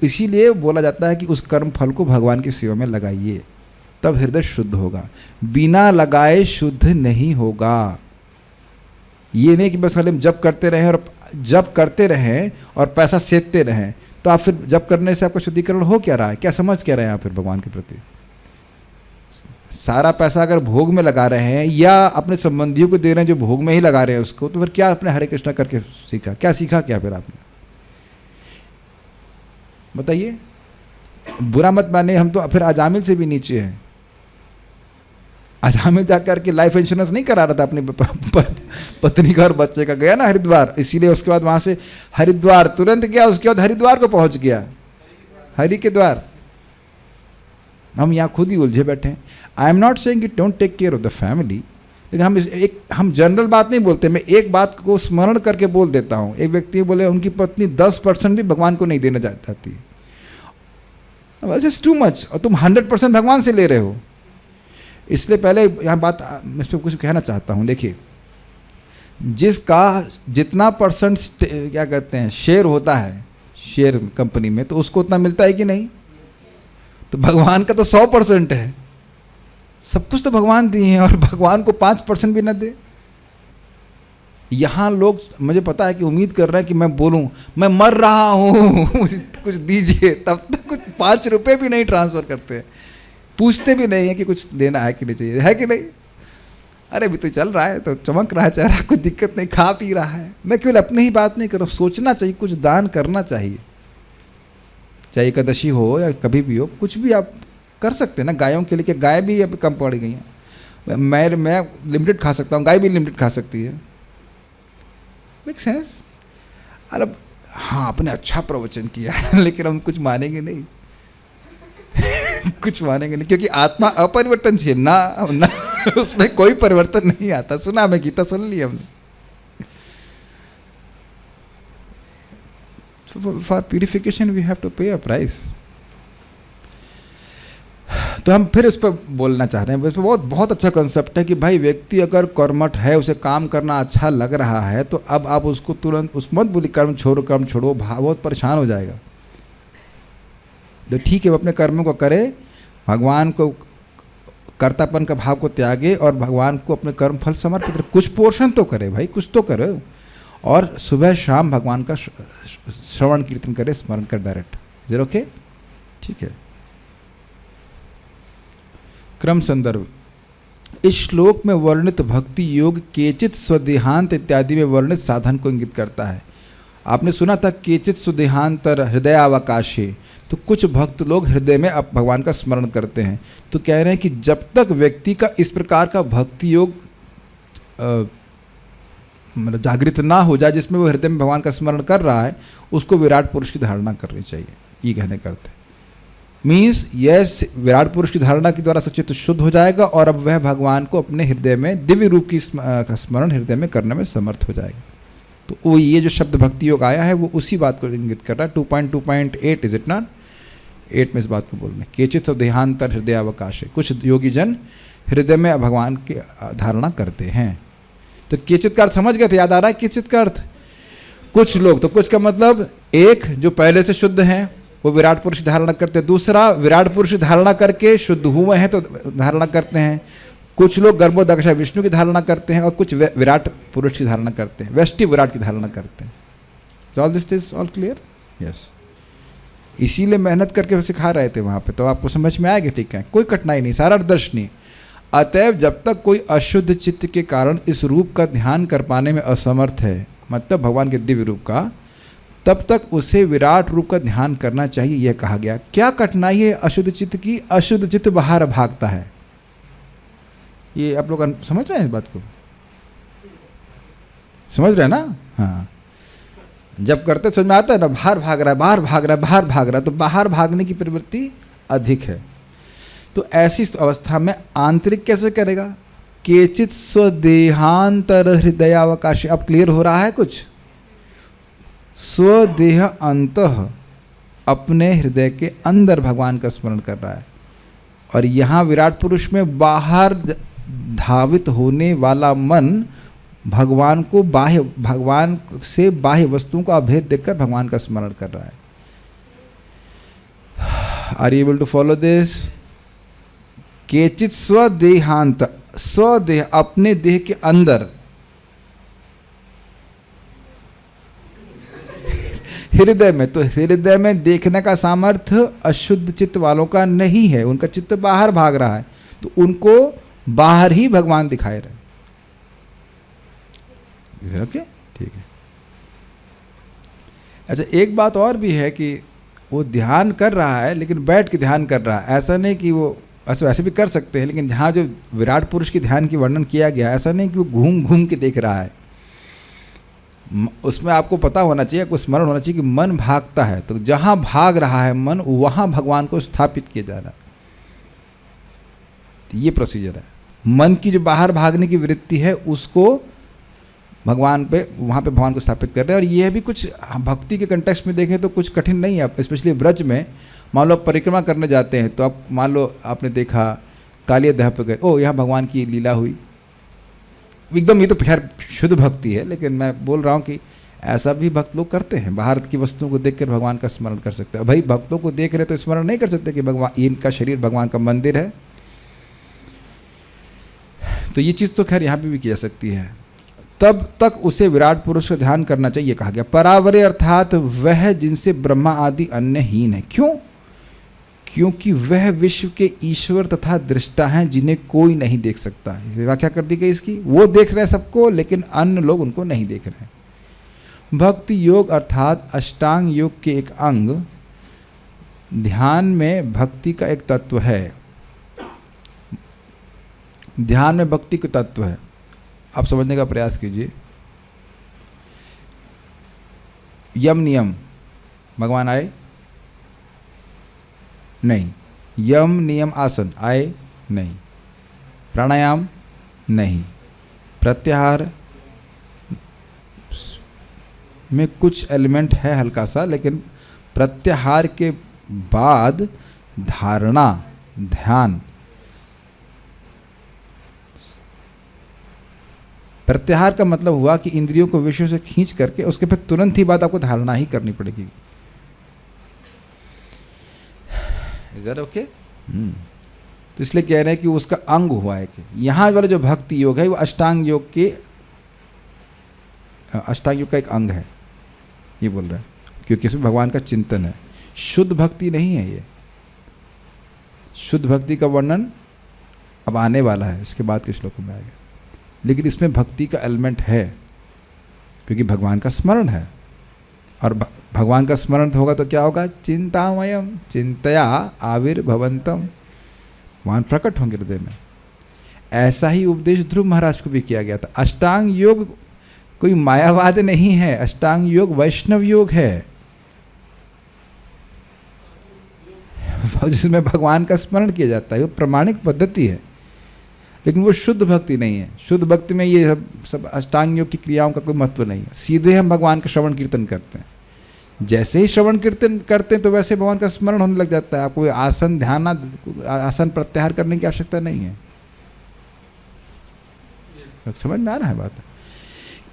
इसीलिए बोला जाता है कि उस कर्म फल को भगवान की सेवा में लगाइए, तब हृदय शुद्ध होगा। बिना लगाए शुद्ध नहीं होगा। ये नहीं कि बस खाली हम जप करते रहें और जप करते रहें और पैसा सेधते रहें, तो आप फिर जप करने से आपका शुद्धिकरण हो क्या रहा है, क्या समझ क्या रहे हैं आप फिर भगवान के प्रति? सारा पैसा अगर भोग में लगा रहे हैं या अपने संबंधियों को दे रहे हैं जो भोग में ही लगा रहे हैं उसको, तो फिर क्या आपने हरे कृष्णा करके सीखा? क्या सीखा क्या फिर आपने? बताइए। बुरा मत माने, हम तो फिर अजामिल से भी नीचे हैं। अजामिल जाकर के लाइफ इंश्योरेंस नहीं करा रहा था अपनी पत्नी का और बच्चे का, गया ना हरिद्वार, इसीलिए उसके बाद वहां से हरिद्वार तुरंत गया, उसके बाद हरिद्वार को पहुंच गया, हरि के द्वार। हम यहाँ खुद ही उलझे बैठे हैं। आई एम नॉट सेइंग कि don't take care of the family, लेकिन हम जनरल बात नहीं बोलते। मैं एक बात को स्मरण करके बोल देता हूँ। एक व्यक्ति बोले उनकी पत्नी 10% भी भगवान को नहीं देना चाहती, इट्स टू मच, और तुम 100% भगवान से ले रहे हो। इसलिए पहले यहाँ बात मैं इस पर कुछ कहना चाहता हूँ। देखिए, जिसका जितना परसेंट क्या कहते हैं शेयर होता है शेयर कंपनी में, तो उसको उतना मिलता है कि नहीं? तो भगवान का तो 100% है, सब कुछ तो भगवान दिए हैं, और भगवान को 5% भी न दे। यहाँ लोग, मुझे पता है कि उम्मीद कर रहे हैं कि मैं बोलूँ मैं मर रहा हूँ कुछ दीजिए, तब तक कुछ 5 रुपये भी नहीं ट्रांसफ़र करते हैं, पूछते भी नहीं है कि कुछ देना है कि नहीं चाहिए, है कि नहीं? अरे अभी तो चल रहा है, तो चमक रहा है चेहरा, कुछ दिक्कत नहीं, खा पी रहा है। मैं केवल अपनी ही बात नहीं कर रहा हूँ, सोचना चाहिए, कुछ दान करना चाहिए, चाहे एकादशी हो या कभी भी हो, कुछ भी आप कर सकते हैं ना। गायों के लिए, क्या गाय भी अब कम पड़ गई हैं? मैं लिमिटेड खा सकता हूँ, गाय भी लिमिटेड खा सकती है। Make sense? अरे हाँ, आपने अच्छा प्रवचन किया है, लेकिन हम कुछ मानेंगे नहीं कुछ मानेंगे नहीं, क्योंकि आत्मा अपरिवर्तनशील ना उसमें कोई परिवर्तन नहीं आता। सुना हमें, गीता सुन ली हमने। For purification we have to pay a price. तो हम फिर उस पर बोलना चाह रहे हैं। बहुत बहुत अच्छा कंसेप्ट है कि भाई व्यक्ति अगर कर्मठ है, उसे काम करना अच्छा लग रहा है, तो अब आप उसको तुरंत उसको मत बोलिए कर्म छोड़ो, बहुत परेशान हो जाएगा। तो ठीक है, वो अपने कर्मों को करे, भगवान को कर्तापन का भाव को त्यागे और भगवान को अपने कर्म फल समर्पित करे। कुछ पोर्शन तो करे भाई, कुछ तो करे, और सुबह शाम भगवान का श्रवण कीर्तन करे, स्मरण कर डायरेक्ट। Is okay? ठीक है। क्रम संदर्भ। इस श्लोक में वर्णित भक्ति योग केचित स्वदेहांत इत्यादि में वर्णित साधन को इंगित करता है। आपने सुना था केचित स्वदेहांतर हृदयावकाशे, तो कुछ भक्त लोग हृदय में अब भगवान का स्मरण करते हैं। तो कह रहे हैं कि जब तक व्यक्ति का इस प्रकार का भक्ति योग मतलब जागृत ना हो जाए, जिसमें वो हृदय में भगवान का स्मरण कर रहा है, उसको विराट पुरुष की धारणा करनी चाहिए। ये कहने करते मीन्स यस, विराट पुरुष की धारणा के द्वारा सचित शुद्ध हो जाएगा और अब वह भगवान को अपने हृदय में दिव्य रूप की स्मरण हृदय में करने में समर्थ हो जाएगा। तो वो ये जो शब्द भक्ति योग आया है वो उसी बात को इंगित कर रहा है। 2.2.8 इज इट नॉट? 8 में इस बात को बोल रहे हैं। केचित देहांतर हृदयावकाश है, कुछ योगी जन हृदय में भगवान की धारणा करते हैं। तो केचित का अर्थ समझ गए थे? याद आ रहा है केचित का अर्थ? कुछ लोग, तो कुछ का मतलब एक जो पहले से शुद्ध हैं वो विराट पुरुष धारणा करते हैं, दूसरा विराट पुरुष धारणा करके शुद्ध हुए हैं तो धारणा करते हैं। कुछ लोग गर्भोदक्षा विष्णु की धारणा करते हैं और कुछ विराट पुरुष की धारणा करते हैं, व्यष्टि विराट की धारणा करते हैं। All this is all clear? Yes. इसीलिए मेहनत करके सिखा रहे थे वहाँ पे, तो आपको समझ में आएगा। ठीक है, कोई कठिनाई नहीं, सारा दर्शनीय। अतएव जब तक कोई अशुद्ध चित्त के कारण इस रूप का ध्यान कर पाने में असमर्थ है, मतलब भगवान के दिव्य रूप का, तब तक उसे विराट रूप का ध्यान करना चाहिए, यह कहा गया। क्या कठिनाई है अशुद्ध चित्त की? अशुद्ध चित्त बाहर भागता है। ये आप लोग समझ रहे हैं इस बात को? समझ रहे हैं ना? हाँ, जब करते समझ में आता है ना, बाहर भाग रहा है, बाहर भाग रहा है, बाहर भाग रहा है, तो बाहर भागने की प्रवृत्ति अधिक है। तो ऐसी अवस्था में आंतरिक कैसे करेगा? केचित स्वदेहांतर हृदयावकाश। अब क्लियर हो रहा है कुछ? स्वदेह अंतः, अपने हृदय के अंदर भगवान का स्मरण कर रहा है। और यहाँ विराट पुरुष में बाहर धावित होने वाला मन भगवान को भगवान से बाह्य वस्तुओं का अभेद देखकर भगवान का स्मरण कर रहा है। Are you able to follow this? केचित स्वदेहांत, स्वदेह अपने देह के अंदर, हृदय में। तो हृदय में देखने का सामर्थ्य अशुद्ध चित्त वालों का नहीं है, उनका चित्त बाहर भाग रहा है, तो उनको बाहर ही भगवान दिखाई रहे। ओके, ठीक है। अच्छा, एक बात और भी है कि वो ध्यान कर रहा है लेकिन बैठ के ध्यान कर रहा है। ऐसा नहीं कि वो ऐसे भी कर सकते हैं, लेकिन जहाँ जो विराट पुरुष के ध्यान की वर्णन किया गया, ऐसा नहीं कि वो घूम घूम के देख रहा है। उसमें आपको पता होना चाहिए, आपको स्मरण होना चाहिए कि मन भागता है, तो जहाँ भाग रहा है मन, वहाँ भगवान को स्थापित किया जा रहा है। तो ये प्रोसीजर है। मन की जो बाहर भागने की वृत्ति है उसको भगवान पे, वहाँ पे भगवान को स्थापित कर रहे हैं। और यह भी कुछ भक्ति के कंटेक्स्ट में देखें तो कुछ कठिन नहीं है। स्पेशली ब्रज में मान लो आप परिक्रमा करने जाते हैं, तो आप मान लो आपने देखा कालिया दह पे गए, ओ यहाँ भगवान की लीला हुई, एकदम। ये तो खैर शुद्ध भक्ति है, लेकिन मैं बोल रहा हूँ कि ऐसा भी भक्त लोग करते हैं, बाहर की वस्तुओं को देखकर भगवान का स्मरण कर सकते हैं। भाई भक्तों को देख रहे तो स्मरण नहीं कर सकते कि भगवान, इनका शरीर भगवान का मंदिर है। तो ये चीज़ तो खैर यहाँ पे भी की जा सकती है। तब तक उसे विराट पुरुष का ध्यान करना चाहिए, कहा गया। परावरे अर्थात वह जिनसे ब्रह्मा आदि अन्य हीन है। क्यों? क्योंकि वह विश्व के ईश्वर तथा दृष्टा हैं जिन्हें कोई नहीं देख सकता। व्याख्या कर दी गई इसकी। वो देख रहे हैं सबको, लेकिन अन्य लोग उनको नहीं देख रहे हैं। भक्ति योग अर्थात अष्टांग योग के एक अंग, ध्यान में भक्ति का एक तत्व है। ध्यान में भक्ति का तत्व है। आप समझने का प्रयास कीजिए। यम नियम भगवान आए नहीं, यम नियम आसन आए नहीं, प्राणायाम नहीं, प्रत्याहार में कुछ एलिमेंट है हल्का सा, लेकिन प्रत्याहार के बाद धारणा ध्यान। प्रत्याहार का मतलब हुआ कि इंद्रियों को विषयों से खींच करके उसके फिर तुरंत ही बाद आपको धारणा ही करनी पड़ेगी। Is that okay? तो इसलिए कह रहे हैं कि उसका अंग हुआ है कि यहाँ वाला जो भक्ति योग है वो अष्टांग योग का एक अंग है, ये बोल रहे हैं, क्योंकि इसमें भगवान का चिंतन है। शुद्ध भक्ति नहीं है ये। शुद्ध भक्ति का वर्णन अब आने वाला है, इसके बाद के श्लोकों में आएगा। लेकिन इसमें भक्ति का एलिमेंट है क्योंकि भगवान का स्मरण है, और भगवान का स्मरण होगा तो क्या होगा? चिंतामयम चिंतया आविर्भवंतम, भगवान प्रकट होंगे हृदय में। ऐसा ही उपदेश ध्रुव महाराज को भी किया गया था। अष्टांग योग कोई मायावाद नहीं है, अष्टांग योग वैष्णव योग है जिसमें भगवान का स्मरण किया जाता है। वो प्रमाणिक पद्धति है, लेकिन वो शुद्ध भक्ति नहीं है। शुद्ध भक्ति में ये सब अष्टांग योग की क्रियाओं का कोई महत्व नहीं है। सीधे हम भगवान का श्रवण कीर्तन करते हैं। जैसे ही श्रवण कीर्तन करते हैं तो वैसे भगवान का स्मरण होने लग जाता है। आपको आसन ध्यान आसन प्रत्याहार करने की आवश्यकता नहीं है। समझ में आ रहा है बात?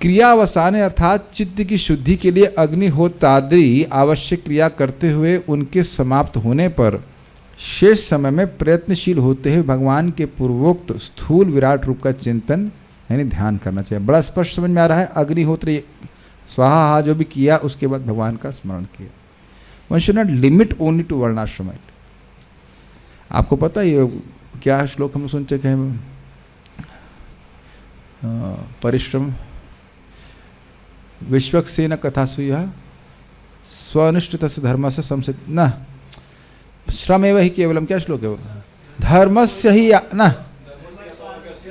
क्रियावसाने अर्थात चित्त की शुद्धि के लिए अग्निहोत्रादि आवश्यक क्रिया करते हुए उनके समाप्त होने पर शेष समय में प्रयत्नशील होते हुए भगवान के पूर्वोक्त स्थूल विराट रूप का चिंतन यानी ध्यान करना चाहिए। बड़ा स्पष्ट समझ में आ रहा है। अग्निहोत्र स्वाहा जो भी किया उसके बाद भगवान का स्मरण किया। One should not limit only to varnashrama. आपको पता है ये क्या श्लोक हम सुन चुके हैं? परिश्रम विश्वक्सेन कथासु स्वनिष्ठित धर्म से संसित न श्रम एवं ही केवलम। क्या श्लोक है वो? धर्मस्य ही ना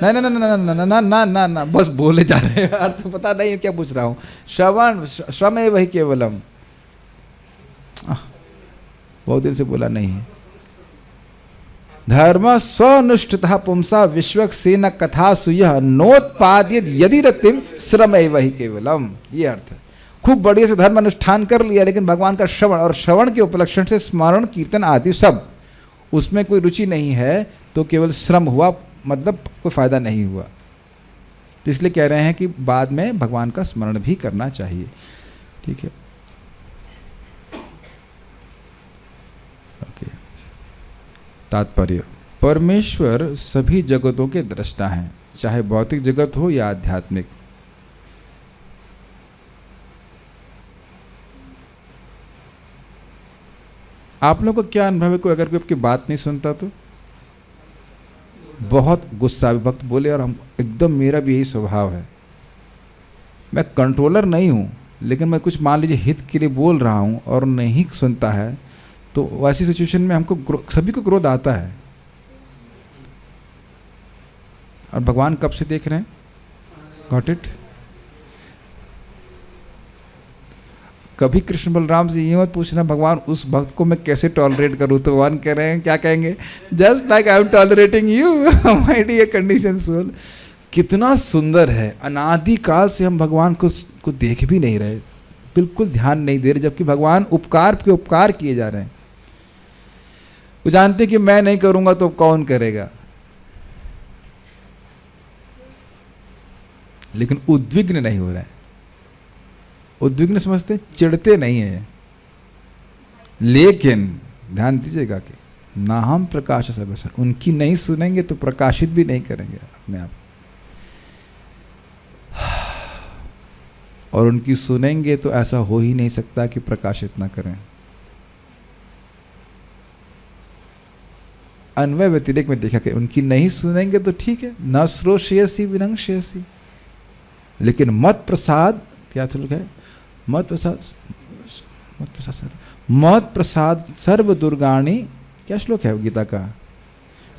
ना ना ना ना ना ना ना ना ना बस बोले जा रहे हैं, अर्थ पता नहीं है क्या पूछ रहा हूँ। श्रवण श्रम एवं ही केवलम, बहुत दिन से बोला नहीं है। धर्म स्वनुष्ठितः पुंसा विश्वक्सेन कथासु नोत्पाद्येत यदि रतिम श्रम एवं ही केवलम, ये अर्थ है। खूब बढ़िया से धर्म अनुष्ठान कर लिया, लेकिन भगवान का श्रवण और श्रवण के उपलक्षण से स्मरण कीर्तन आदि सब उसमें कोई रुचि नहीं है, तो केवल श्रम हुआ, मतलब कोई फायदा नहीं हुआ। तो इसलिए कह रहे हैं कि बाद में भगवान का स्मरण भी करना चाहिए। ठीक है, ओके। तात्पर्य: परमेश्वर सभी जगतों के दृष्टा हैं, चाहे भौतिक जगत हो या आध्यात्मिक। आप लोगों को क्या अनुभव है? कोई अगर कोई आपकी बात नहीं सुनता तो बहुत गुस्सा विभक्त बोले, और हम एकदम, मेरा भी यही स्वभाव है। मैं कंट्रोलर नहीं हूँ, लेकिन मैं कुछ मान लीजिए हित के लिए बोल रहा हूँ और नहीं सुनता है, तो वैसी सिचुएशन में हमको सभी को क्रोध आता है। और भगवान कब से देख रहे हैं? Got it? कभी कृष्ण बलराम से ये मत पूछना भगवान उस भक्त को मैं कैसे टॉलरेट करूँ, तो भगवान कह रहे हैं, क्या कहेंगे? Just like I am tolerating you my dear condition soul. कितना सुंदर है। अनादि काल से हम भगवान को देख भी नहीं रहे, बिल्कुल ध्यान नहीं दे रहे, जबकि भगवान उपकार पे उपकार किए जा रहे हैं। वो जानते कि मैं नहीं करूँगा तो कौन करेगा, लेकिन उद्विग्न नहीं हो रहा है। उद्विग्न समझते, चिढ़ते नहीं है, लेकिन ध्यान दीजिएगा कि ना हम प्रकाश सर्वसर, उनकी नहीं सुनेंगे तो प्रकाशित भी नहीं करेंगे अपने आप, और उनकी सुनेंगे तो ऐसा हो ही नहीं सकता कि प्रकाशित ना करें। अन्वय व्यतिरेक में देखा कि उनकी नहीं सुनेंगे तो ठीक है, न श्रोष्यसि विनंक्ष्यसि, लेकिन मत प्रसाद क्या श्लोक है? मत प्रसाद सर्व दुर्गाणी, क्या श्लोक है गीता का?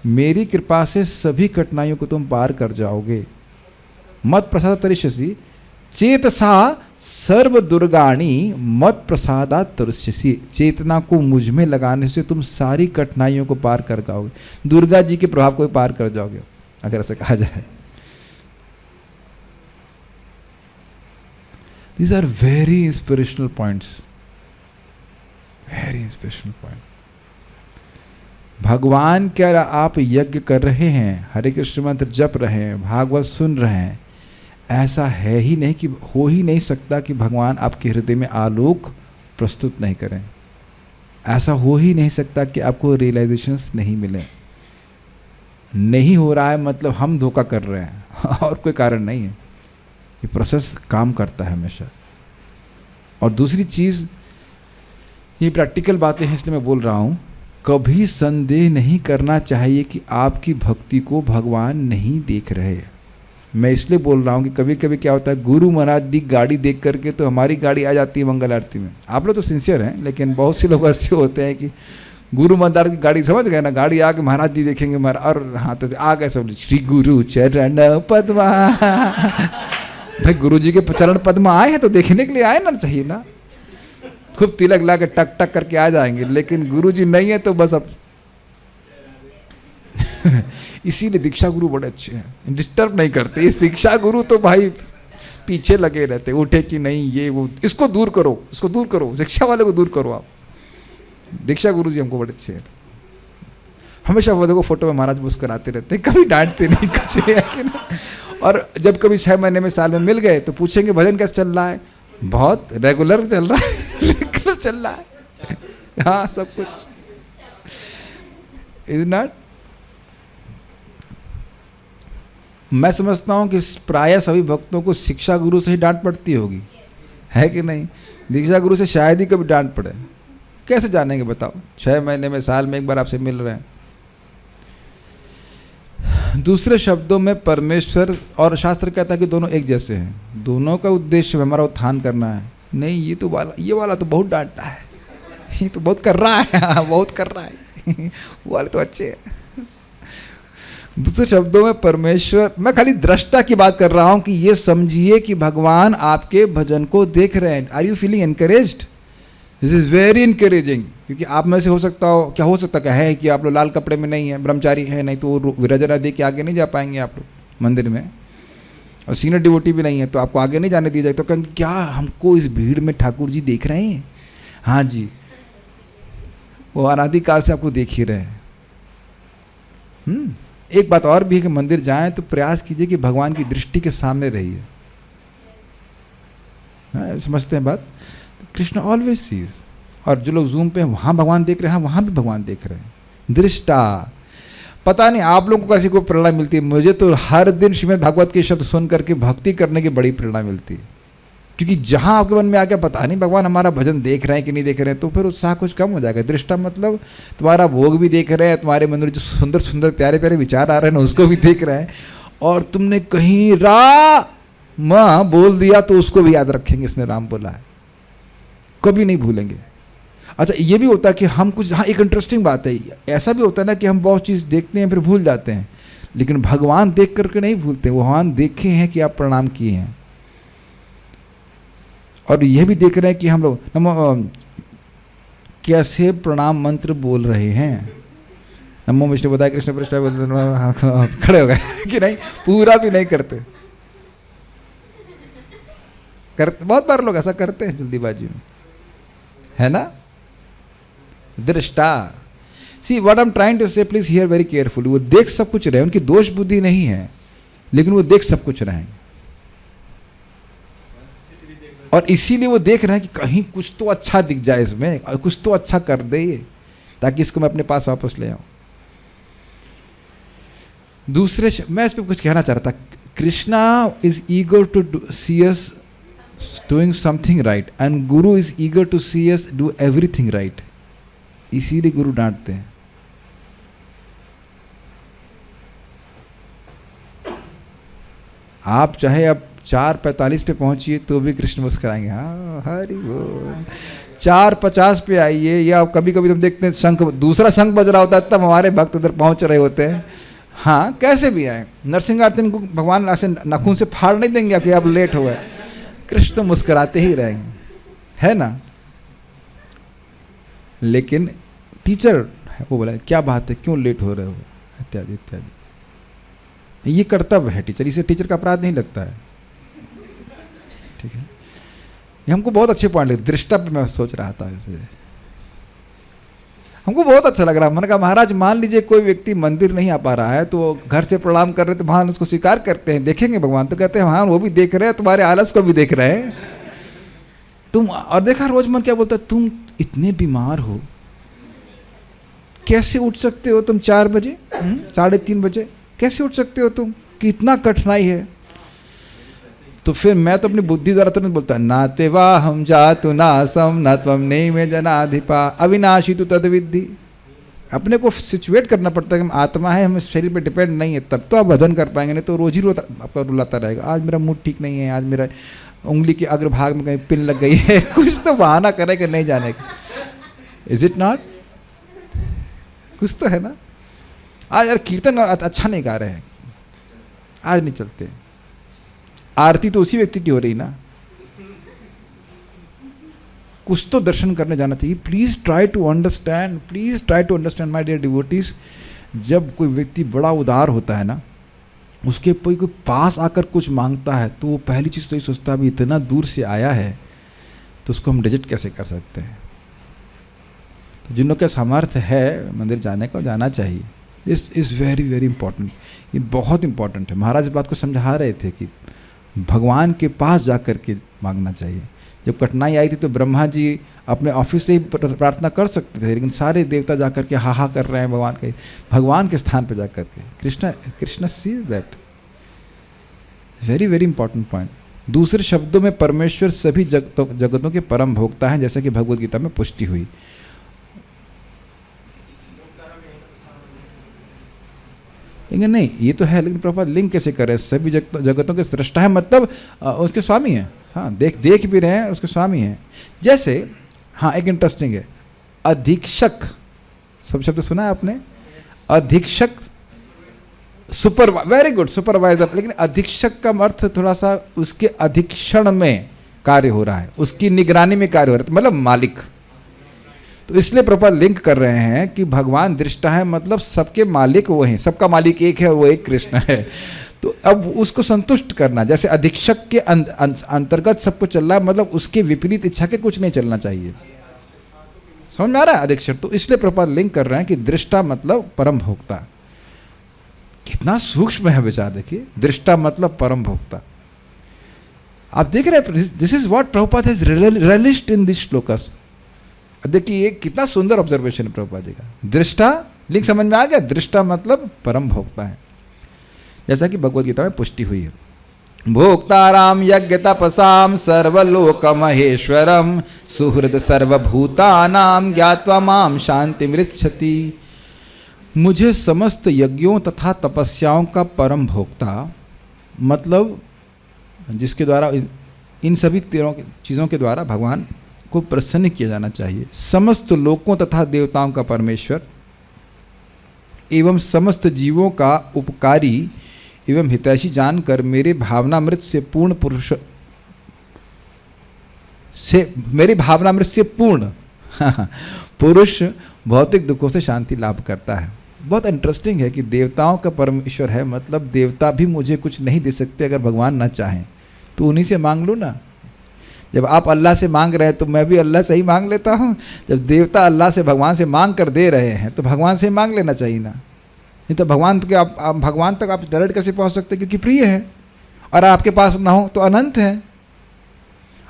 मेरी कृपा से सभी कठिनाइयों को तुम पार कर जाओगे। मत प्रसाद तरिष्यसि चेतसा सर्व दुर्गाणी मत प्रसादात तरिष्यसि, चेतना को मुझ में लगाने से तुम सारी कठिनाइयों को पार कर जाओगे। दुर्गा जी के प्रभाव को पार कर जाओगे, अगर ऐसा कहा जाए। These are very inspirational points. Very inspirational point. भगवान क्या आप यज्ञ कर रहे हैं, हरे कृष्ण मंत्र जप रहे हैं, भागवत सुन रहे हैं, ऐसा है ही नहीं कि हो ही नहीं सकता कि भगवान आपके हृदय में आलोक प्रस्तुत नहीं करें। ऐसा हो ही नहीं सकता कि आपको रियलाइजेशंस नहीं मिले। नहीं हो रहा है मतलब हम धोखा कर रहे हैं और कोई कारण नहीं है। ये प्रोसेस काम करता है हमेशा। और दूसरी चीज़, ये प्रैक्टिकल बातें हैं इसलिए मैं बोल रहा हूँ, कभी संदेह नहीं करना चाहिए कि आपकी भक्ति को भगवान नहीं देख रहे। मैं इसलिए बोल रहा हूँ कि कभी कभी क्या होता है, गुरु महाराज की गाड़ी देख करके तो हमारी गाड़ी आ जाती है मंगल आरती में। आप लोग तो सिंसियर हैं, लेकिन बहुत से लोग ऐसे होते हैं कि गुरु महाराज की गाड़ी, समझ गए ना, गाड़ी आके महाराज जी देखेंगे महाराज, और हाँ तो आ गए सब, श्री गुरु चरण पद्मा। भाई गुरु जी के चरण पद्मा आए हैं तो देखने के लिए आए ना चाहिए ना, खूब तिलक ला के टक टक करके आ जाएंगे, लेकिन गुरु जी नहीं है तो बस अब इसीलिए दीक्षा गुरु बड़े अच्छे हैं, डिस्टर्ब नहीं करते। ये शिक्षा गुरु तो भाई पीछे लगे रहते, उठे कि नहीं ये वो, इसको दूर करो, इसको दूर करो, शिक्षा वाले को दूर करो आप। दीक्षा गुरु जी हमको बड़े अच्छे हैं, हमेशा वो देखो फोटो में महाराज मुस्कुराते रहते, कभी डांटते नहीं कुछ है कि नहीं। और जब कभी 6 महीने में साल में मिल गए तो पूछेंगे भजन कैसे चल रहा है, बहुत रेगुलर चल रहा है, रेगुलर चल रहा है, हाँ सब कुछ। इज नॉट, मैं समझता हूँ कि प्रायः सभी भक्तों को शिक्षा गुरु से ही डांट पड़ती होगी, है कि नहीं? दीक्षा गुरु से शायद ही कभी डांट पड़े। कैसे जानेंगे बताओ, 6 महीने में साल में एक बार आपसे मिल रहे हैं। दूसरे शब्दों में परमेश्वर और शास्त्र कहता है कि दोनों एक जैसे हैं, दोनों का उद्देश्य हमारा उत्थान करना है। नहीं ये तो ये वाला तो बहुत डांटता है, ये तो बहुत कर रहा है, बहुत कर रहा है, वो वाले तो अच्छे हैं। दूसरे शब्दों में परमेश्वर, मैं खाली दृष्टा की बात कर रहा हूं कि ये समझिए कि भगवान आपके भजन को देख रहे हैं। Are you feeling encouraged? This is very encouraging, क्योंकि आप में से हो सकता हो, क्या हो सकता क्या है कि आप लोग लाल कपड़े में नहीं है, ब्रह्मचारी है, नहीं तो वो विरजना दे के आगे नहीं जा पाएंगे आप लोग मंदिर में, और सीनियर डिवोटी भी नहीं है तो आपको आगे नहीं जाने दिया जाए। तो कहेंगे क्या हमको इस भीड़ में ठाकुर जी देख रहे हैं? हाँ जी, वो अनादिकाल से आपको देख ही रहे हैं। एक बात और भी है कि मंदिर जाएं तो प्रयास कीजिए कि भगवान की दृष्टि के सामने रहिए। समझते हैं बात? Krishna always sees. और जो लोग जूम पे हैं वहाँ भगवान देख रहे हैं, वहाँ भी भगवान देख रहे हैं। दृष्टा, पता नहीं आप लोगों को कैसी कोई प्रेरणा मिलती है, मुझे तो हर दिन श्रीमद् भागवत के शब्द सुन करके भक्ति करने की बड़ी प्रेरणा मिलती है। क्योंकि जहाँ आपके मन में आ गया पता नहीं भगवान हमारा भजन देख रहे हैं कि नहीं देख रहे हैं, तो फिर उत्साह कुछ कम हो जाएगा। दृष्टा मतलब तुम्हारा भोग भी देख रहे हैं, तुम्हारे मन में जो सुंदर सुंदर प्यारे प्यारे विचार आ रहे हैं ना उसको भी देख रहे हैं, और तुमने कहीं राम बोल दिया तो उसको भी याद रखेंगे, इसने राम बोला है, कभी नहीं भूलेंगे। अच्छा ये भी होता है कि हम कुछ, हाँ एक इंटरेस्टिंग बात है, ऐसा भी होता है ना कि हम बहुत चीज़ देखते हैं फिर भूल जाते हैं, लेकिन भगवान देख करके नहीं भूलते। भगवान देखे हैं कि आप प्रणाम किए हैं, और यह भी देख रहे हैं कि हम लोग कैसे प्रणाम मंत्र बोल रहे हैं। नमो विष्णु बताया कृष्ण पृष्ठ, खड़े हो गए कि नहीं, पूरा भी नहीं करते। बहुत बार लोग ऐसा करते हैं जल्दीबाजी में, है ना? दृष्टा, see what I am trying to say, please hear very carefully. वो देख सब कुछ रहे, उनकी दोष बुद्धि नहीं है, लेकिन वो देख सब कुछ रहे, और इसीलिए वो देख रहे हैं कि कहीं कुछ तो अच्छा दिख जाए इसमें, कुछ तो अच्छा कर दे ये, ताकि इसको मैं अपने पास वापस ले आऊं। दूसरे मैं इस पर कुछ कहना चाह रहा था। Krishna is eager to see us doing something right, and guru is eager to see us do everything right. इसीलिए गुरु डांटते हैं। आप चाहे अब 4:45 पे पहुंचिए तो भी कृष्ण मुस्कुराएंगे, हाँ हरि बोल। 4:50 पे आइए, या कभी कभी तुम देखते हैं शंख, दूसरा शंख बज रहा होता है, तब हमारे भक्त उधर पहुंच रहे होते हैं। हाँ कैसे भी आए, नरसिंह आरती को भगवान ऐसे नाखून से फाड़ नहीं देंगे कि आप लेट हो गए, कृष्ण तो मुस्कुराते ही रहेंगे, है ना? लेकिन टीचर वो बोला क्या बात है, क्यों लेट हो रहे हो, इत्यादि इत्यादि। ये कर्तव्य है टीचर, इसे टीचर का अपराध नहीं लगता है, ठीक है? ये हमको बहुत अच्छे पॉइंट लगे। दृष्टा पे मैं सोच रहा था ऐसे। हमको बहुत अच्छा लग रहा है। मैंने कहा महाराज मान लीजिए कोई व्यक्ति मंदिर नहीं आ पा रहा है तो घर से प्रणाम कर रहे तो भगवान उसको स्वीकार करते हैं, देखेंगे भगवान तो कहते हैं हाँ वो भी देख रहे हैं, तुम्हारे आलस को भी देख रहे हैं तुम। और देखा रोज मन क्या बोलता है, तुम इतने बीमार हो कैसे उठ सकते हो तुम 4 बजे 3:30 बजे कैसे उठ सकते हो तुम, कि इतना कठिनाई है। तो फिर मैं तो अपनी बुद्धि द्वारा तुरंत बोलता ना तेवा हम जातु नासम न त्वम नहीं में जनाधिपा अविनाशी तु तद विद्धि। अपने को सिचुएट करना पड़ता है कि हम आत्मा है, हम इस शरीर पे डिपेंड नहीं है, तब तो आप भजन कर पाएंगे, नहीं तो रोज ही रोता आपका रुलाता रहेगा। आज मेरा मूड ठीक नहीं है, आज मेरा उंगली के अग्रभाग में कहीं पिन लग गई है कुछ तो बहाना करेगा नहीं जाने का। Is it not? कुछ तो है ना। आज यार कीर्तन अच्छा नहीं गा रहे हैं, आज नहीं चलते। आरती तो उसी व्यक्ति की हो रही ना, कुछ तो दर्शन करने जाना चाहिए। Please try to understand, please try to understand my dear devotees. जब कोई व्यक्ति बड़ा उदार होता है ना, उसके कोई पास आकर कुछ मांगता है तो वो पहली चीज़ तो ये सोचता है अभी इतना दूर से आया है तो उसको हम रिजेक्ट कैसे कर सकते हैं। तो जिन लोग का सामर्थ्य है मंदिर जाने का, जाना चाहिए। This is very very important, ये बहुत इंपॉर्टेंट है। महाराज इस बात को समझा रहे थे कि भगवान के पास जा कर के मांगना चाहिए। जब कठिनाई आई थी तो ब्रह्मा जी अपने ऑफिस से ही प्रार्थना कर सकते थे, लेकिन सारे देवता जा कर के हाहा कर रहे हैं भगवान के स्थान पर जा कर के। Krishna sees that, very very important point. दूसरे शब्दों में परमेश्वर सभी जगतों के परम भोक्ता हैं, जैसा कि भगवद गीता में पुष्टि हुई। लेकिन नहीं, ये तो है, लेकिन प्रभुपाद लिंक कैसे करें? सभी जगतों के सृष्टा है, मतलब उसके स्वामी हैं। हाँ, देख भी रहे हैं, उसके स्वामी हैं। जैसे हाँ, एक इंटरेस्टिंग है, अधीक्षक, सब शब्द सुना है आपने? अधीक्षक, वेरी गुड, सुपरवाइजर। लेकिन अधीक्षक का अर्थ थोड़ा सा उसके अधीक्षण में कार्य हो रहा है, उसकी निगरानी में कार्य हो रहा है, मतलब मालिक। तो इसलिए प्रभुपाद लिंक कर रहे हैं कि भगवान दृष्टा है, मतलब सबके मालिक वो हैं, सबका मालिक एक है, वो एक कृष्ण है। तो अब उसको संतुष्ट करना, जैसे अधीक्षक के अंतर्गत सब कुछ चल रहा है, मतलब उसके विपरीत इच्छा के कुछ नहीं चलना चाहिए। समझ में आ रहा है अधीक्षक? तो इसलिए प्रभुपाद लिंक कर रहे हैं कि दृष्टा मतलब परम भोक्ता। कितना सूक्ष्म है विचार, देखिए, दृष्टा मतलब परम भोक्ता। आप देख रहे हैं, this is what Prabhupada has realised in this shlokas. देखिए ये कितना सुंदर ऑब्जर्वेशन है प्रभुपाद जी का। दृष्टा, लिंक समझ में आ गया? दृष्टा मतलब परम भोक्ता है, जैसा कि भगवद गीता में पुष्टि हुई है। भोक्ताराम यज्ञ तपसाम सर्वलोक महेश्वरम सुहृद सर्वभूतानाम ज्ञात्वा माम शांति मृच्छति। मुझे समस्त यज्ञों तथा तपस्याओं का परम भोक्ता, मतलब जिसके द्वारा इन सभी चीज़ों के द्वारा भगवान को प्रसन्न किया जाना चाहिए। समस्त लोकों तथा देवताओं का परमेश्वर एवं समस्त जीवों का उपकारी एवं हितैषी जानकर मेरे भावनामृत से पूर्ण पुरुष भौतिक दुखों से शांति लाभ करता है। बहुत इंटरेस्टिंग है कि देवताओं का परमेश्वर है, मतलब देवता भी मुझे कुछ नहीं दे सकते अगर भगवान ना चाहें, तो उन्हीं से मांग लो ना। जब आप अल्लाह से मांग रहे हैं तो मैं भी अल्लाह से ही मांग लेता हूँ। जब देवता अल्लाह से भगवान से मांग कर दे रहे हैं तो भगवान से मांग लेना चाहिए ना। नहीं तो भगवान तक आप डायरेक्ट कैसे पहुँच सकते, क्योंकि प्रिय है। और आपके पास ना हो तो अनंत है,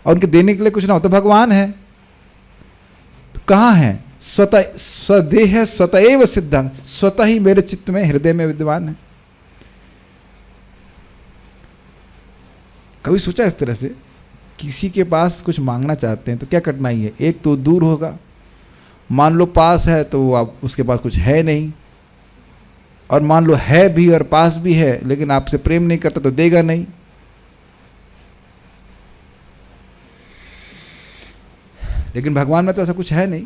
और उनके देने के लिए कुछ ना हो तो भगवान है। तो कहाँ है? स्वदेह स्वतएव सिद्धं, स्वतः ही मेरे चित्त में, हृदय में विद्यमान है। कभी सोचा इस तरह से? किसी के पास कुछ मांगना चाहते हैं तो क्या कठिनाई है? एक तो दूर होगा, मान लो पास है तो आप उसके पास कुछ है नहीं, और मान लो है भी और पास भी है लेकिन आपसे प्रेम नहीं करता तो देगा नहीं। लेकिन भगवान में तो ऐसा कुछ है नहीं।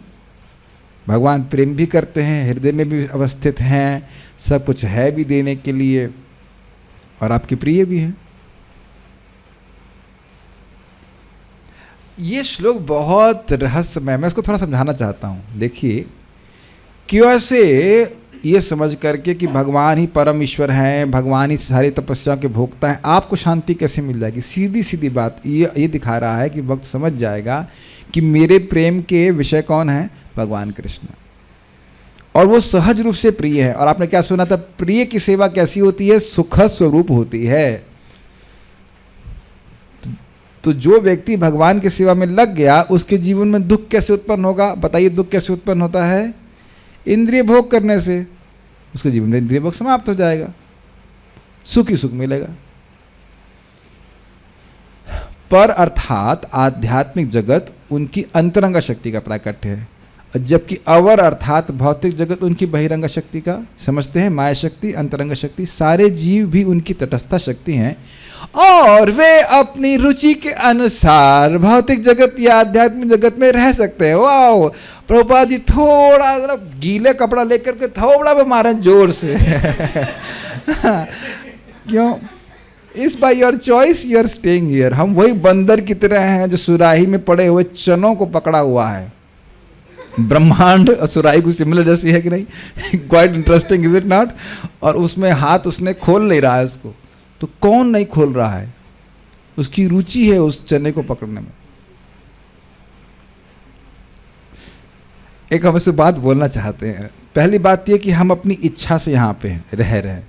भगवान प्रेम भी करते हैं, हृदय में भी अवस्थित हैं, सब कुछ है भी देने के लिए, और आपके प्रिय भी है। ये श्लोक बहुत रहस्यमय, मैं इसको थोड़ा समझाना चाहता हूँ। देखिए, क्यों से ये समझ करके कि भगवान ही परम ईश्वर हैं, भगवान ही सारी तपस्याओं के भोक्ता हैं, आपको शांति कैसे मिल जाएगी? सीधी सीधी बात ये दिखा रहा है कि भक्त समझ जाएगा कि मेरे प्रेम के विषय कौन है? भगवान कृष्ण। और वो सहज रूप से प्रिय है। और आपने क्या सुना था, प्रिय की सेवा कैसी होती है, सुखद स्वरूप होती है। तो जो व्यक्ति भगवान की सेवा में लग गया, उसके जीवन में दुख कैसे उत्पन्न होगा, बताइए दुख कैसे उत्पन्न होता है, इंद्रिय भोग करने से। उसके जीवन में इंद्रिय भोग समाप्त हो जाएगा, सुख ही सुख मिलेगा। पर अर्थात आध्यात्मिक जगत उनकी अंतरंग शक्ति का प्राकट्य है, जबकि अवर अर्थात भौतिक जगत उनकी बहिरंग शक्ति का। समझते हैं, माया शक्ति, अंतरंग शक्ति, सारे जीव भी उनकी तटस्थ शक्ति हैं और वे अपनी रुचि के अनुसार भौतिक जगत या आध्यात्मिक जगत में रह सकते हैं। वाह, प्रभुपाद जी थोड़ा जरा गीले कपड़ा लेकर के थोड़ा पे मारे जोर से क्यों, is by your choice you are staying here. हम वही बंदर की तरह हैं जो सुराही में पड़े हुए चनों को पकड़ा हुआ है। ब्रह्मांड और सुराही को सिमिलर जैसी है कि नहीं, quite interesting is it not. और उसमें हाथ उसने खोल नहीं रहा है उसको, तो कौन नहीं खोल रहा है, उसकी रुचि है उस चने को पकड़ने में। एक हम इससे बात बोलना चाहते हैं। पहली बात यह कि हम अपनी इच्छा से यहाँ पे रह रहे हैं।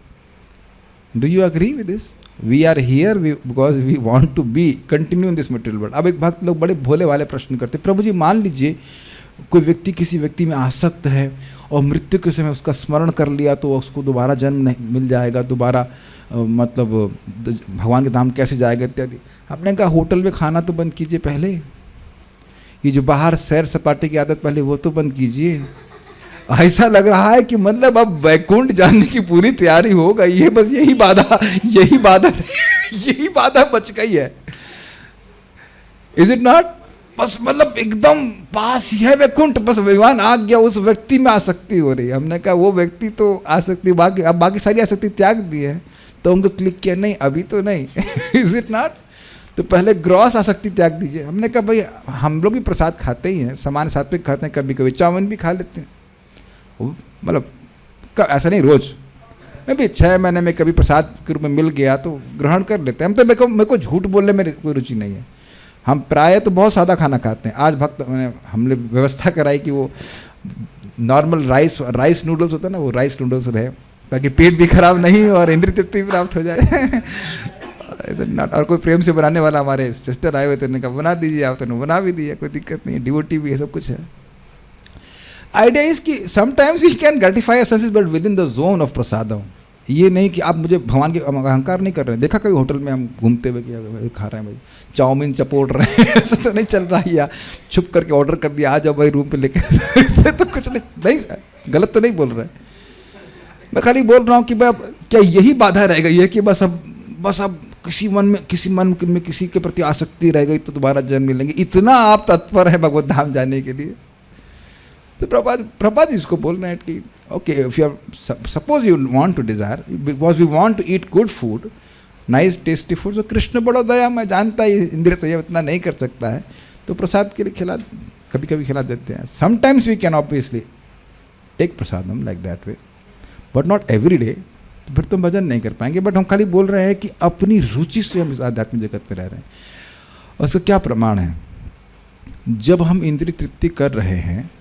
Do you agree with this? We are here because we want to be continue in this material world. अब एक भक्त लोग बड़े भोले वाले प्रश्न करते, प्रभु जी मान लीजिए कोई व्यक्ति किसी व्यक्ति में आसक्त है और मृत्यु के समय उसका स्मरण कर लिया तो उसको दोबारा जन्म नहीं मिल जाएगा, दोबारा मतलब भगवान के धाम कैसे जाएगा इत्यादि। आपने कहा होटल में खाना तो बंद कीजिए पहले, ये जो बाहर सैर सपाटे की आदत पहले वो तो बंद कीजिए। ऐसा लग रहा है कि मतलब अब वैकुंठ जाने की पूरी तैयारी हो गई है, बस यही बाधा बच गई है। Is it not? बस मतलब एकदम पास ही है वैकुंठ, बस भगवान आ गया, उस व्यक्ति में आसक्ति हो रही है। हमने कहा वो व्यक्ति तो आसक्ति बाकी, अब बाकी सारी आसक्ति त्याग दी है, तो उनको क्लिक किया नहीं अभी तो नहीं इज इट नॉट? तो पहले ग्रॉस आसक्ति त्याग दीजिए। हमने कहा भाई हम लोग भी प्रसाद खाते ही हैं, सामान्य सात्विक खाते हैं, कभी कभी चावल भी खा लेते हैं, मतलब ऐसा नहीं रोज, मैं भी 6 महीने में कभी प्रसाद के रूप में मिल गया तो ग्रहण कर लेते हैं। हम तो मेरे को झूठ बोलने में कोई रुचि नहीं है। हम प्राय तो बहुत सादा खाना खाते हैं। आज भक्त हमने व्यवस्था कराई कि वो नॉर्मल राइस नूडल्स होता है ना, वो राइस नूडल्स रहे ताकि पेट भी खराब नहीं और इंद्रिय तृप्ति भी प्राप्त हो जाए ऐसा नॉट। और कोई प्रेम से बनाने वाला, हमारे सिस्टर आए हुए थे, उन्होंने कहा बना दीजिए आप, तो बना भी दिया, कोई दिक्कत नहीं है, डिवोटी भी है, सब कुछ है। आइडिया इज कि sometimes we can gratify senses but within the zone of prasadam. ये नहीं कि आप मुझे भगवान के अहंकार नहीं कर रहे हैं। देखा कभी होटल में हम घूमते हुए कि खा रहे हैं भाई चाउमीन चपोड़ रहे हैं ऐसा तो नहीं चल रहा है, या छुप करके ऑर्डर कर दिया आ जाओ भाई रूम पे लेके इससे तो कुछ नहीं गलत तो नहीं बोल रहे। मैं खाली बोल रहा हूँ कि भाई क्या यही बाधा रह गई है कि बस अब किसी मन में किसी के प्रति आसक्ति रह गई तो दोबारा जन्म मिलेंगे, इतना आप तत्पर है भगवत धाम जाने के लिए। तो प्रभुपाद इसको बोल रहे हैं कि okay, if you suppose you want to desire because we want to eat good food, nice tasty food. तो कृष्ण बड़ा दया, मैं जानता है इंद्रिय संयम इतना नहीं कर सकता है, तो प्रसाद के लिए कभी कभी खिला देते हैं। Sometimes we can obviously take prasadam like that way, but not every day. तो फिर तो भजन नहीं कर पाएंगे। बट हम खाली बोल रहे हैं कि अपनी रुचि से हम इस आध्यात्मिक जगत में रह रहे हैं। और उसका क्या प्रमाण है? जब हम इंद्रिय तृप्ति कर रहे हैं,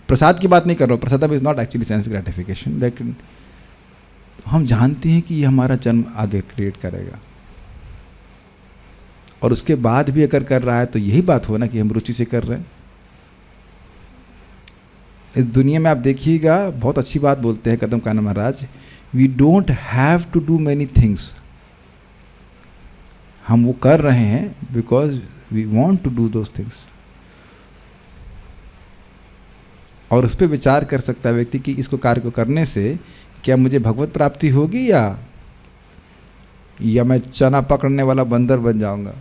प्रसाद की बात नहीं कर रहा हूँ, prasad is not actually sense gratification, लेकिन हम जानते हैं कि ये हमारा जन्म आगे क्रिएट करेगा, और उसके बाद भी अगर कर रहा है तो यही बात हो ना कि हम रुचि से कर रहे हैं। इस दुनिया में आप देखिएगा, बहुत अच्छी बात बोलते हैं कदम काना महाराज, we don't have to do many things. हम वो कर रहे हैं because we want to do those things. और उस पर विचार कर सकता है व्यक्ति कि इसको कार्य को करने से क्या मुझे भगवत प्राप्ति होगी या मैं चना पकड़ने वाला बंदर बन जाऊंगा।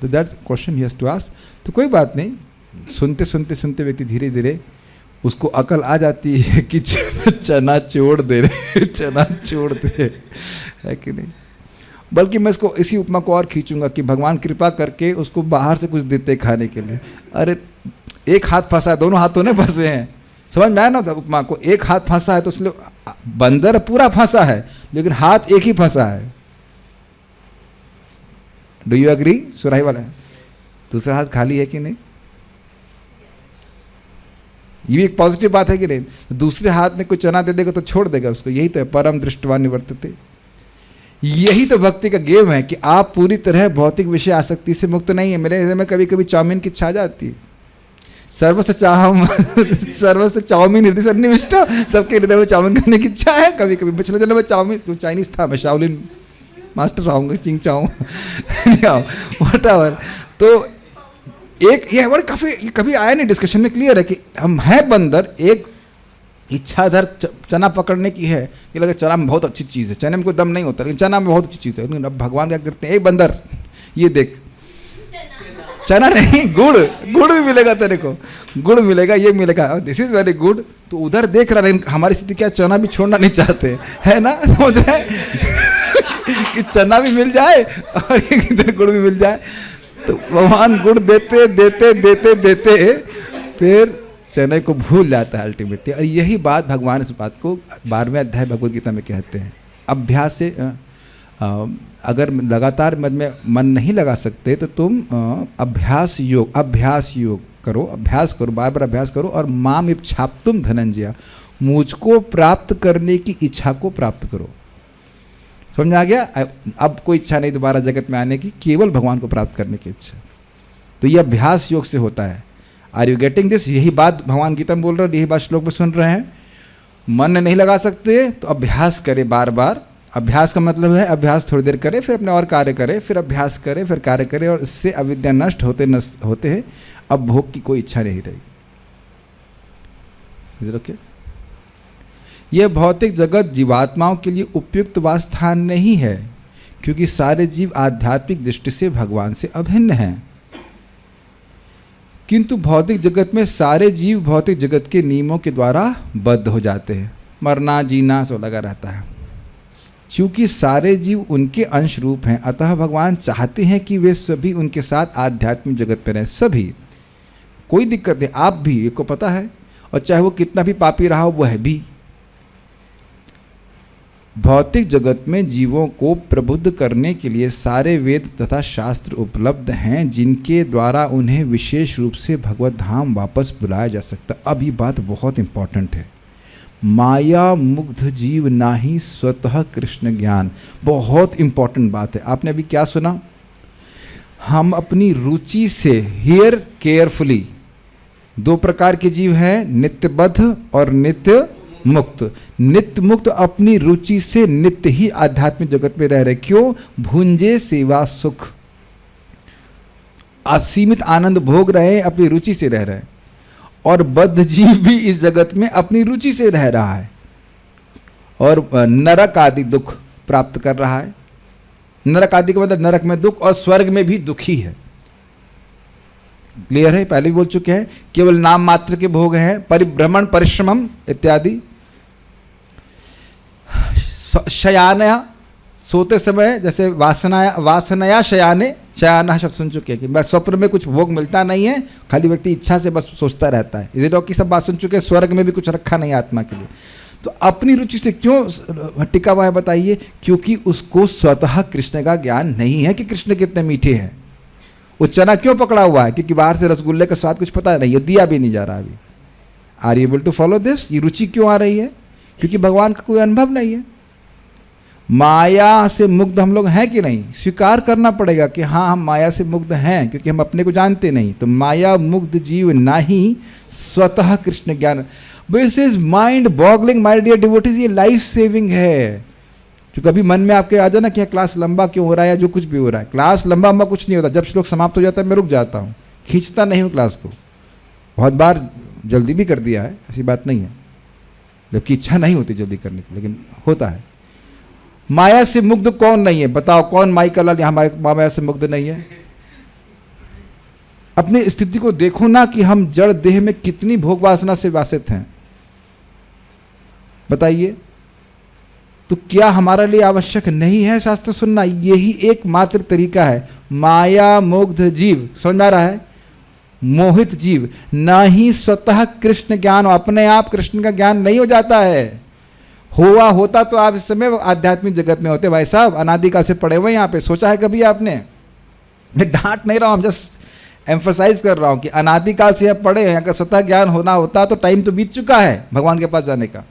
तो that question he has to ask. तो कोई बात नहीं, सुनते व्यक्ति धीरे धीरे उसको अकल आ जाती है कि चना छोड़ दे रहे चना छोड़ दे, है कि नहीं। बल्कि मैं इसको इसी उपमा को और खींचूंगा कि भगवान कृपा करके उसको बाहर से कुछ देते खाने के लिए। अरे एक हाथ फंसा है, दोनों हाथ तो नहीं फंसे हैं, समझ में आया ना उपमा को। एक हाथ फंसा है तो इसलिए बंदर पूरा फंसा है लेकिन हाथ एक ही फंसा है। Do you agree? सुराही वाला है, दूसरा हाथ खाली है कि नहीं? ये एक पॉजिटिव बात है कि नहीं? दूसरे हाथ में कोई चना दे देगा तो छोड़ देगा उसको, यही तो है परम दृष्टवा निवर्तते। यही तो भक्ति का गेम है कि आप पूरी तरह भौतिक विषय आसक्ति से मुक्त नहीं है। मेरे हृदय में कभी कभी चाउमीन की इच्छा आ जाती है, सर्वस्व चाउमीन हृदय सन्निविष्ट, सबके हृदय में चाउमीन खाने की इच्छा है। कभी कभी पिछले जन्म में चाउमीन चाइनीज था, मैं शाओलिन मास्टर रहूँगा, चिंग चाऊ वट एवर। तो एक ये वर्ड काफ़ी कभी आया नहीं डिस्कशन में, क्लियर है कि हम हैं बंदर, एक इच्छाधर चना पकड़ने की है कि लगे चना में बहुत अच्छी चीज़ है, चने में कोई दम नहीं होता, लेकिन चना में बहुत अच्छी चीज़ है। लेकिन अब भगवान क्या करते हैं, एक बंदर ये देख चना नहीं गुड़ भी मिलेगा तेरे को, गुड़ मिलेगा, ये मिलेगा, दिस इज वेरी गुड। तो उधर देख रहा, लेकिन हमारी स्थिति क्या, चना भी छोड़ना नहीं चाहते है ना, समझ रहे कि चना भी मिल जाए और इधर गुड़ भी मिल जाए। तो भगवान गुड़ देते देते देते देते फिर चने को भूल जाता है अल्टीमेटली। और यही बात भगवान इस बात को 12वें अध्याय भगवद गीता में कहते हैं। अभ्यास से अगर लगातार मन नहीं लगा सकते तो तुम अभ्यास योग करो, अभ्यास करो, बार बार अभ्यास करो। और माम इच्छाप्तुम धनंजय, मुझको प्राप्त करने की इच्छा को प्राप्त करो। समझ आ गया? अब कोई इच्छा नहीं दोबारा जगत में आने की, केवल भगवान को प्राप्त करने की इच्छा। तो ये अभ्यास योग से होता है। Are you getting this? यही बात भगवान गीता में बोल रहे हैं, यही बात श्लोक में सुन रहे हैं। मन नहीं लगा सकते तो अभ्यास करें बार बार। अभ्यास का मतलब है अभ्यास थोड़ी देर करे, फिर अपने और कार्य करे, फिर अभ्यास करे, फिर कार्य करे, और इससे अविद्या नष्ट होते हैं। अब भोग की कोई इच्छा नहीं रही। ओके? यह भौतिक जगत जीवात्माओं के लिए उपयुक्त वासस्थान नहीं है, क्योंकि सारे जीव आध्यात्मिक दृष्टि से भगवान से अभिन्न हैं। किंतु भौतिक जगत में सारे जीव भौतिक जगत के नियमों के द्वारा बद्ध हो जाते हैं, मरना जीना सब लगा रहता है। चूँकि सारे जीव उनके अंश रूप हैं, अतः भगवान चाहते हैं कि वे सभी उनके साथ आध्यात्मिक जगत में रहें। सभी, कोई दिक्कत नहीं, आप भी, ये को पता है, और चाहे वो कितना भी पापी रहा हो वह भी। भौतिक जगत में जीवों को प्रबुद्ध करने के लिए सारे वेद तथा शास्त्र उपलब्ध हैं, जिनके द्वारा उन्हें विशेष रूप से भगवत धाम वापस बुलाया जा सकता। अब ये बात बहुत इंपॉर्टेंट है। माया मुग्ध जीव नाही स्वतः कृष्ण ज्ञान, बहुत इंपॉर्टेंट बात है। आपने अभी क्या सुना? हम अपनी रुचि से, हियर केयरफुली, दो प्रकार के जीव हैं, नित्यबद्ध और नित्य मुक्त। नित्य मुक्त अपनी रुचि से नित्य ही आध्यात्मिक जगत में रह रहे। क्यों? भुंजे सेवा सुख, असीमित आनंद भोग रहे हैं, अपनी रुचि से रह रहे हैं। और बद्ध जीव भी इस जगत में अपनी रुचि से रह रहा है और नरक आदि दुख प्राप्त कर रहा है। नरक आदि का मतलब नरक में दुख, और स्वर्ग में भी दुखी है। क्लियर है? पहले भी बोल चुके हैं, केवल नाम मात्र के भोग हैं, परिभ्रमण परिश्रमम इत्यादि। शयानया, सोते समय, जैसे वासनया शयाने, शयाना शब्द सुन चुके हैं कि बस स्वप्न में कुछ भोग मिलता नहीं है, खाली व्यक्ति इच्छा से बस सोचता रहता है। इसी की सब बात सुन चुके हैं। स्वर्ग में भी कुछ रखा नहीं आत्मा के लिए। तो अपनी रुचि से क्यों टिका हुआ है बताइए? क्योंकि उसको स्वतः कृष्ण का ज्ञान नहीं है कि कृष्ण कितने मीठे हैं। वो चना क्यों पकड़ा हुआ है? क्योंकि बाहर से रसगुल्ले का स्वाद कुछ पता नहीं है, दिया भी नहीं जा रहा अभी। Are you able to follow this? ये रुचि क्यों आ रही है? क्योंकि भगवान का कोई अनुभव नहीं है। माया से मुक्त हम लोग हैं कि नहीं? स्वीकार करना पड़ेगा कि हाँ, हम माया से मुक्त हैं, क्योंकि हम अपने को जानते नहीं। तो माया मुक्त जीव नाही स्वतः कृष्ण ज्ञान। This is mind boggling my dear devotees. ये लाइफ सेविंग है। जो कभी मन में आपके आ जाए ना कि क्लास लंबा क्यों हो रहा है या जो कुछ भी हो रहा है, क्लास लंबा कुछ नहीं होता। जब श्लोक समाप्त हो जाता है मैं रुक जाता हूँ, खींचता नहीं हूँ क्लास को। बहुत बार जल्दी भी कर दिया है, ऐसी बात नहीं है, जबकि इच्छा नहीं होती जल्दी करने की, लेकिन होता है। माया से मुक्त कौन नहीं है? बताओ, कौन माई का लाल यहाँ माया से मुक्त नहीं है? अपनी स्थिति को देखो ना कि हम जड़ देह में कितनी भोग वासना से वासित हैं, बताइए। तो क्या हमारे लिए आवश्यक नहीं है शास्त्र सुनना? यही एकमात्र तरीका है। माया मुग्ध जीव, समझ में आ रहा है? मोहित जीव ना ही स्वतः कृष्ण ज्ञान, अपने आप कृष्ण का ज्ञान नहीं हो जाता है। होता तो आप इस समय आध्यात्मिक जगत में होते। भाई साहब अनादिकाल से पड़े हुए यहाँ पे, सोचा है कभी आपने? मैं डांट नहीं रहा हूँ, जस्ट एम्फसाइज कर रहा हूँ कि अनादिकाल से आप पढ़े हैं, अगर स्वतः ज्ञान होना होता तो टाइम तो बीत चुका है भगवान के पास जाने का,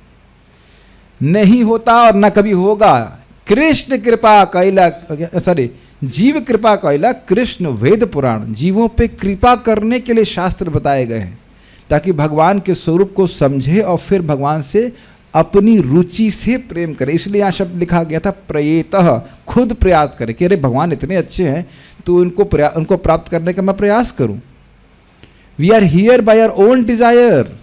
नहीं होता और न कभी होगा। कृष्ण कृपा कैला, सॉरी, जीव कृपा कैला कृष्ण वेद पुराण, जीवों पे कृपा करने के लिए शास्त्र बताए गए हैं ताकि भगवान के स्वरूप को समझे और फिर भगवान से अपनी रुचि से प्रेम करे। इसलिए यहाँ शब्द लिखा गया था प्रयतः, खुद प्रयास करे कि अरे भगवान इतने अच्छे हैं तो उनको प्राप्त करने का मैं प्रयास करूं। We are here by our own desire,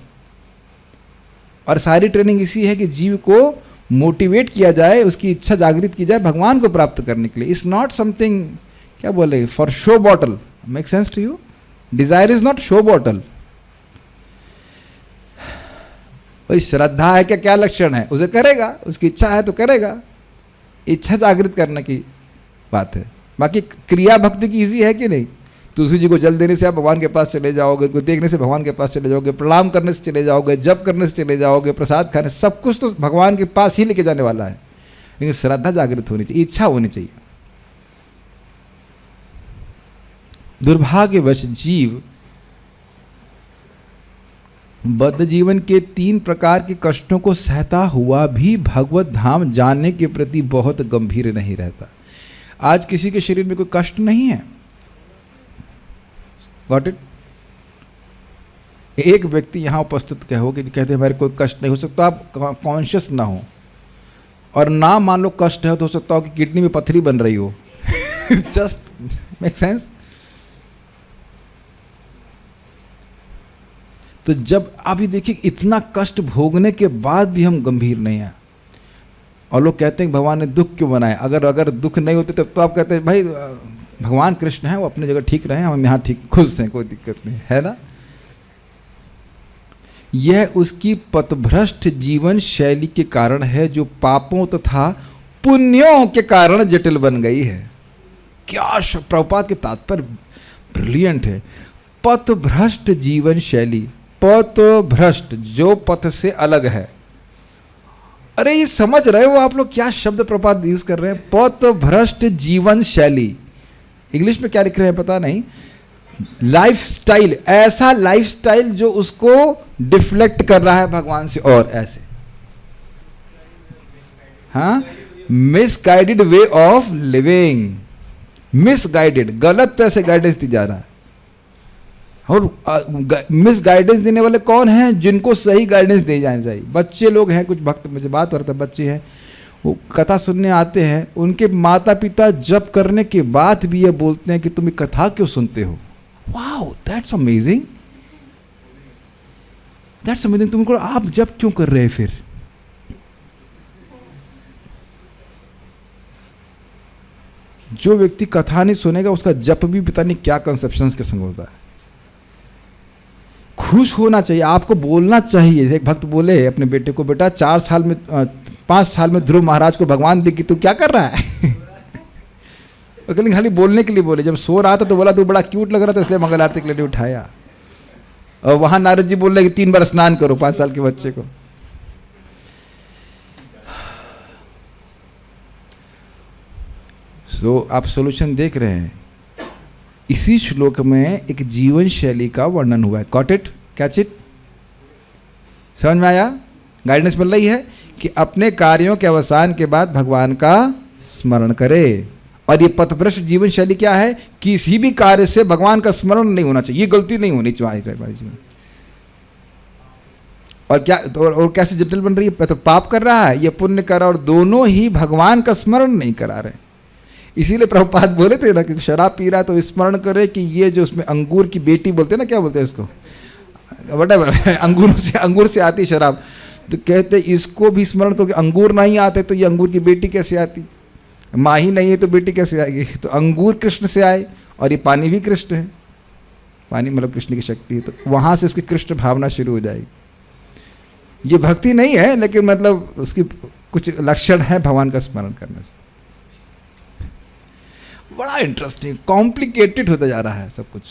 और सारी ट्रेनिंग इसी है कि जीव को मोटिवेट किया जाए, उसकी इच्छा जागृत की जाए भगवान को प्राप्त करने के लिए। इट्स नॉट समथिंग, क्या बोले, for show bottle. Make sense to you? Desire is not show bottle. भाई श्रद्धा है क्या, क्या लक्षण है, उसे करेगा, उसकी इच्छा है तो करेगा, इच्छा जागृत करने की बात है। बाकी क्रिया भक्ति की इजी है कि नहीं? तुलसी जी को जल देने से आप भगवान के पास चले जाओगे, उनको देखने से भगवान के पास चले जाओगे, प्रणाम करने से चले जाओगे, जप करने से चले जाओगे, प्रसाद खाने, सब कुछ तो भगवान के पास ही लेके जाने वाला है। लेकिन श्रद्धा जागृत होनी चाहिए, इच्छा होनी चाहिए। दुर्भाग्यवश जीव बद्ध जीवन के 3 प्रकार के कष्टों को सहता हुआ भी भगवत धाम जानने के प्रति बहुत गंभीर नहीं रहता। आज किसी के शरीर में कोई कष्ट नहीं है, गॉट इट? एक व्यक्ति यहाँ उपस्थित कहोगे कि कहते हैं मेरे कोई कष्ट नहीं, हो सकता आप कॉन्शियस ना हो, और ना मान लो कष्ट है तो हो सकता हो कि किडनी में पथरी बन रही हो। Just make sense? तो जब अभी देखिए इतना कष्ट भोगने के बाद भी हम गंभीर नहीं हैं, और लोग कहते हैं भगवान ने दुख क्यों बनाया। अगर दुख नहीं होते तब तो आप कहते हैं भाई भगवान कृष्ण है, वो अपनी जगह ठीक रहे, हम यहाँ ठीक खुश हैं, कोई दिक्कत नहीं है ना। यह उसकी पथभ्रष्ट जीवन शैली के कारण है जो पापों तथा पुण्यों के कारण जटिल बन गई है। क्या प्रभुपाद के तात्पर्य ब्रिलियंट है। पथभ्रष्ट जीवन शैली, पथभ्रष्ट जो पथ से अलग है। अरे ये समझ रहे हो आप लोग क्या शब्द प्रभुपाद यूज कर रहे हैं? पथभ्रष्ट जीवन शैली, इंग्लिश में क्या लिख रहे हैं पता नहीं। लाइफस्टाइल, ऐसा लाइफस्टाइल जो उसको डिफ्लेक्ट कर रहा है भगवान से, और ऐसे हाँ, misguided way of living, misguided, गलत तरह से गाइडेंस दी जा रहा है। और मिस गाइडेंस देने वाले कौन हैं? जिनको सही गाइडेंस दी जानी चाहिए। बच्चे लोग हैं, कुछ भक्त, मुझे बात करता है, बच्चे हैं, वो कथा सुनने आते हैं, उनके माता पिता जप करने के बाद भी ये बोलते हैं कि तुम कथा क्यों सुनते हो। Wow, that's amazing, that's amazing. तुमको आप जप क्यों कर रहे हैं फिर? जो व्यक्ति कथा नहीं सुनेगा उसका जप भी पता नहीं क्या कंसेप्शंस के संग होता है। खुश होना चाहिए, आपको बोलना चाहिए। एक भक्त बोले अपने बेटे को, बेटा 5 साल में ध्रुव महाराज को भगवान दिख, तू क्या कर रहा है? वो खाली बोलने के लिए बोले। जब सो रहा था तो बोला तू बड़ा क्यूट लग रहा था, इसलिए मंगल आरती के लिए उठाया। और वहां नारद जी बोल रहे कि 3 बार स्नान करो 5 साल के बच्चे को। आप सोल्यूशन देख रहे हैं। इसी श्लोक में एक जीवन शैली का वर्णन हुआ है। Got it? Catch it? समझ में आया? गाइडेंस मिल रही है कि अपने कार्यों के अवसान के बाद भगवान का स्मरण करे। और ये पथभ्रष्ट जीवन शैली क्या है? किसी भी कार्य से भगवान का स्मरण नहीं होना चाहिए, ये गलती नहीं होनी चाहिए। और क्या और कैसे जटिल बन रही है? तो पाप कर रहा है, ये पुण्य कर रहा है, और दोनों ही भगवान का स्मरण नहीं करा रहे। इसीलिए प्रभुपाद बोले थे ना कि शराब पी रहा है तो स्मरण करे कि ये जो उसमें अंगूर की बेटी बोलते हैं ना, क्या बोलते हैं इसको, व्हाटएवर, अंगूर से आती शराब, तो कहते इसको भी स्मरण करो कि अंगूर नहीं आते तो ये अंगूर की बेटी कैसे आती, माँ ही नहीं है तो बेटी कैसे आएगी। तो अंगूर कृष्ण से आए और ये पानी भी कृष्ण है, पानी मतलब कृष्ण की शक्ति है, तो वहाँ से उसकी कृष्ण भावना शुरू हो जाएगी। ये भक्ति नहीं है, लेकिन मतलब उसकी कुछ लक्षण है भगवान का स्मरण करने से। बड़ा इंटरेस्टिंग, कॉम्प्लिकेटेड होता जा रहा है सब कुछ।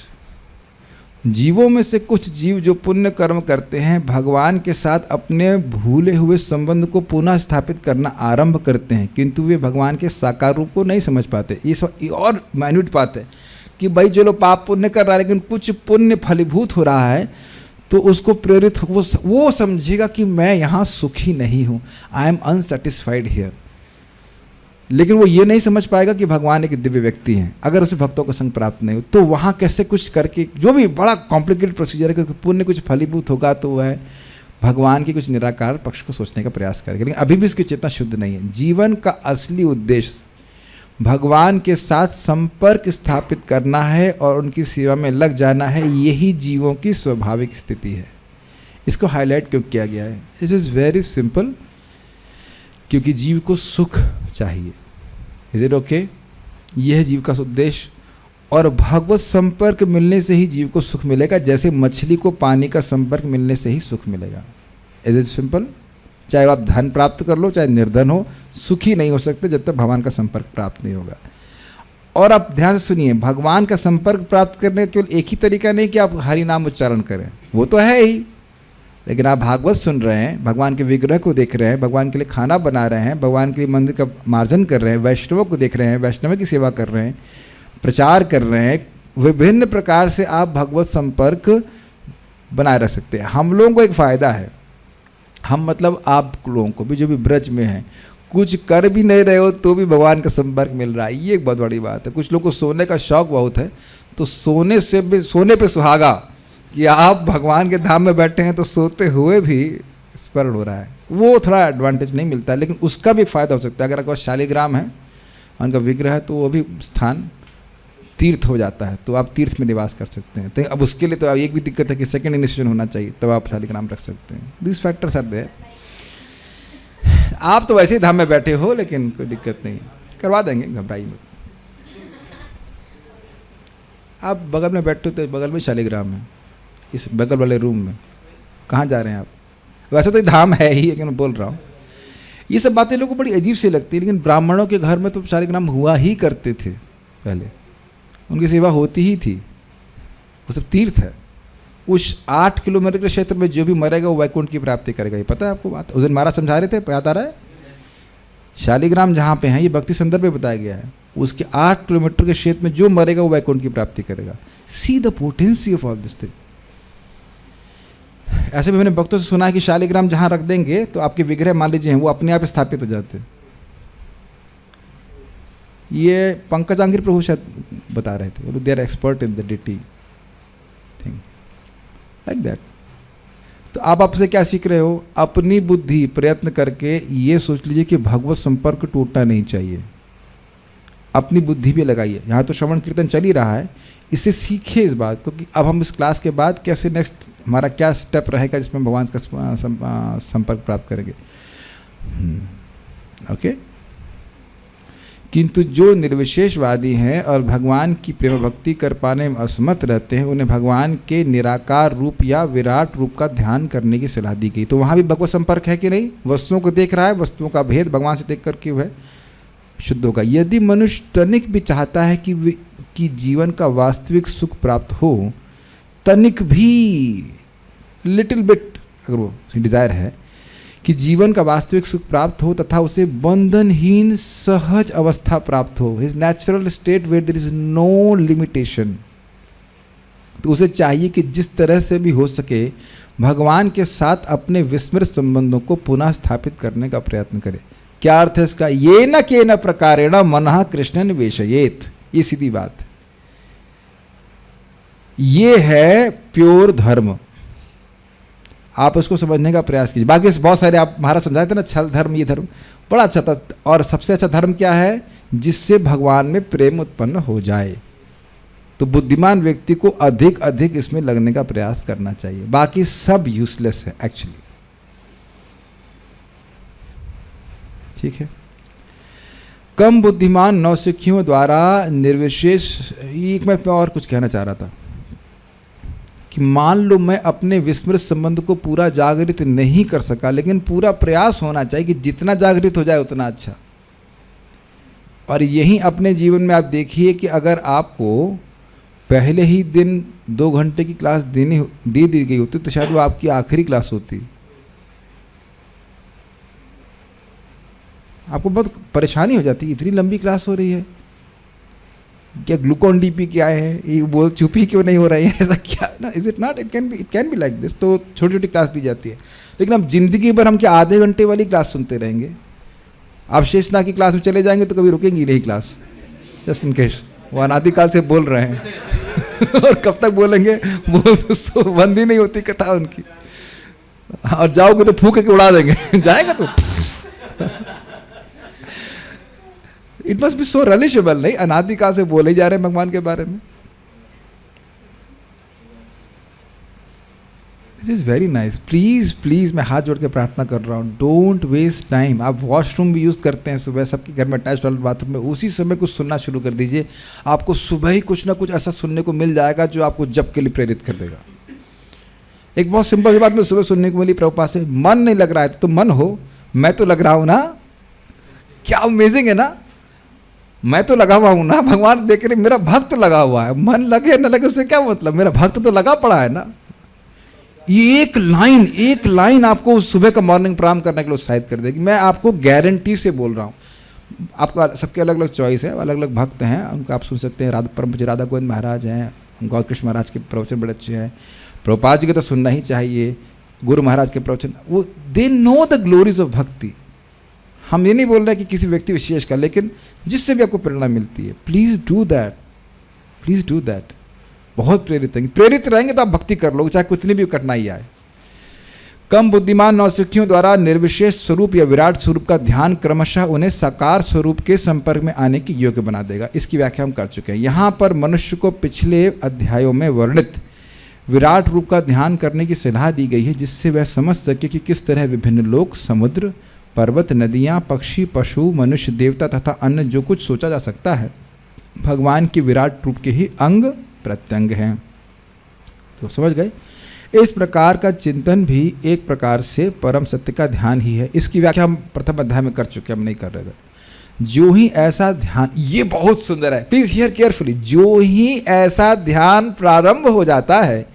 जीवों में से कुछ जीव जो पुण्य कर्म करते हैं, भगवान के साथ अपने भूले हुए संबंध को पुनः स्थापित करना आरंभ करते हैं, किंतु वे भगवान के साकार रूप को नहीं समझ पाते। ये और माइन्यूट बात है कि भाई चलो पाप पुण्य कर रहा है लेकिन कुछ पुण्य फलीभूत हो रहा है, तो उसको प्रेरित वो समझेगा कि मैं यहाँ सुखी नहीं हूँ, आई एम अनसेटिस्फाइड हियर। लेकिन वो ये नहीं समझ पाएगा कि भगवान एक दिव्य व्यक्ति हैं। अगर उसे भक्तों का संग प्राप्त नहीं हो तो वहाँ कैसे कुछ करके, जो भी बड़ा कॉम्प्लिकेटेड प्रोसीजर है कि पुण्य कुछ फलीभूत होगा तो वह भगवान के कुछ निराकार पक्ष को सोचने का प्रयास करेगा, लेकिन अभी भी उसकी चेतना शुद्ध नहीं है। जीवन का असली उद्देश्य भगवान के साथ संपर्क स्थापित करना है और उनकी सेवा में लग जाना है, यही जीवों की स्वाभाविक स्थिति है। इसको हाईलाइट क्यों किया गया है? दिस इज़ वेरी सिंपल, क्योंकि जीव को सुख चाहिए। Is it okay? यह है जीव का उद्देश्य, और भगवत संपर्क मिलने से ही जीव को सुख मिलेगा, जैसे मछली को पानी का संपर्क मिलने से ही सुख मिलेगा। Is it simple? चाहे आप धन प्राप्त कर लो चाहे निर्धन हो, सुखी नहीं हो सकते जब तक भगवान का संपर्क प्राप्त नहीं होगा। और आप ध्यान से सुनिए, भगवान का संपर्क प्राप्त करने का केवल एक ही तरीका नहीं कि आप हरि नाम उच्चारण करें, वो तो है ही, लेकिन आप भागवत सुन रहे हैं, भगवान के विग्रह को देख रहे हैं, भगवान के लिए खाना बना रहे हैं, भगवान के लिए मंदिर का मार्जन कर रहे हैं, वैष्णवों को देख रहे हैं, वैष्णव की सेवा कर रहे हैं, प्रचार कर रहे हैं, विभिन्न प्रकार से आप भगवत संपर्क बनाए रख सकते हैं। हम लोगों को एक फ़ायदा है, हम मतलब आप लोगों को भी जो भी ब्रज में हैं, कुछ कर भी नहीं रहे हो तो भी भगवान का संपर्क मिल रहा है, ये एक बहुत बड़ी बात है। कुछ लोगों को सोने का शौक़ बहुत है, तो सोने से भी, सोने पे सुहागा कि आप भगवान के धाम में बैठे हैं तो सोते हुए भी स्मरण हो रहा है, वो थोड़ा एडवांटेज नहीं मिलता है, लेकिन उसका भी एक फ़ायदा हो सकता है। अगर आपके पास शालिग्राम है, उनका विग्रह है, तो वो भी स्थान तीर्थ हो जाता है, तो आप तीर्थ में निवास कर सकते हैं। तो अब उसके लिए तो एक भी दिक्कत है कि सेकंड इनिशिएशन होना चाहिए, तब आप शालिग्राम रख सकते हैं। This factors are there. आप तो वैसे ही धाम में बैठे हो, लेकिन कोई दिक्कत नहीं, करवा देंगे, घबराइए मत। आप बगल में बैठे हो तो बगल में शालिग्राम है, इस बगल वाले रूम में। कहाँ जा रहे हैं आप? वैसे तो धाम है ही, लेकिन मैं बोल रहा हूँ ये सब बातें लोगों को बड़ी अजीब सी लगती है, लेकिन ब्राह्मणों के घर में तो शालिग्राम हुआ ही करते थे पहले, उनकी सेवा होती ही थी, वो सब तीर्थ है। उस 8 किलोमीटर के क्षेत्र में जो भी मरेगा वो वैकुंठ की प्राप्ति करेगा, ये पता है आपको बात? उस दिन महाराज समझा रहे थे, याद आ रहा है? शालिग्राम जहाँ पे हैं, ये भक्ति संदर्भ में बताया गया है, उसके 8 किलोमीटर के क्षेत्र में जो मरेगा वो वैकुंठ की प्राप्ति करेगा। See the potency of all this thing. ऐसे भी मैंने भक्तों से सुना है कि शालिग्राम जहाँ रख देंगे तो आपके विग्रह मान लीजिए वो अपने आप स्थापित हो जाते हैं। ये पंकज आंगिर प्रभु शायद बता रहे थे, they are expert in the deity thing like that. तो आप आपसे क्या सीख रहे हो? अपनी बुद्धि प्रयत्न करके ये सोच लीजिए कि भगवत संपर्क टूटना नहीं चाहिए, अपनी बुद्धि भी लगाइए। यहाँ तो श्रवण कीर्तन चल ही रहा है, इससे सीखिए इस बात को कि अब हम इस क्लास के बाद कैसे नेक्स्ट हमारा क्या स्टेप रहेगा जिसमें भगवान का संपर्क प्राप्त करेंगे। ओके। किंतु जो निर्विशेषवादी हैं और भगवान की प्रेम भक्ति कर पाने में असमर्थ रहते हैं, उन्हें भगवान के निराकार रूप या विराट रूप का ध्यान करने की सलाह दी गई। तो वहाँ भी भगवत संपर्क है कि नहीं? वस्तुओं को देख रहा है, वस्तुओं का भेद भगवान से देख करके वह शुद्ध होगा। यदि मनुष्य तनिक भी चाहता है कि जीवन का वास्तविक सुख प्राप्त हो, तनिक भी, लिटिल बिट अगर वो डिज़ायर है कि जीवन का वास्तविक सुख प्राप्त हो तथा उसे बंधनहीन सहज अवस्था प्राप्त हो, his natural state where there is no limitation, तो उसे चाहिए कि जिस तरह से भी हो सके भगवान के साथ अपने विस्मृत संबंधों को पुनः स्थापित करने का प्रयत्न करे। क्या अर्थ है इसका? ये न के न प्रकारेण मनः कृष्ण निवेशयेत, ये सीधी बात। ये है प्योर धर्म, आप उसको समझने का प्रयास कीजिए। बाकी बहुत सारे आप महाराज समझाए थे ना, छल धर्म, ये धर्म बड़ा अच्छा था। और सबसे अच्छा धर्म क्या है? जिससे भगवान में प्रेम उत्पन्न हो जाए। तो बुद्धिमान व्यक्ति को अधिक अधिक इसमें लगने का प्रयास करना चाहिए, बाकी सब यूजलेस है एक्चुअली। ठीक है। कम बुद्धिमान नौसिखियों द्वारा निर्विशेष, एक मैं और कुछ कहना चाह रहा था कि मान लो मैं अपने विस्मृत संबंध को पूरा जागृत नहीं कर सका, लेकिन पूरा प्रयास होना चाहिए कि जितना जागृत हो जाए उतना अच्छा। और यही अपने जीवन में आप देखिए कि अगर आपको पहले ही दिन 2 घंटे की क्लास दे दी गई होती तो शायद वो आपकी आखिरी क्लास होती। आपको बहुत परेशानी हो जाती, इतनी लंबी क्लास हो रही है, क्या ग्लूकॉन डी पी क्या है, ये बोल चुपी क्यों नहीं हो रही है, ऐसा क्या ना, is it not, it can be like this. तो छोटी छोटी क्लास दी जाती है, लेकिन हम जिंदगी भर हम क्या आधे घंटे वाली क्लास सुनते रहेंगे? आप शेषनाग की क्लास में चले जाएंगे तो कभी रुकेंगी नहीं क्लास, जस्ट इन केस वो अनादिकाल से बोल रहे हैं और कब तक बोलेंगे, बोल तो बंद ही नहीं होती कथा उनकी, और जाओगे तो फूक के उड़ा देंगे जाएगा तो इट मस्ट बी सो रिलेशेबल, नहीं? अनादिकाल से बोले जा रहे हैं भगवान के बारे में। This is very nice. Please please मैं हाथ जोड़ के प्रार्थना कर रहा हूँ, डोंट वेस्ट टाइम। आप वॉशरूम भी यूज करते हैं सुबह, सबके घर में अटैच टॉयलेट बाथरूम में, उसी समय कुछ सुनना शुरू कर दीजिए, आपको सुबह ही कुछ ना कुछ ऐसा सुनने को मिल जाएगा जो आपको जप के लिए प्रेरित कर देगा। एक बहुत सिंपल सी बात मैं सुबह सुनने को मिली प्रभुपाद से, मन नहीं लग रहा है तो मन हो, मैं तो लग रहा हूं ना। क्या अमेजिंग है ना, मैं तो लगा हुआ हूं ना, भगवान देख रहे मेरा भक्त लगा हुआ है, मन लगे न लगे उससे क्या मतलब, मेरा भक्त तो लगा पड़ा है ना। ये एक लाइन आपको सुबह का मॉर्निंग प्रणाम करने के लिए उत्साहित कर देगी। मैं आपको गारंटी से बोल रहा हूँ। आपका सबके अलग अलग चॉइस है, अलग अलग भक्त हैं, उनको आप सुन सकते हैं। परम पूज्य राधा गोविंद महाराज हैं, गौर कृष्ण महाराज के प्रवचन बड़े अच्छे हैं, प्रभुपाद जी के तो सुनना ही चाहिए, गुरु महाराज के प्रवचन, वो they know the glories of bhakti. हम ये नहीं बोल रहे कि किसी व्यक्ति विशेष का, लेकिन जिससे भी आपको प्रेरणा मिलती है, please do that, please do that. बहुत प्रेरित रहेंगे, प्रेरित रहेंगे तो आप भक्ति कर लोगे, चाहे कितनी भी कठिनाई आए। कम बुद्धिमान नौसिखियों द्वारा निर्विशेष स्वरूप या विराट स्वरूप का ध्यान क्रमशः उन्हें साकार स्वरूप के संपर्क में आने की योग्य बना देगा। इसकी व्याख्या हम कर चुके हैं। यहाँ पर मनुष्य को पिछले अध्यायों में वर्णित विराट रूप का ध्यान करने की सलाह दी गई है, जिससे वह समझ सके कि किस तरह विभिन्न लोक, समुद्र, पर्वत, नदियाँ, पक्षी, पशु, मनुष्य, देवता तथा अन्य जो कुछ सोचा जा सकता है भगवान के विराट रूप के ही अंग प्रत्यंग हैं। तो समझ गए? इस प्रकार का चिंतन भी एक प्रकार से परम सत्य का ध्यान ही है। इसकी व्याख्या हम प्रथम अध्याय में कर चुके हैं, हम नहीं कर रहे थे। जो ही ऐसा ध्यान, ये बहुत सुंदर है, प्लीज हियर केयरफुली, जो ही ऐसा ध्यान प्रारंभ हो जाता है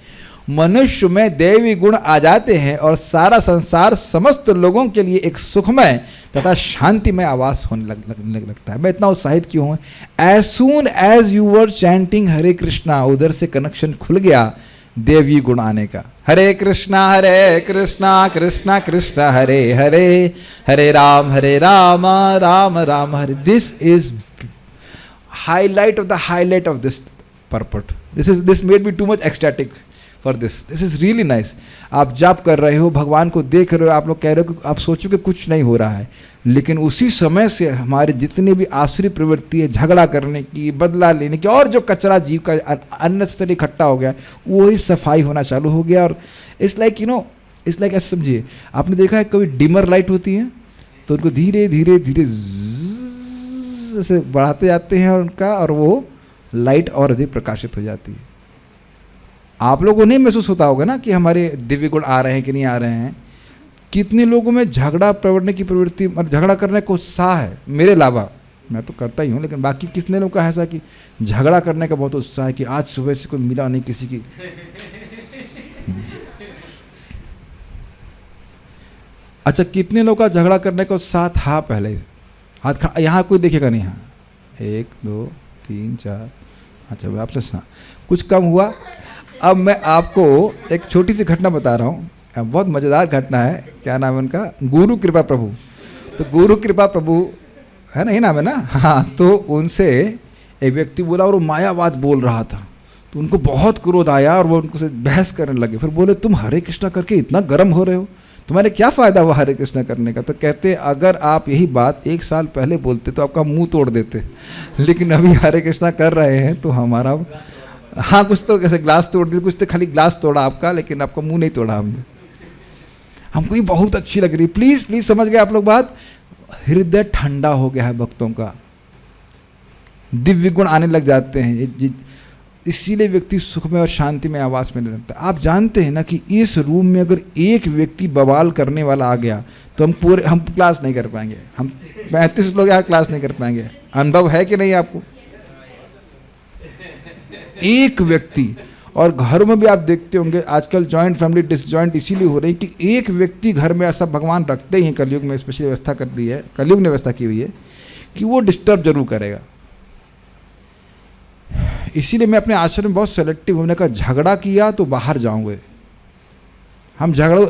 मनुष्य में दैवी गुण आ जाते हैं और सारा संसार समस्त लोगों के लिए एक सुखमय तथा शांतिमय आवास होने लगने लगता है। मैं इतना उत्साहित क्यों हूँ? As soon as you were chanting Hare Krishna, उधर से कनेक्शन खुल गया देवी गुण आने का। Hare Krishna Krishna Krishna Hare Hare, Hare Ram Ram Ram Hare. This is highlight of this purport. This made me too much ecstatic for this is really nice. आप जाप कर रहे हो, भगवान को देख रहे हो, आप लोग कह रहे हो कि आप सोचो कि कुछ नहीं हो रहा है, लेकिन उसी समय से हमारे जितनी भी आसुरी प्रवृत्ति है, झगड़ा करने की, बदला लेने की, और जो कचरा जीव का अननेसेसरी इकट्ठा हो गया, वही सफाई होना चालू हो गया। और इट्स लाइक इट्स लाइक ऐसे समझिए, आपने देखा है कभी डिमर लाइट होती है तो उनको धीरे धीरे धीरे से बढ़ाते जाते हैं और वो लाइट और अधिक प्रकाशित हो जाती है। आप लोगों को नहीं महसूस होता होगा ना कि हमारे दिव्य गुण आ रहे हैं कि नहीं आ रहे हैं? कितने लोगों में झगड़ा प्रवृत्ति की प्रवृत्ति, मतलब झगड़ा करने का उत्साह है, मेरे अलावा, मैं तो करता ही हूँ, लेकिन बाकी कितने लोग का ऐसा कि झगड़ा करने का बहुत उत्साह है कि आज सुबह से कोई मिला नहीं किसी की। अच्छा, कितने लोग का झगड़ा करने का उत्साह था पहले? हाथ यहाँ कोई देखेगा नहीं। हाँ, 1 2 3 4, अच्छा आप तो कुछ कम हुआ। अब मैं आपको एक छोटी सी घटना बता रहा हूँ, बहुत मज़ेदार घटना है। क्या नाम है उनका? गुरु कृपा प्रभु। तो गुरु कृपा प्रभु है ना, ये नाम है ना? हाँ, तो उनसे एक व्यक्ति बोला और वो मायावाद बोल रहा था, तो उनको बहुत क्रोध आया और वो उनको से बहस करने लगे। फिर बोले, तुम हरे कृष्णा करके इतना गर्म हो रहे हो, तुम्हारे क्या फ़ायदा हुआ हरे कृष्णा करने का? तो कहते, अगर आप यही बात 1 साल पहले बोलते तो आपका मुंह तोड़ देते, लेकिन अभी हरे कृष्णा कर रहे हैं तो हमारा, हाँ कुछ तो कैसे ग्लास तोड़ दिया, कुछ तो खाली ग्लास तोड़ा आपका, लेकिन आपका मुंह नहीं तोड़ा हमने। हमको ये बहुत अच्छी लग रही। प्लीज प्लीज समझ गए आप लोग बात? हृदय ठंडा हो गया है भक्तों का, दिव्य गुण आने लग जाते हैं, इसीलिए व्यक्ति सुख में और शांति में आवास में रहता है। आप जानते हैं ना कि इस रूम में अगर एक व्यक्ति बवाल करने वाला आ गया तो हम क्लास नहीं कर पाएंगे। हम 35 लोग यहाँ क्लास नहीं कर पाएंगे। अनुभव है कि नहीं आपको? एक व्यक्ति, और घरों में भी आप देखते होंगे आजकल जॉइंट फैमिली डिसजॉइंट इसीलिए हो रही कि एक व्यक्ति घर में, ऐसा भगवान रखते ही हैं, कलयुग में स्पेशली व्यवस्था कर दी है, कलयुग ने व्यवस्था की हुई है कि वो डिस्टर्ब जरूर करेगा। इसीलिए मैं अपने आश्रम में बहुत सेलेक्टिव हूँ। मैंने कहा झगड़ा किया तो बाहर जाऊँगे हम झगड़ा।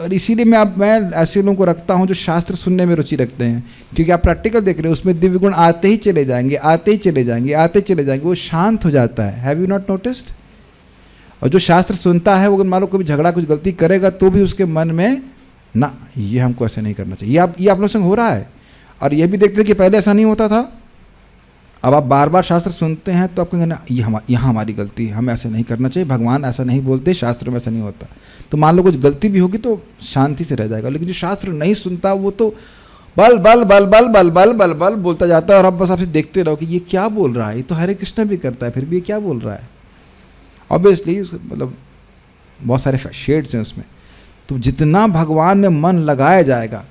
और इसीलिए मैं ऐसे लोगों को रखता हूँ जो शास्त्र सुनने में रुचि रखते हैं, क्योंकि आप प्रैक्टिकल देख रहे हैं, उसमें दिव्य गुण आते ही चले जाएंगे, आते ही चले जाएंगे, आते ही चले जाएंगे, वो शांत हो जाता है। Have you not noticed? और जो शास्त्र सुनता है वो अगर मान लो कभी झगड़ा कुछ गलती करेगा तो भी उसके मन में ना, ये हमको ऐसे नहीं करना चाहिए। ये आप लोगों संग हो रहा है। और ये भी देखते हैं कि पहले ऐसा नहीं होता था। अब आप बार बार शास्त्र सुनते हैं तो आप कहेंगे ना, यहाँ हमारी गलती है, हमें ऐसे नहीं करना चाहिए, भगवान ऐसा नहीं बोलते, शास्त्र में ऐसा नहीं होता। तो मान लो कुछ गलती भी होगी तो शांति से रह जाएगा। लेकिन जो शास्त्र नहीं सुनता वो तो बल बल बल बल बल बल बल बल बोलता जाता है, और आप बस आपसे देखते रहो कि ये क्या बोल रहा है। ये तो हरे कृष्ण भी करता है, फिर भी ये क्या बोल रहा है। ऑब्वियसली मतलब बहुत सारे शेड्स हैं उसमें। तो जितना भगवान में मन लगाया जाएगा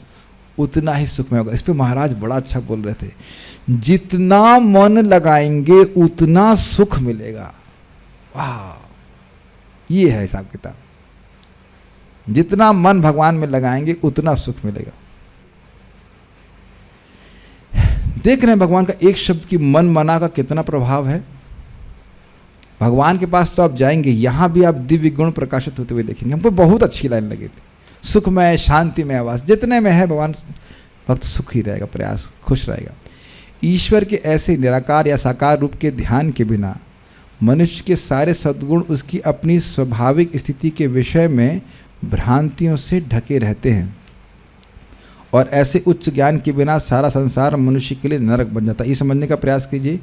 उतना ही सुख में होगा। इस पर महाराज बड़ा अच्छा बोल रहे थे, जितना मन लगाएंगे उतना सुख मिलेगा। वाह, ये है हिसाब किताब। जितना मन भगवान में लगाएंगे उतना सुख मिलेगा। देख रहे हैं भगवान का एक शब्द की मन मना का कितना प्रभाव है। भगवान के पास तो आप जाएंगे, यहां भी आप दिव्य गुण प्रकाशित होते हुए देखेंगे। हमको बहुत अच्छी लाइन लगी थी, सुखमय शांतिमय आवास। जितने में है भगवान भक्त सुख ही रहेगा, प्रयास खुश रहेगा। ईश्वर के ऐसे निराकार या साकार रूप के ध्यान के बिना मनुष्य के सारे सद्गुण उसकी अपनी स्वाभाविक स्थिति के विषय में भ्रांतियों से ढके रहते हैं, और ऐसे उच्च ज्ञान के बिना सारा संसार मनुष्य के लिए नरक बन जाता है। ये समझने का प्रयास कीजिए,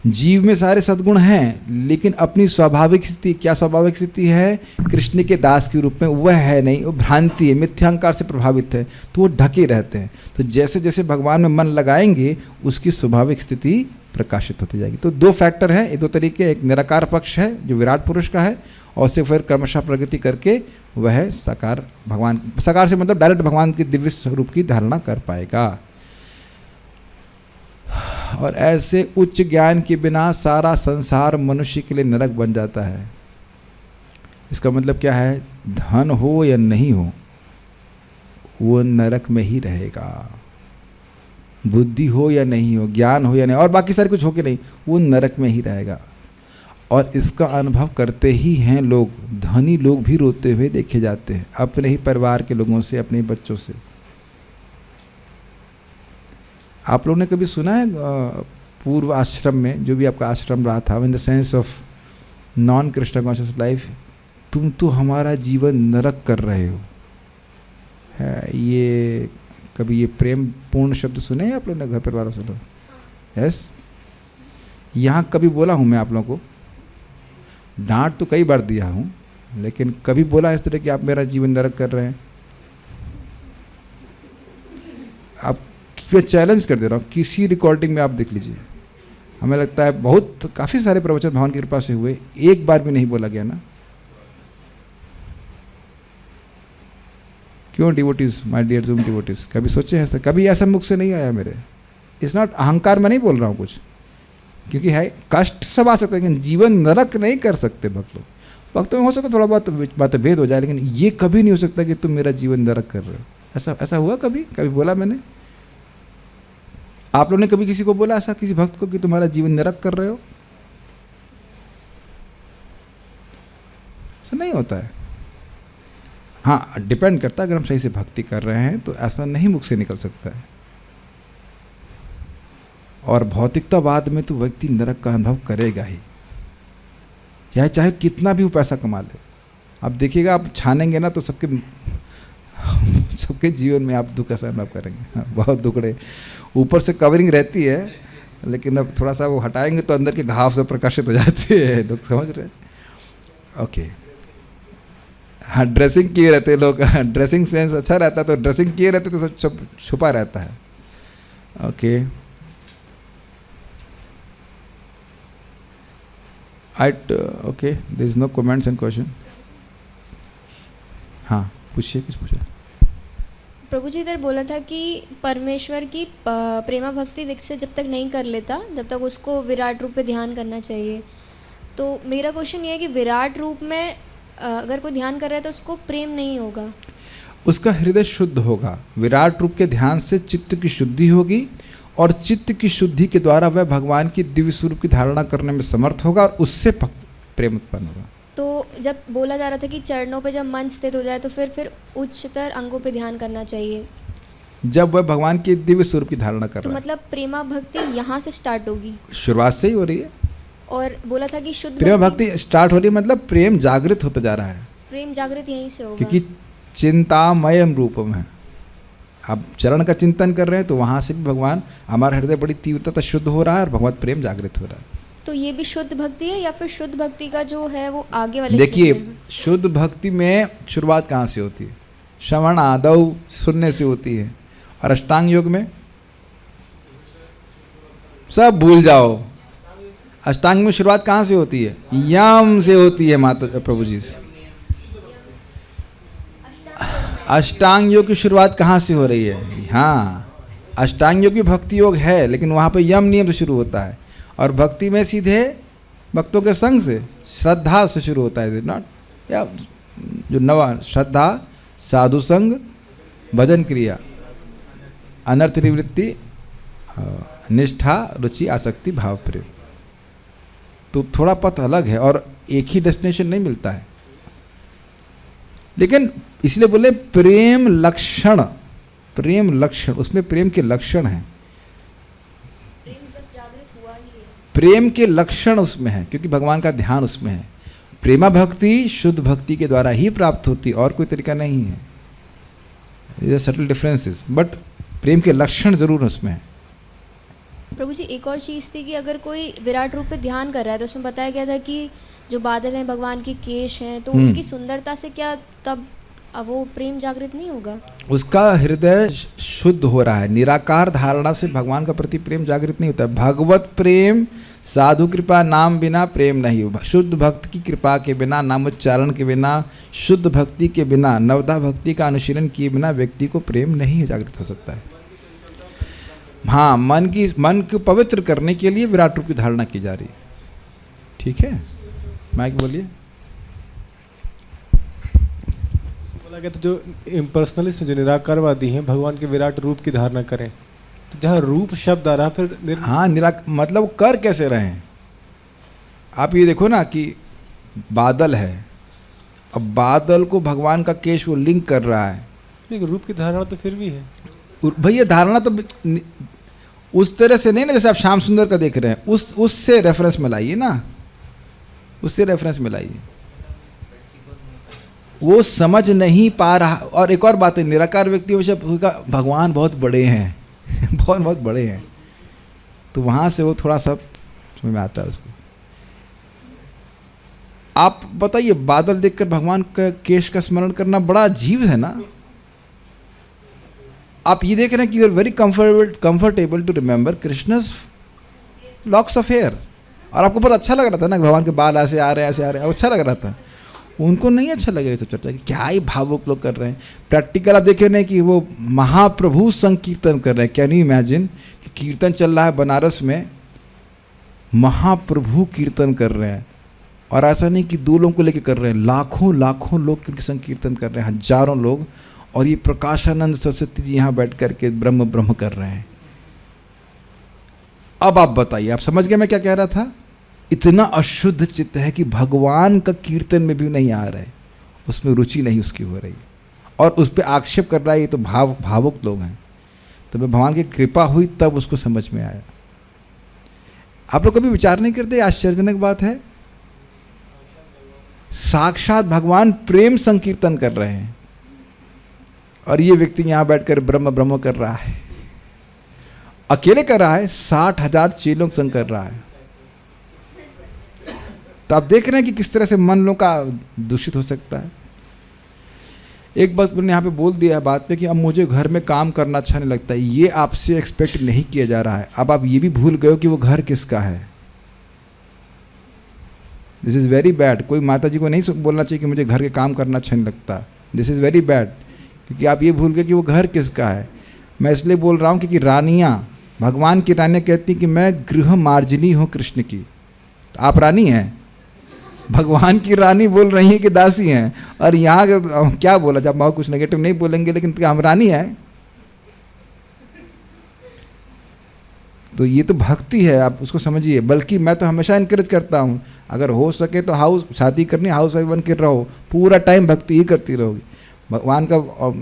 जीव में सारे सद्गुण हैं लेकिन अपनी स्वाभाविक स्थिति, क्या स्वाभाविक स्थिति है, कृष्ण के दास के रूप में वह है नहीं, वो भ्रांति है, मिथ्यांकार से प्रभावित है, तो वो ढके रहते हैं। तो जैसे जैसे भगवान में मन लगाएंगे उसकी स्वाभाविक स्थिति प्रकाशित होती जाएगी। तो दो फैक्टर हैं, ये दो तरीके, एक निराकार पक्ष है जो विराट पुरुष का है, और उससे फिर क्रमशः प्रगति करके वह साकार भगवान, साकार से मतलब डायरेक्ट भगवान के दिव्य स्वरूप की धारणा कर पाएगा। और ऐसे उच्च ज्ञान के बिना सारा संसार मनुष्य के लिए नरक बन जाता है। इसका मतलब क्या है, धन हो या नहीं हो वो नरक में ही रहेगा। बुद्धि हो या नहीं हो, ज्ञान हो या नहीं, और बाकी सारे कुछ हो के नहीं, वो नरक में ही रहेगा। और इसका अनुभव करते ही हैं लोग। धनी लोग भी रोते हुए देखे जाते हैं, अपने ही परिवार के लोगों से, अपने ही बच्चों से। आप लोगों ने कभी सुना है पूर्व आश्रम में, जो भी आपका आश्रम रहा था, in the sense of non Krishna conscious life, तुम तो हमारा जीवन नरक कर रहे हो, है ये कभी ये प्रेम पूर्ण शब्द सुने हैं आप लोगों ने घर परिवारों से? यस, यहाँ कभी बोला हूँ मैं आप लोगों को, डांट तो कई बार दिया हूँ, लेकिन कभी बोला इस तरह कि आप मेरा जीवन नरक कर रहे हैं? आप मैं चैलेंज कर दे रहा हूँ, किसी रिकॉर्डिंग में आप देख लीजिए। हमें लगता है बहुत काफ़ी सारे प्रवचन भगवान की कृपा से हुए, एक बार भी नहीं बोला गया ना। क्यों devotees, my dear zoom devotees, कभी सोचे हैं ऐसा? कभी ऐसा मुख से नहीं आया मेरे। इट्स नॉट अहंकार में नहीं बोल रहा हूँ कुछ, क्योंकि है कष्ट सब आ सकता है, लेकिन जीवन नरक नहीं कर सकते भक्त लोग। भक्तों में हो सकता थोड़ा बहुत बातें भेद हो जाए, लेकिन ये कभी नहीं हो सकता कि तुम मेरा जीवन नरक कर रहे हो। ऐसा हुआ कभी? कभी बोला मैंने? आप लोगों ने कभी किसी को बोला ऐसा, किसी भक्त को, कि तुम्हारा जीवन नरक कर रहे हो? ऐसा नहीं होता है। हाँ, डिपेंड करता है, अगर हम सही से भक्ति कर रहे हैं तो ऐसा नहीं मुख से निकल सकता है। और भौतिकतावाद में तो व्यक्ति नरक का अनुभव करेगा ही, चाहे कितना भी वो पैसा कमा ले। आप देखिएगा, आप छानेंगे ना तो सबके जीवन में आप दुख ऐसा अनुभव करेंगे। हाँ, बहुत दुखड़े, ऊपर से कवरिंग रहती है, लेकिन अब थोड़ा सा वो हटाएंगे तो अंदर के घाव से प्रकाशित हो जाते हैं लोग, समझ रहे हैं? ओके, हाँ, ड्रेसिंग किए रहते लोग, ड्रेसिंग सेंस अच्छा रहता है तो ड्रेसिंग किए रहते तो सब छुपा रहता है। Okay, okay, there is no comments and question. हाँ, पूछिए, कुछ पूछिए। प्रभु जी इधर बोला था कि परमेश्वर की प्रेमा भक्ति विकसित जब तक नहीं कर लेता, जब तक उसको विराट रूप पे ध्यान करना चाहिए। तो मेरा क्वेश्चन ये है कि विराट रूप में अगर कोई ध्यान कर रहा है तो उसको प्रेम नहीं होगा, उसका हृदय शुद्ध होगा। विराट रूप के ध्यान से चित्त की शुद्धि होगी और चित्त की शुद्धि के द्वारा वह भगवान की दिव्य स्वरूप की धारणा करने में समर्थ होगा और उससे प्रेम उत्पन्न होगा। तो जब बोला जा रहा था कि चरणों पे जब मन स्थित हो जाए तो फिर उच्चतर अंगों पे ध्यान करना चाहिए, जब वह भगवान की दिव्य स्वरूप की धारणा कर तो रहा है। मतलब प्रेमा भक्ति यहाँ से स्टार्ट होगी। शुरुआत से ही हो रही है। और बोला था कि शुद्ध प्रेम भक्ति स्टार्ट हो रही है, मतलब प्रेम जागृत होता जा रहा है, प्रेम जागृत यहीं से होगा। क्योंकि चिंतामयम रूपम है। आप चरण का चिंतन कर रहे हैं तो वहाँ से भी भगवान, हमारा हृदय बड़ी तीव्रता शुद्ध हो रहा है और भगवत प्रेम जागृत हो रहा है। तो ये भी शुद्ध भक्ति है या फिर शुद्ध भक्ति का जो है वो आगे वाले देखिए, श्लोक में है? शुद्ध भक्ति में शुरुआत कहाँ से होती है? श्रवण आदौ सुनने से होती है। और अष्टांग योग में सब भूल जाओ, अष्टांग में शुरुआत कहाँ से होती है? यम से होती है माता प्रभु जी से। अष्टांग योग की शुरुआत कहाँ से हो रही है? हाँ, अष्टांग योग भी भक्ति योग है, लेकिन वहाँ पे यम नियम से शुरू होता है। और भक्ति में सीधे भक्तों के संग से, श्रद्धा से शुरू होता है। नॉट या जो नवा श्रद्धा, साधु संग, भजन क्रिया, अनर्थ निवृत्ति, निष्ठा, रुचि, आसक्ति, भाव, प्रेम। तो थोड़ा पथ अलग है और एक ही डेस्टिनेशन नहीं मिलता है। लेकिन इसलिए बोले प्रेम लक्षण, प्रेम लक्षण, उसमें प्रेम के लक्षण हैं। प्रेम के लक्षण उसमें है, क्योंकि भगवान का ध्यान उसमें है। प्रेमा भक्ति शुद्ध भक्ति के द्वारा ही प्राप्त होती, और कोई तरीका नहीं है। ये सटल डिफरेंसेस, बट प्रेम के लक्षण जरूर उसमें है। प्रभु जी, एक और चीज़ थी कि अगर कोई विराट रूप पे ध्यान कर रहा है तो उसमें बताया गया था कि जो बादल हैं भगवान के केश हैं, तो उसकी सुंदरता से क्या तब अब वो प्रेम जागृत नहीं होगा? उसका हृदय शुद्ध हो रहा है। निराकार धारणा से भगवान का प्रति प्रेम जागृत नहीं होता है। भगवत प्रेम साधु कृपा नाम बिना प्रेम नहीं होगा। शुद्ध भक्त की कृपा के बिना, नामोच्चारण के बिना, शुद्ध भक्ति के बिना, नवदा भक्ति का अनुशीलन किए बिना व्यक्ति को प्रेम नहीं जागृत हो सकता है। हाँ, मन को पवित्र करने के लिए विराट रूप की धारणा की जा रही है। ठीक है, माइक बोलिए। बोला गया तो जो इम्पर्सनलिस्ट, जो निराकारवादी हैं, भगवान के विराट रूप की धारणा करें। तो जहाँ रूप शब्द आ रहा फिर हाँ, मतलब कर कैसे रहे हैं? आप ये देखो ना कि बादल है, अब बादल को भगवान का केश वो लिंक कर रहा है। लेकिन रूप की धारणा तो फिर भी है भैया। धारणा तो उस तरह से नहीं ना, जैसे आप श्याम सुंदर का देख रहे हैं, उससे रेफरेंस में लाइए ना, उससे रेफरेंस में लाइए। वो समझ नहीं पा रहा। और एक और बात है, निराकार व्यक्ति हमेशा भगवान बहुत बड़े हैं बहुत बड़े हैं, तो वहाँ से वो थोड़ा सा समझ में आता है उसको। आप बताइए, बादल देखकर भगवान का केश का स्मरण करना बड़ा अजीब है ना। आप ये देख रहे हैं कि you are very comfortable to remember Krishna's locks of hair, और आपको बहुत अच्छा लग रहा था ना, भगवान के बाल ऐसे आ रहे हैं, ऐसे आ रहे हैं, अच्छा लग रहा था। उनको नहीं अच्छा लगेगा ये सब चर्चा, कि क्या ही भावुक लोग कर रहे हैं। प्रैक्टिकल आप देख रहे हैं कि वो महाप्रभु संकीर्तन कर रहे हैं। कैन यू इमेजिन कि कीर्तन चल रहा है बनारस में, महाप्रभु कीर्तन कर रहे हैं, और ऐसा नहीं कि 2 लोगों को लेकर कर रहे हैं, लाखों लोग संकीर्तन कर रहे हैं, हजारों लोग। और ये प्रकाशानंद सरस्वती जी यहाँ बैठ करके ब्रह्म कर रहे हैं। अब आप बताइए, आप समझ गए मैं क्या कह रहा था? इतना अशुद्ध चित्त है कि भगवान का कीर्तन में भी नहीं आ रहा है, उसमें रुचि नहीं उसकी हो रही, और उस पर आक्षेप कर रहा है ये तो भावुक लोग हैं। तो भगवान की कृपा हुई तब उसको समझ में आया। आप लोग कभी विचार नहीं करते? आश्चर्यजनक बात है, साक्षात भगवान प्रेम संकीर्तन कर रहे हैं और ये व्यक्ति यहाँ बैठकर ब्रह्म कर रहा है। अकेले कर रहा है, 60,000 चेलों के संग कर रहा है। तो आप देख रहे हैं कि किस तरह से मन लोगों का दूषित हो सकता है। एक बात मैंने यहाँ पे बोल दिया है बात पे कि अब मुझे घर में काम करना अच्छा नहीं लगता, ये आपसे एक्सपेक्ट नहीं किया जा रहा है। अब आप ये भी भूल गए हो कि वो घर किसका है। This is very bad. कोई माता जी को नहीं बोलना चाहिए कि मुझे घर के काम करना अच्छा नहीं लगता। दिस इज़ वेरी बैड, क्योंकि आप ये भूल गए कि वो घर किसका है। मैं इसलिए बोल रहा हूँ क्योंकि रानियाँ, भगवान की रानियाँ कहती कि मैं गृह मार्जिनी हूँ कृष्ण की। तो आप रानी हैं, भगवान की रानी बोल रही हैं कि दासी हैं। और यहाँ क्या बोला, जब हम कुछ नेगेटिव नहीं बोलेंगे, लेकिन हम रानी हैं। तो ये तो भक्ति है, आप उसको समझिए। बल्कि मैं तो हमेशा इनकरेज करता हूँ, अगर हो सके तो शादी करनी हाउस वाइफ बन के रहो, पूरा टाइम भक्ति ही करती रहोगी। भगवान का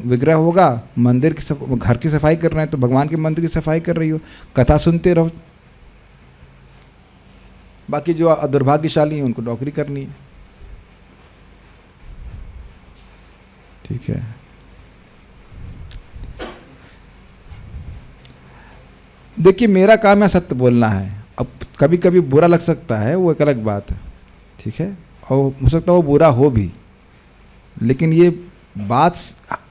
विग्रह होगा, मंदिर की घर की सफाई कर रहे हैं तो भगवान के मंदिर की सफाई कर रही हो, कथा सुनते रहो। बाकी जो दुर्भाग्यशाली हैं उनको नौकरी करनी है। ठीक है, देखिए मेरा काम है सत्य बोलना है। अब कभी कभी बुरा लग सकता है, वो एक अलग बात है, ठीक है, और हो सकता है वो बुरा हो भी, लेकिन ये बात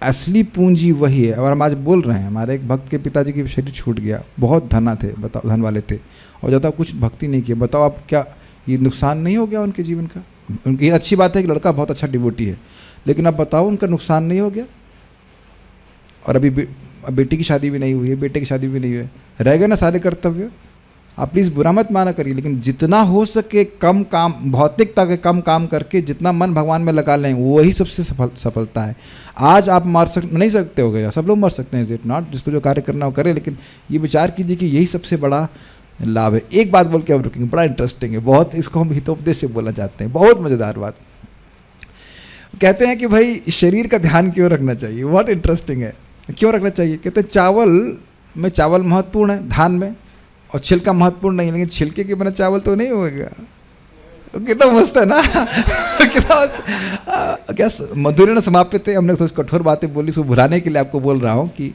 असली पूंजी वही है। और हम आज बोल रहे हैं, हमारे एक भक्त के पिताजी की शरीर छूट गया, बहुत धना थे, बताओ धन वाले थे, और ज़्यादा कुछ भक्ति नहीं किया। बताओ आप, क्या ये नुकसान नहीं हो गया उनके जीवन का? ये अच्छी बात है कि लड़का बहुत अच्छा डिवोटी है, लेकिन अब बताओ उनका नुकसान नहीं हो गया? और अभी बेटी की शादी भी नहीं हुई है, बेटे की शादी भी नहीं हुई है, रह गए ना सारे कर्तव्य। आप प्लीज़ बुरा मत माना करिए, लेकिन जितना हो सके कम काम, भौतिकता के कम काम करके जितना मन भगवान में लगा लें, वही सबसे सफलता है। आज आप नहीं सकते हो गया, सब लोग मर सकते हैं, इज इट नॉट? जिसको जो कार्य करना हो करे, लेकिन ये विचार कीजिए कि यही सबसे बड़ा लाभ है। एक बात बोल के अब रुकेंगे, बड़ा इंटरेस्टिंग है, बहुत, इसको हम हितोपदेश से बोलना चाहते हैं, बहुत मज़ेदार बात। कहते हैं कि भाई शरीर का ध्यान क्यों रखना चाहिए? बहुत इंटरेस्टिंग है, क्यों रखना चाहिए? कहते हैं चावल महत्वपूर्ण है धान में, और छिलका महत्वपूर्ण नहीं, लेकिन छिलके के बिना चावल तो नहीं होगा। कितना मस्त है ना कितना मस्त। क्या मधुर न समाप्त है, हमने तो कठोर बातें बोली, उसको भुलाने के लिए आपको बोल रहा हूँ कि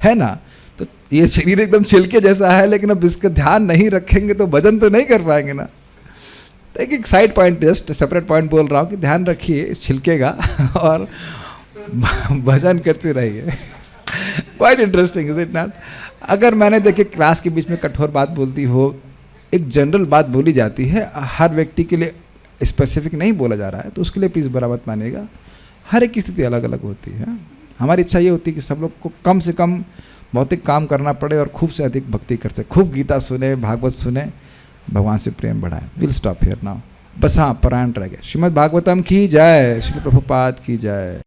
है ना। तो ये शरीर एकदम छिलके जैसा है, लेकिन अब इसका ध्यान नहीं रखेंगे तो भजन तो नहीं कर पाएंगे ना। तो एक side point, just separate point बोल रहा हूँ कि ध्यान रखिए इस छिलके का और भजन करते रहिए। Quite interesting is it not? अगर मैंने देखे क्लास के बीच में कठोर बात बोलती हो, एक जनरल बात बोली जाती है, हर व्यक्ति के लिए स्पेसिफिक नहीं बोला जा रहा है, तो उसके लिए प्लीज़ बुरा मत मानिएगा। हर एक की स्थिति अलग अलग होती है। हमारी इच्छा ये होती है कि सब लोग को कम से कम भौतिक काम करना पड़े और खूब से अधिक भक्ति कर सके, खूब गीता सुने, भागवत सुने, भगवान से प्रेम बढ़ाए। Will stop here now. बस हाँ, पारायण रह गया। श्रीमद् भागवतम की जय, श्री प्रभुपाद की जय।